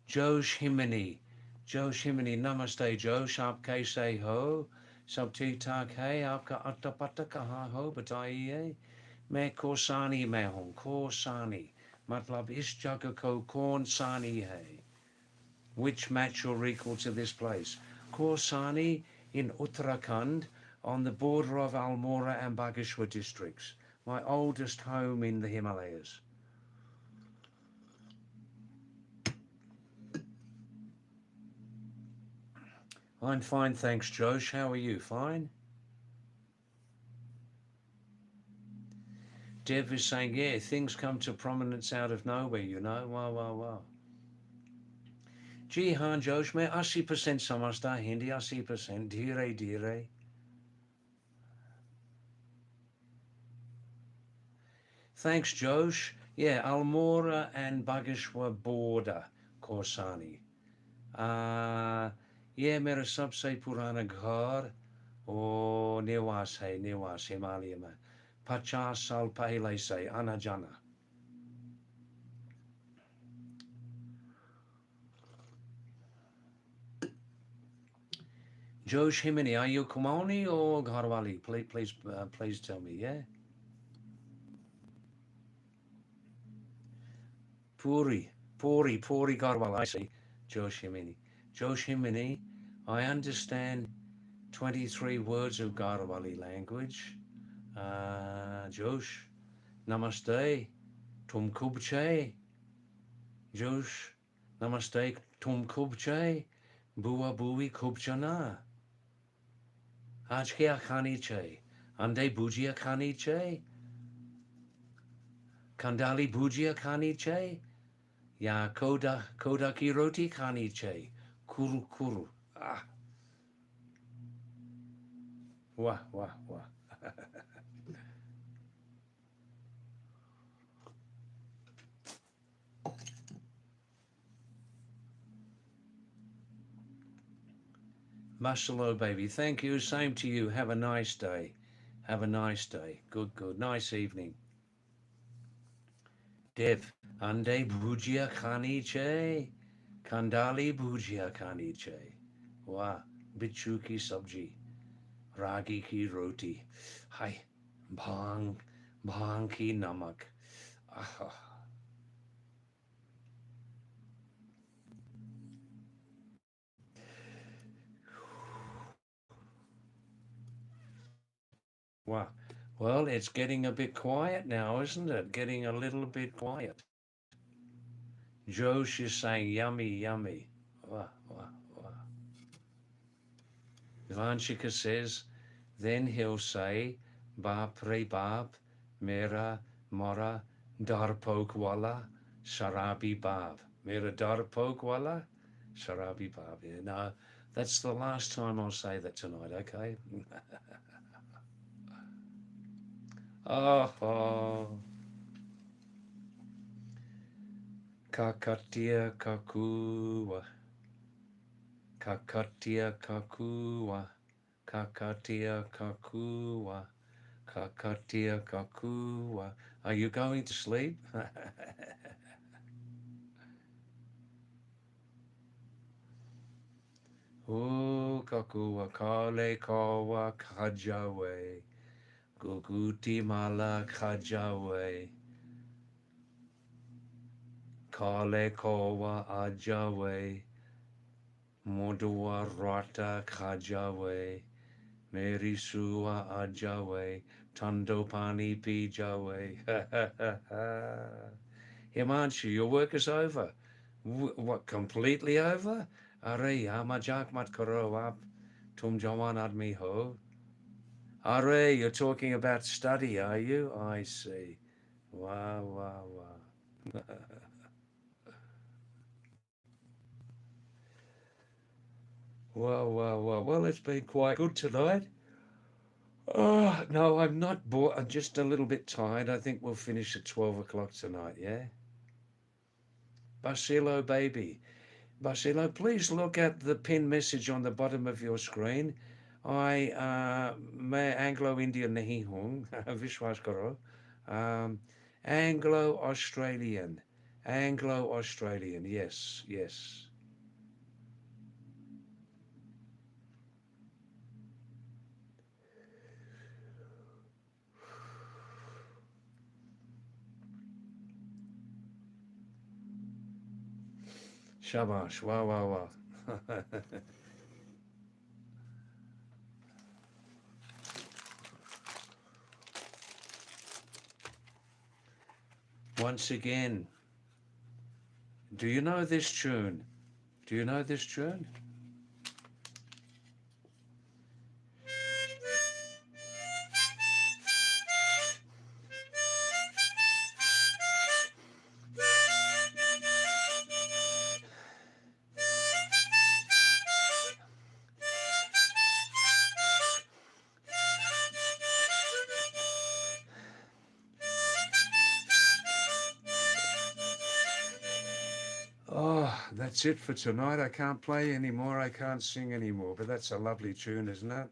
Josh Himini. Josh Himini, namaste Josh, आप कैसे हो? सब ठीक ठाक है? आपका अट्टा पट्टा कहाँ हो बताइए? मैं कोसानी में हूँ, कोसानी. मतलब इस जगह को कौन सानी है? Which match or equal to this place? Korsani in Uttarakhand on the border of Almora and Bageshwar districts. My oldest home in the Himalayas. I'm fine, thanks, Josh. How are you? Fine? Dev is saying, yeah, things come to prominence out of nowhere, you know. Wow, wow, wow. जी हाँ जोश मैं 80% समझता हिंदी 80% धीरे धीरे. Thanks, Josh. Yeah, Almora and Bageshwar border, Korsani. ये मेरा सबसे पुराना घर और निवास है निवास हिमालय में 50 साल पहले से आना जाना. Josh Himini, are you Kumaoni or Garwali? Please tell me, yeah? Puri Garwali, I see. Josh Himini. Josh Himini, I understand 23 words of Garwali language. Josh, Namaste, Tum Kubche, Josh, Namaste, Tum Kubche, Bua Bui Kubchana, Ajkia Khaniche, Ande Bujia Khaniche, Kandali Bujia Khaniche, Ya Koda Kiroti Khaniche, Kuru Kuru. Ah, wah, wah, wah. Masalo, baby. Thank you. Same to you. Have a nice day. Have a nice day. Good, good. Nice evening. Dev, Ande Bujia Khaniche. Kandali bhujia khani chai. Wah, bichu ki sabji, ragi ki roti. Hai, bhang, bhang ki namak. Ah, wow. Well, it's getting a bit quiet now, isn't it? Getting a little bit quiet. Josh is saying yummy, yummy. Wah, wah, wah. Vanchika says, then he'll say, Baap re baap, mera mora darpok wala, sharabi baab. Mera darpok wala, sharabi baab. Yeah, no, that's the last time I'll say that tonight, okay? Oh, oh. Kakatia kakua. Kakatia kakua. Kakatia kakua. Kakatia kakua. Are you going to sleep? O kakua kale kawa kajawe. Guguti mala kajawe. Kale kawa ajawe. Modua rata kajawe. Merisua ajawe. Tandopani pijawe. Himanshu, your work is over. What, completely over? Are amajak mat karo ap tum jawan admi ho. Are, you're talking about study, are you? I see. Wow, wow, wow. Wow, wow, wow. Well, it's been quite good tonight. Oh, no, I'm not bored. I'm just a little bit tired. I think we'll finish at 12 o'clock tonight, yeah? Basilo, baby. Basilo, please look at the pinned message on the bottom of your screen. मैं Anglo Indian नहीं हूँ विश्वास करो Anglo Australian yes, yes. Shabash, wow, wow, wow. Once again, do you know this tune? Do you know this tune? Oh, that's it for tonight. I can't play anymore. I can't sing anymore. But that's a lovely tune, isn't it?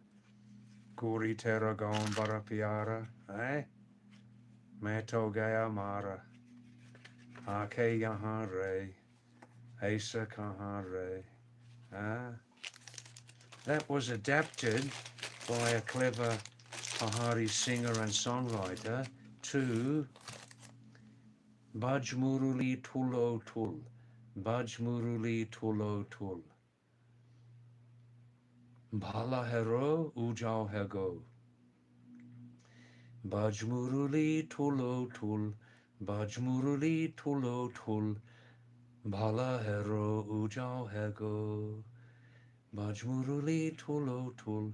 Guri Tera Gaon Barapiara, eh? Mato Gaya Mara, Ake Yahan Re, Asa Kahan Re. Ah, that was adapted by a clever Pahari singer and songwriter to Bajmuruli Tulo Tul. Bajmuruli Tulo Tul. Bhala Hero Ujao Hego. Bajmuruli Tulo Tul. Bajmuruli Tulo Tul. Bhala Hero Ujao Hego. Bajmuruli Tulo Tul.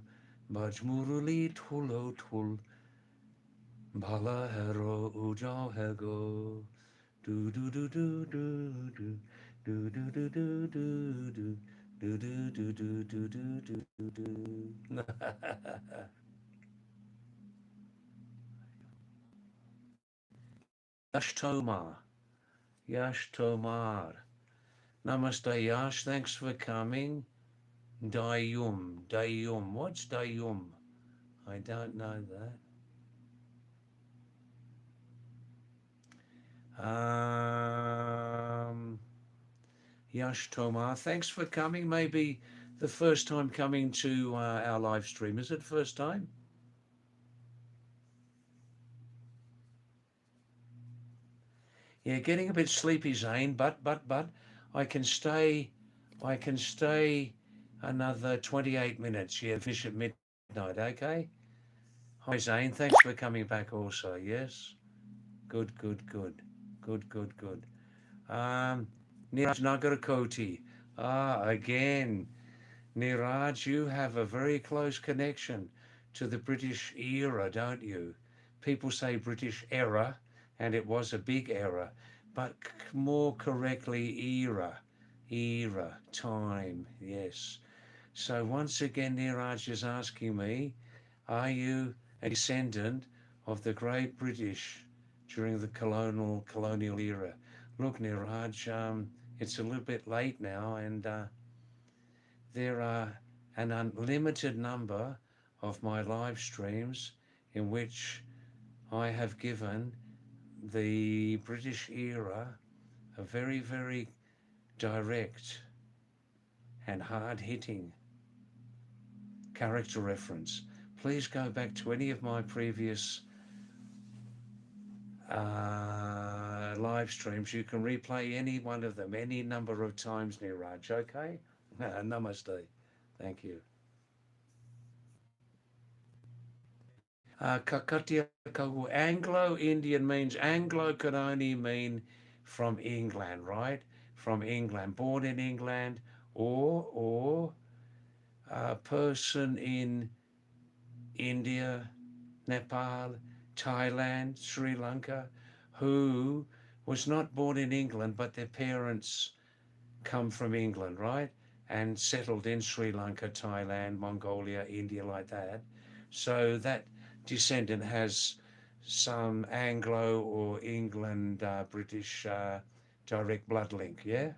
Bajmuruli Tulo Tul. Bhala Hero Ujao Hego. Do do do do do do. Do do do do do do. Do do do do do do do do. Yash Tomar. Yash Tomar. Namaste Yash, thanks for coming. Dayum. Dayum. What's Dayum? I don't know that. Yash Tomar, thanks for coming. Maybe the first time coming to our live stream. Is it first time? Yeah, getting a bit sleepy, Zane, but I can stay another 28 minutes. Yeah, finish at midnight, okay? Hi Zane, thanks for coming back also, yes? Good, good, good. Good, good, good. Niraj Nagarakoti. Again. Niraj, you have a very close connection to the British era, don't you? People say British era, and it was a big era, but more correctly, era, time, yes. So once again, Niraj is asking me, are you a descendant of the great British during the colonial era? Look, Niraj, it's a little bit late now, and there are an unlimited number of my live streams in which I have given the British era a very, very direct and hard hitting character reference. Please go back to any of my previous live streams. You can replay any one of them any number of times, Niraj, okay? Namaste. Thank you. Kakatia Kagu. Anglo-Indian means Anglo could only mean from England, right? From England, born in England, or a person in India, Nepal, Thailand, Sri Lanka, who was not born in England, but their parents come from England, right? And settled in Sri Lanka, Thailand, Mongolia, India, like that. So that descendant has some Anglo or England British direct blood link, yeah?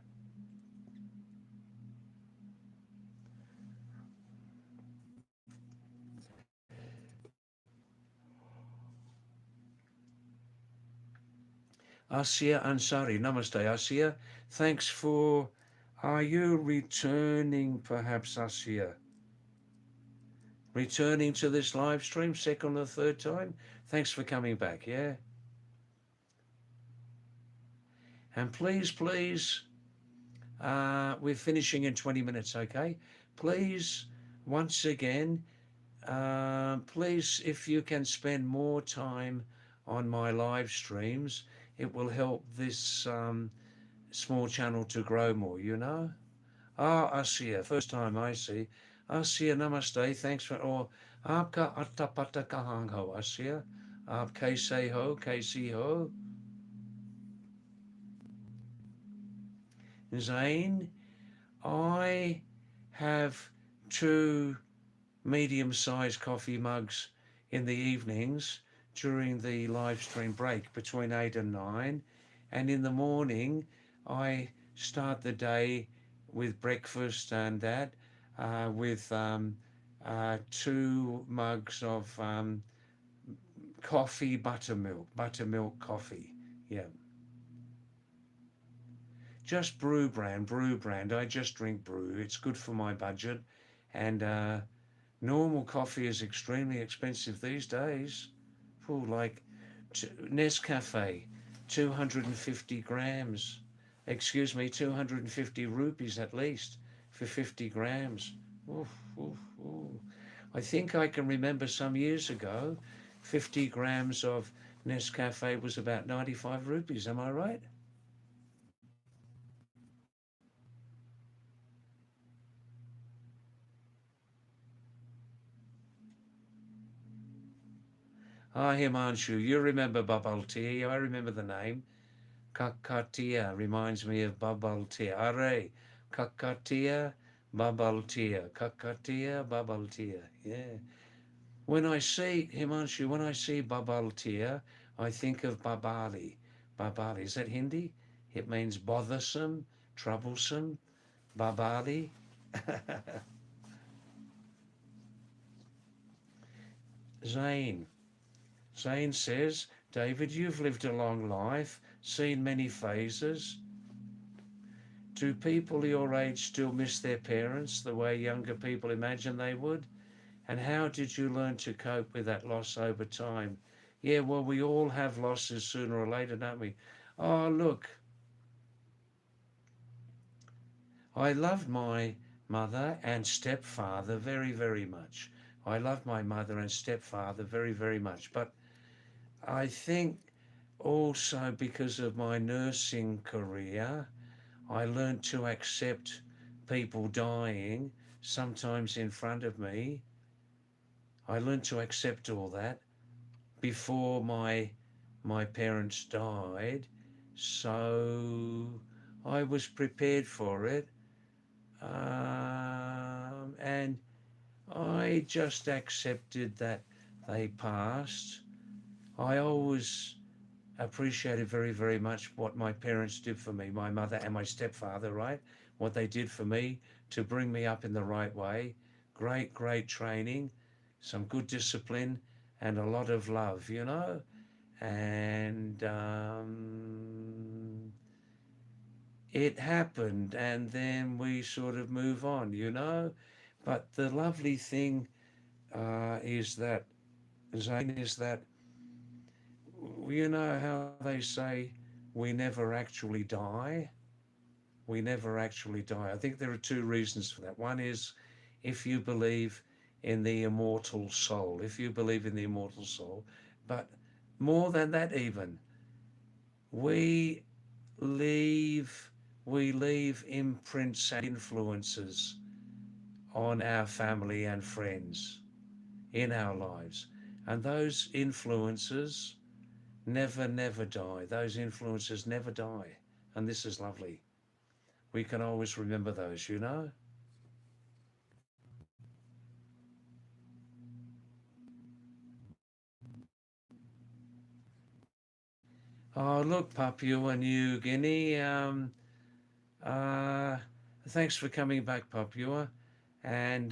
Asia Ansari, namaste, Asia. Thanks for. Are you returning, perhaps, Asia? Returning to this live stream, second or third time? Thanks for coming back, yeah? And please, please, we're finishing in 20 minutes, okay? Please, once again, please, if you can spend more time on my live streams, it will help this small channel to grow more, you know? Ah, Asia, first time I see. Asia, namaste, thanks for, or aapka attapata kahang ho, Asia. Aap kaise ho, kaisi ho? Zane, I have two medium-sized coffee mugs in the evenings during the live stream break between 8 and 9, and in the morning I start the day with breakfast and that with two mugs of coffee, buttermilk coffee. Yeah, just brew brand. I just drink brew. It's good for my budget, and normal coffee is extremely expensive these days. Oh, like Nescafe, 250 grams. Excuse me, 250 rupees at least for 50 grams. Oof, oof, oof. I think I can remember some years ago, 50 grams of Nescafe was about 95 rupees. Am I right? Ah, Himanshu, you remember bubble tea. I remember the name. Kakatia reminds me of bubble tea. Are, Kakatia, bubble tea. Kakatia, bubble tea. Yeah. When I see, Himanshu, when I see bubble tea, I think of Babali. Babali, is that Hindi? It means bothersome, troublesome. Babali. Zane. Zane says, David, you've lived a long life, seen many phases. Do people your age still miss their parents the way younger people imagine they would? And how did you learn to cope with that loss over time? Yeah, well, we all have losses sooner or later, don't we? Oh, look, I loved my mother and stepfather very, very much. I loved my mother and stepfather very, very much. But I think also because of my nursing career, I learned to accept people dying, sometimes in front of me. I learned to accept all that before my parents died, so I was prepared for it, and I just accepted that they passed. I always appreciated very, very much what my parents did for me, my mother and my stepfather, right? What they did for me to bring me up in the right way. Great, great training, some good discipline, and a lot of love, you know? And it happened, and then we sort of move on, you know? But the lovely thing is that, Zane, is that, you know how they say we never actually die? We never actually die. I think there are two reasons for that. One is if you believe in the immortal soul, if you believe in the immortal soul. But more than that, even, we leave we leave imprints and influences on our family and friends in our lives. And those influences never die. Those influences never die. And this is lovely. We can always remember those, you know? Oh, look, Papua New Guinea. Uh, Thanks for coming back, Papua. And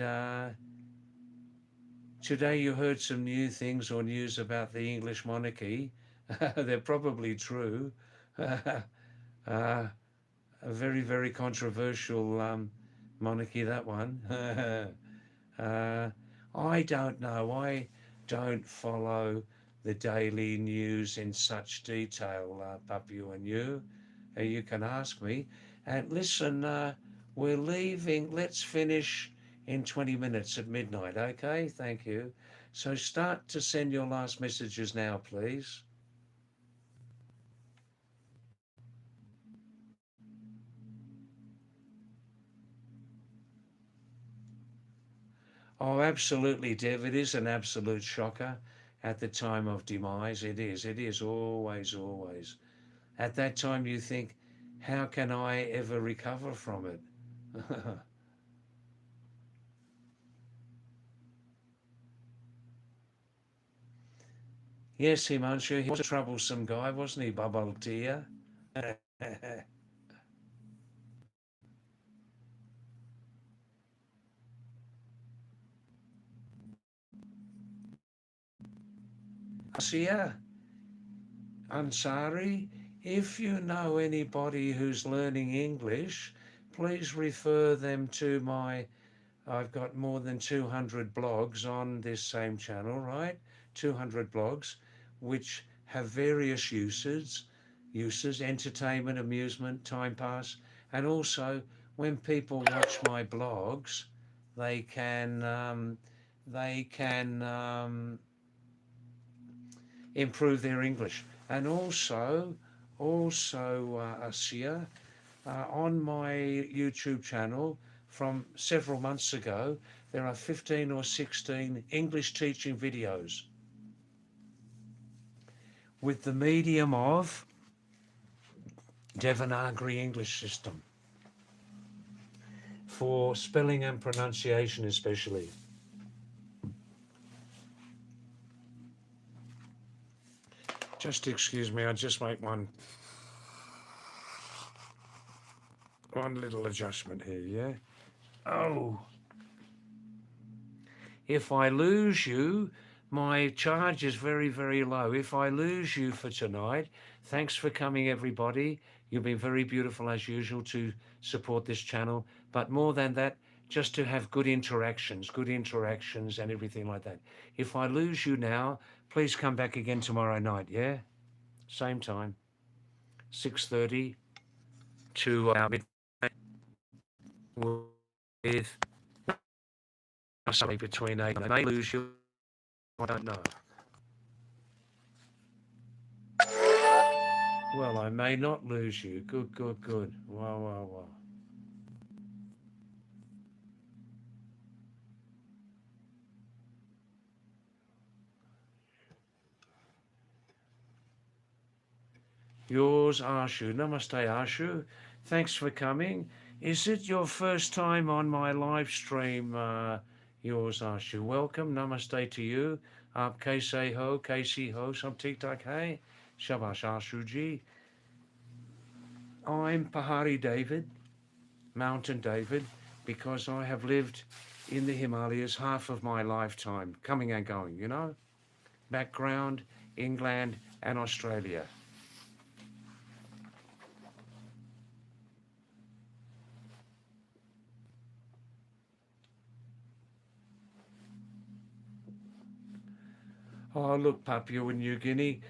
today you heard some new things or news about the English monarchy. They're probably true. A very, very controversial monarchy, that one. uh, I don't know. I don't follow the daily news in such detail, Papu and you. You can ask me. And listen, we're leaving. Let's finish in 20 minutes at midnight, okay? Thank you. So start to send your last messages now, please. Oh, absolutely, Dev. It is an absolute shocker at the time of demise. It is. It is always, always. At that time, you think, how can I ever recover from it? Yes, Himanshu, he was a troublesome guy, wasn't he, Bubble Tia? Asia Ansari, if you know anybody who's learning English, please refer them to my. I've got more than 200 blogs on this same channel, right? 200 blogs, which have various uses, entertainment, amusement, time pass, and also when people watch my blogs, they can they can improve their English, and also Asia, on my YouTube channel from several months ago, there are 15 or 16 English teaching videos with the medium of Devanagari English system for spelling and pronunciation especially. Just excuse me, I'll just make one little adjustment here, yeah? Oh, if I lose you, my charge is very, very low. If I lose you for tonight, thanks for coming, everybody. You've been very beautiful as usual to support this channel. But more than that, just to have good interactions and everything like that. If I lose you now, please come back again tomorrow night, yeah? Same time, 6:30 to midnight with something between 8 and I may lose you, I don't know. Well, I may not lose you. Good, good, good. Wow, wow, wow. Yours, Ashu. Namaste, Ashu. Thanks for coming. Is it your first time on my live stream, yours, Ashu? Welcome. Namaste to you. Aap kaise ho, kaisi ho, sab theek thak hai? Shabash Ashuji. I'm Pahari David, Mountain David, because I have lived in the Himalayas half of my lifetime, coming and going, you know? Background, England and Australia. Oh, look, Papua New Guinea.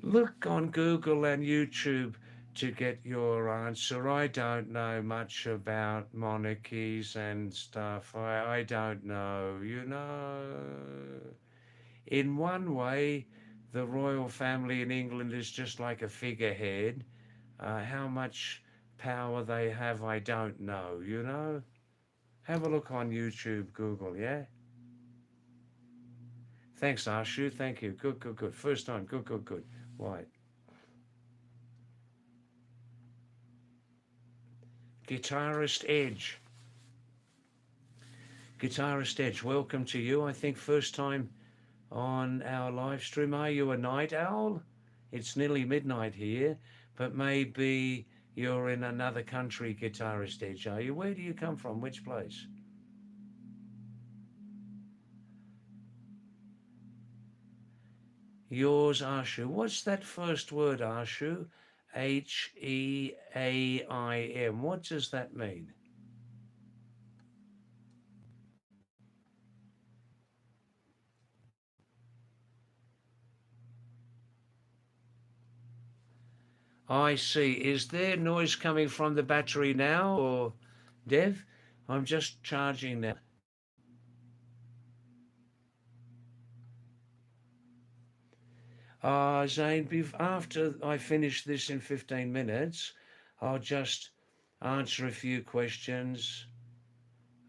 Look on Google and YouTube to get your answer. I don't know much about monarchies and stuff. I don't know, you know. In one way, the royal family in England is just like a figurehead. How much power they have, I don't know, you know. Have a look on YouTube, Google, yeah? Thanks, Ashu. Thank you. Good, good, good. First time. Good, good, good. Right. Guitarist Edge. Guitarist Edge, welcome to you. I think first time on our live stream. Are you a night owl? It's nearly midnight here, but maybe you're in another country, Guitarist Edge, are you? Where do you come from? Which place? Yours, Ashu. What's that first word, Ashu? Heaim. What does that mean? I see. Is there noise coming from the battery now, or Dev? I'm just charging now. Zane, after I finish this in 15 minutes, I'll just answer a few questions.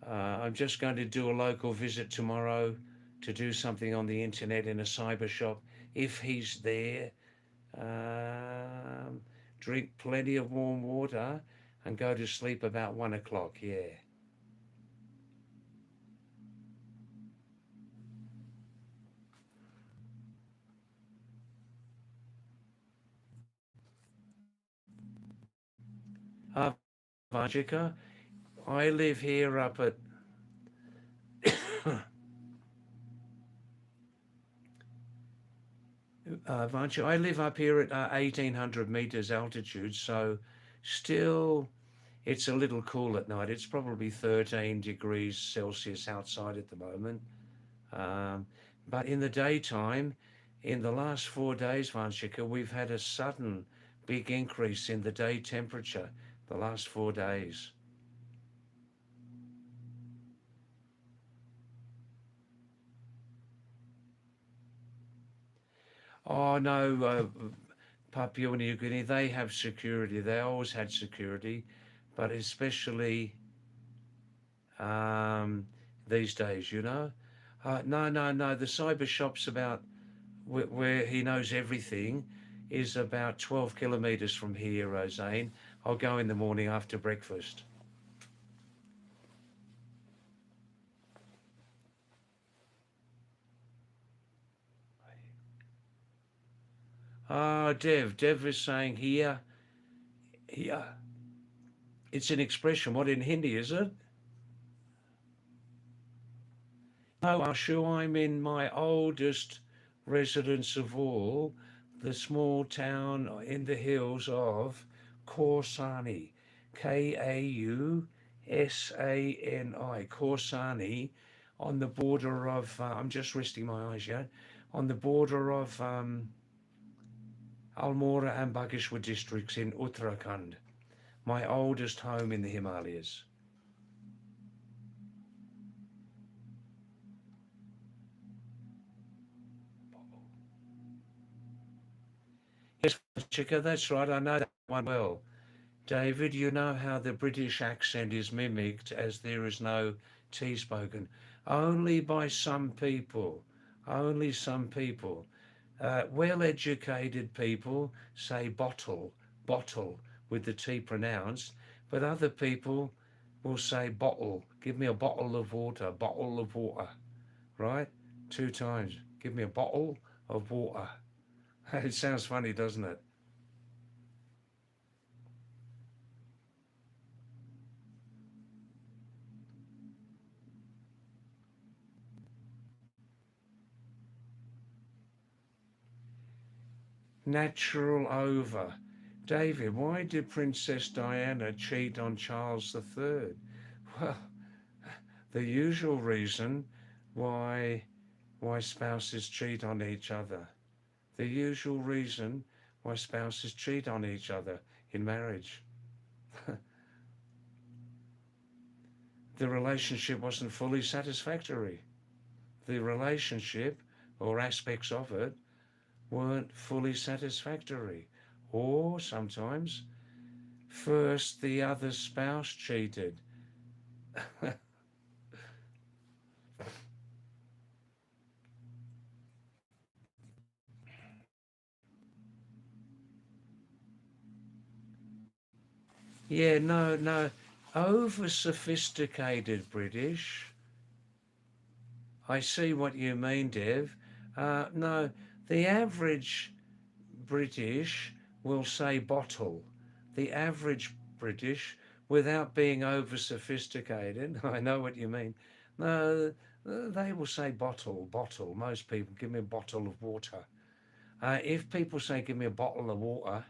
I'm just going to do a local visit tomorrow to do something on the internet in a cyber shop if he's there. Um, Drink plenty of warm water and go to sleep about 1 o'clock. Yeah. Uh, Vajika, I live here up at Vanchi, I live up here at 1800 meters altitude, so still it's a little cool at night. It's probably 13 degrees Celsius outside at the moment. Um, but in the daytime, in the last 4 days, Vanchika, we've had a sudden big increase in the day temperature the last 4 days. Oh no, Papua New Guinea, they have security. They always had security, but especially um, these days, you know. No, no, no. The cyber shop's about where he knows everything is about 12 kilometres from here, Zane. I'll go in the morning after breakfast. Dev is saying here, here. It's an expression. What in Hindi is it? No, Ashu, I'm in my oldest residence of all, the small town in the hills of Korsani, Kausani, Korsani, on the border of, I'm just resting my eyes, yeah, on the border of Almora and Bageshwar districts in Uttarakhand, my oldest home in the Himalayas. Yes, Chica, that's right, I know that one well. David, you know how the British accent is mimicked as there is no T spoken. Only by some people. Only some people. Well educated people say bottle, bottle with the T pronounced, but other people will say bottle. Give me a bottle of water, right? 2 times. Give me a bottle of water. It sounds funny, doesn't it? Natural over. David, why did Princess Diana cheat on Charles III? Well, the usual reason why spouses cheat on each other. The usual reason why spouses cheat on each other in marriage. The relationship wasn't fully satisfactory. The relationship or aspects of it weren't fully satisfactory. Or sometimes first the other spouse cheated. Yeah, no, no. Over sophisticated British. I see what you mean, Dev. No, the average British will say bottle. The average British, without being over sophisticated, I know what you mean. No, they will say bottle, bottle. Most people give me a bottle of water. If people say give me a bottle of water,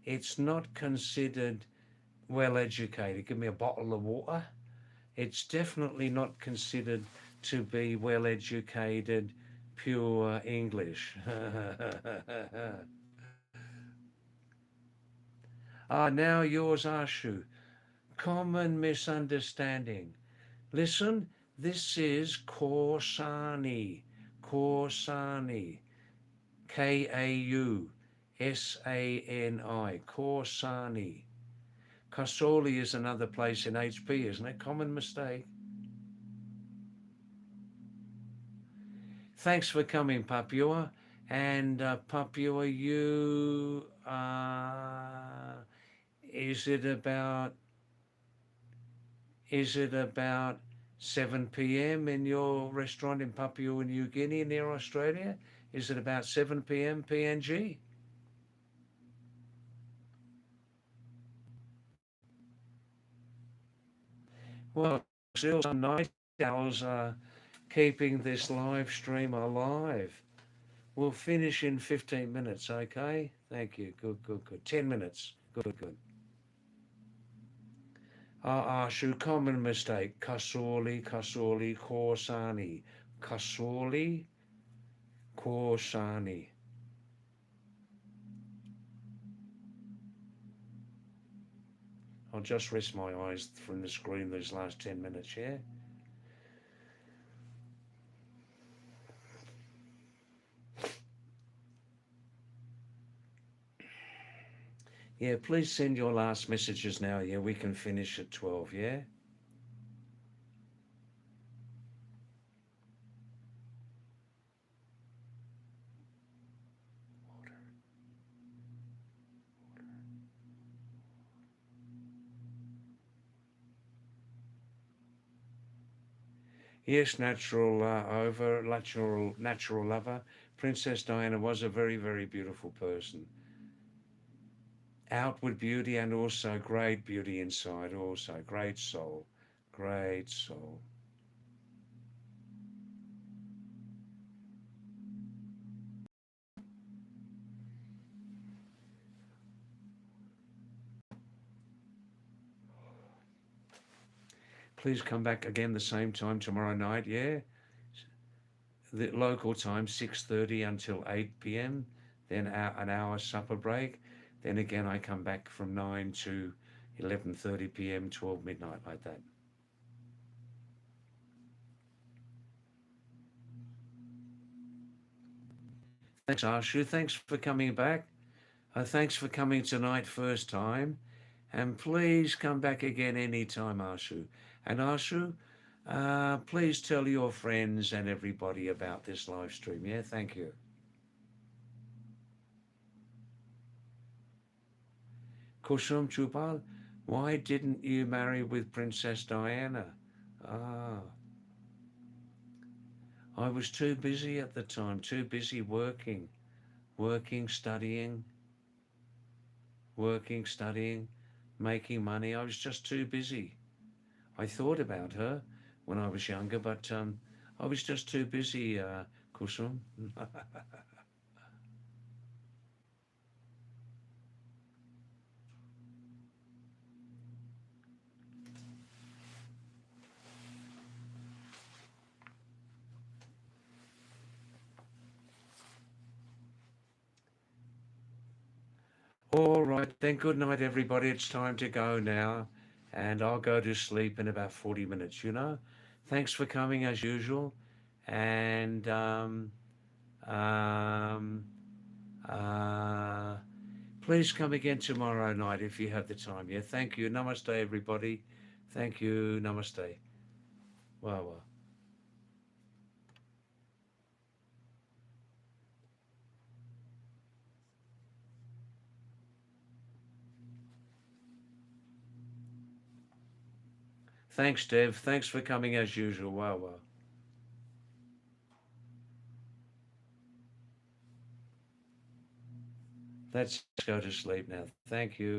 it's not considered well educated. Give me a bottle of water. It's definitely not considered to be well educated, pure English. Now yours, Ashu. Common misunderstanding. Listen, this is Korsani. Korsani. Kausani. Korsani. Kasoli is another place in HP, isn't it? Common mistake. Thanks for coming, Papua. And Papua, you is it about is it about 7 p.m. in your restaurant in Papua New Guinea near Australia? Is it about 7 p.m. PNG? Well, still some night owls are keeping this live stream alive. We'll finish in 15 minutes, okay? Thank you. Good, good, good. 10 minutes. Good, good. Ashu, common mistake. Kasoli, Kasoli, Korsani. Kasoli, Korsani. I'll just rest my eyes from the screen these last 10 minutes, yeah? Yeah, please send your last messages now, yeah? We can finish at 12, yeah? Yes, natural lover. Princess Diana was a very, very beautiful person. Outward beauty and also great beauty inside, also great soul, great soul. Please come back again the same time tomorrow night, yeah? The local time 6:30 until 8 p.m. Then an hour supper break. Then again I come back from 9 to 11:30 p.m. 12 midnight, like that. Thanks, Arshu. Thanks for coming back. Thanks for coming tonight first time. And please come back again anytime, Arshu. And Arshu, please tell your friends and everybody about this live stream. Yeah, thank you. Kusum Chupal, why didn't you marry with Princess Diana? Ah, I was too busy at the time, too busy working. working, studying, working, studying, making money. I was just too busy. I thought about her when I was younger, but I was just too busy, Kusum. All right, then good night, everybody. It's time to go now, and I'll go to sleep in about 40 minutes, you know. Thanks for coming as usual, and um, uh, please come again tomorrow night if you have the time. Yeah, thank you. Namaste, everybody. Thank you. Namaste. Wow, wow. Thanks, Dev. Thanks for coming as usual. Wow, wow. Let's go to sleep now. Thank you.